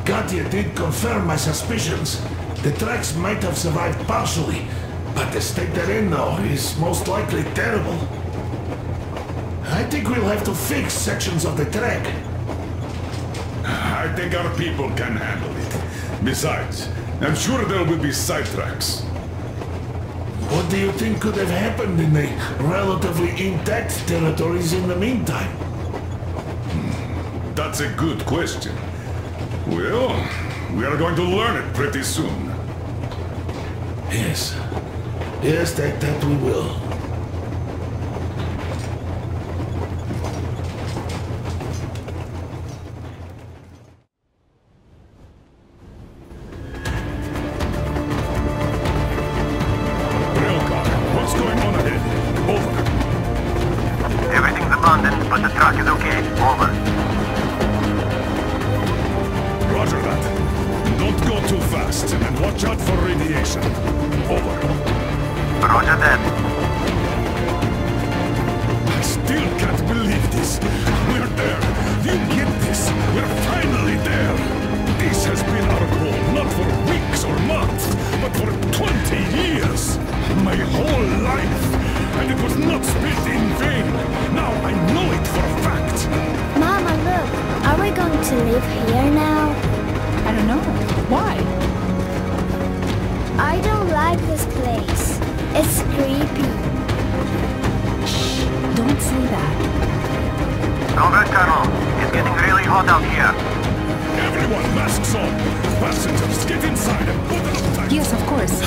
Katya did confirm my suspicions. The tracks might have survived partially, but the state they're in, though, is most likely terrible. I think we'll have to fix sections of the track. I think our people can handle it. Besides, I'm sure there will be sidetracks. What do you think could have happened in the relatively intact territories in the meantime? That's a good question. Well, we are going to learn it pretty soon. Yes. Yes, that we will. Everything's abandoned, but the Watch out for radiation. Over. Roger that. I still can't believe this. We're there. You get this. We're finally there. This has been our goal, not for weeks or months, but for 20 years. My whole life. And it was not spent in vain. Now I know it for a fact. Mama, look. Are we going to live here now? I don't know. Why? I don't like this place. It's creepy. Shh. Don't say that. Over, Colonel. It's getting really hot out here. Everyone, masks on. Passengers, get inside and put it on tight. Yes, of course.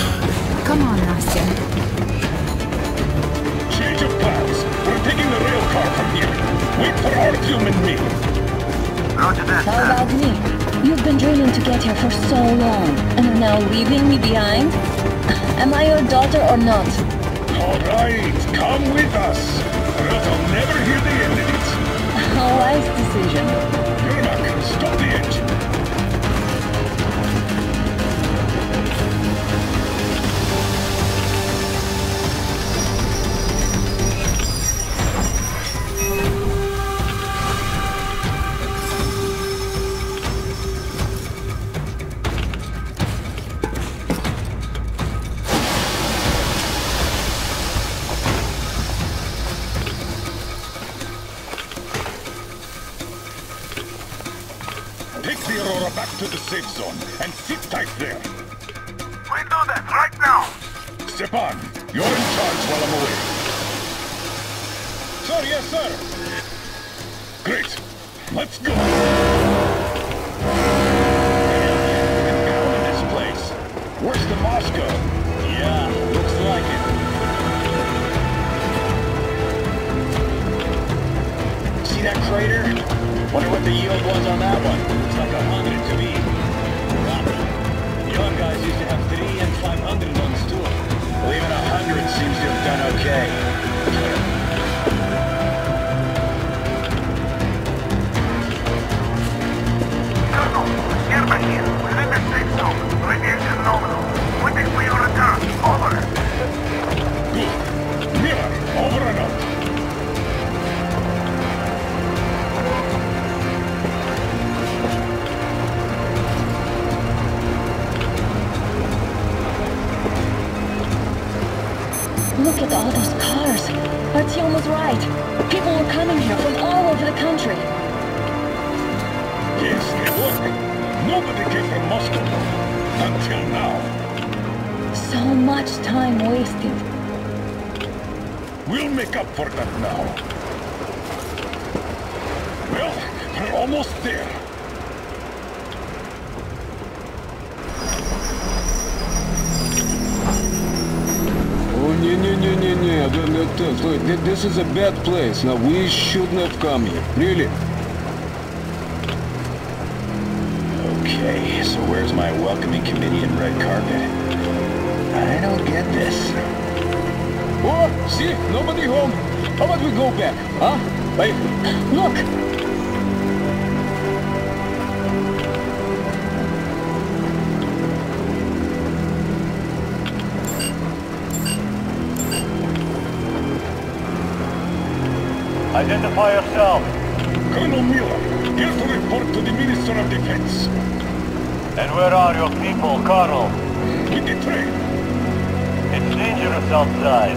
Come on, Nastya. Change of plans. We're taking the rail car from here. Wait for Artyom and me. Roger that, How about me? You've been dreaming to get here for so long, and are now leaving me behind? Am I your daughter or not? All right, come with us. Or else I'll never hear the end of it. A wise decision. Yermak, stop the engine. To the safe zone and sit tight there. We do that right now. Stepan, you're in charge while I'm away. Sir, yes, sir. Great. Let's go. In this place. Worse than Moscow. Yeah, looks like it. See that crater? Wonder what the yield was on that one. Looks like 100 to me. Young guys used to have 3 and 500 ones too. Well, even 100 seems to have done okay. Colonel, Yerma here. We're in the safe zone. Radiation nominal. Waiting for your return. Over. Good. Miller, over and out. Look at all those cars. Artyom was right. People were coming here from all over the country. Yes, they were. Nobody came from Moscow. Until now. So much time wasted. We'll make up for that now. Well, we're almost there. This is a bad place. Now, we shouldn't have come here. Really? Okay, so where's my welcoming committee and red carpet? I don't get this. Oh, see? Nobody home. How about we go back, huh? Hey, look! Identify yourself. Colonel Miller, here to report to the Minister of Defense. And where are your people, Colonel? With the train. It's dangerous outside.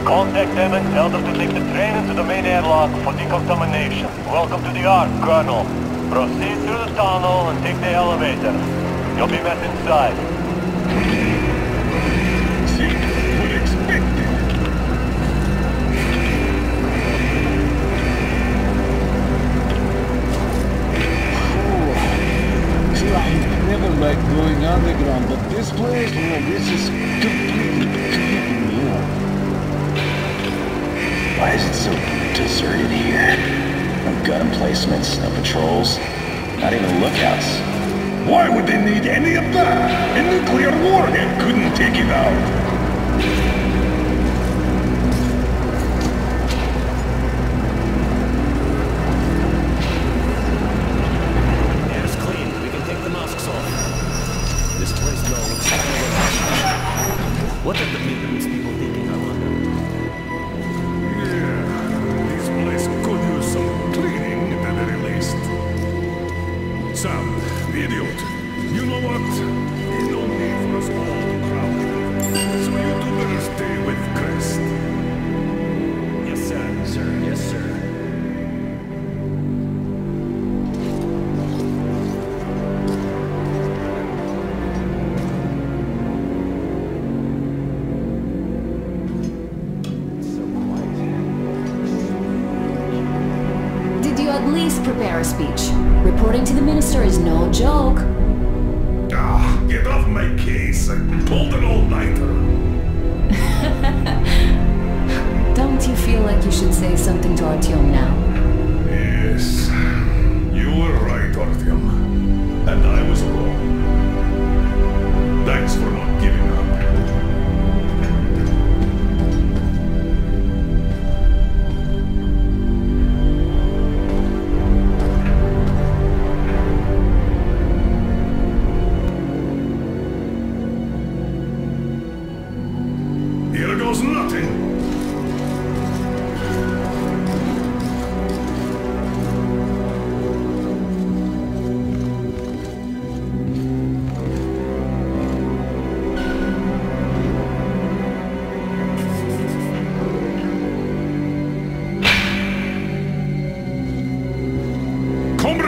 Contact them and tell them to take the train into the main airlock for decontamination. Welcome to the Ark, Colonel. Proceed through the tunnel and take the elevator. You'll be met inside. See, we're expected. I never liked going underground, but this place, this is completely creeping me out. Why is it so deserted here? No gun emplacements, no patrols, not even lookouts. Why would they need any of that? A nuclear warhead couldn't take it out. Air's clean. We can take the masks off. This place now looks Sam, idiot. You know what? There's no need for us all to crowd here. So you two better stay with Crest. Yes, sir. Sir, yes, sir. At least prepare a speech. Reporting to the minister is no joke. Ah, get off my case. I pulled an all-nighter. Don't you feel like you should say something to Artyom now? Yes. You were right, Artyom. And I was wrong. Thanks for not giving up.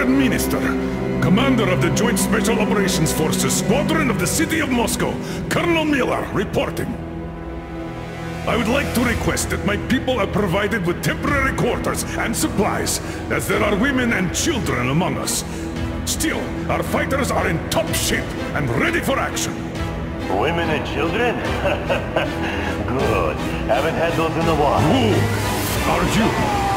Minister, Commander of the Joint Special Operations Forces, Squadron of the City of Moscow, Colonel Miller, reporting. I would like to request that my people are provided with temporary quarters and supplies, as there are women and children among us. Still, our fighters are in top shape and ready for action. Women and children? Good. Haven't had those in a while. Who are you?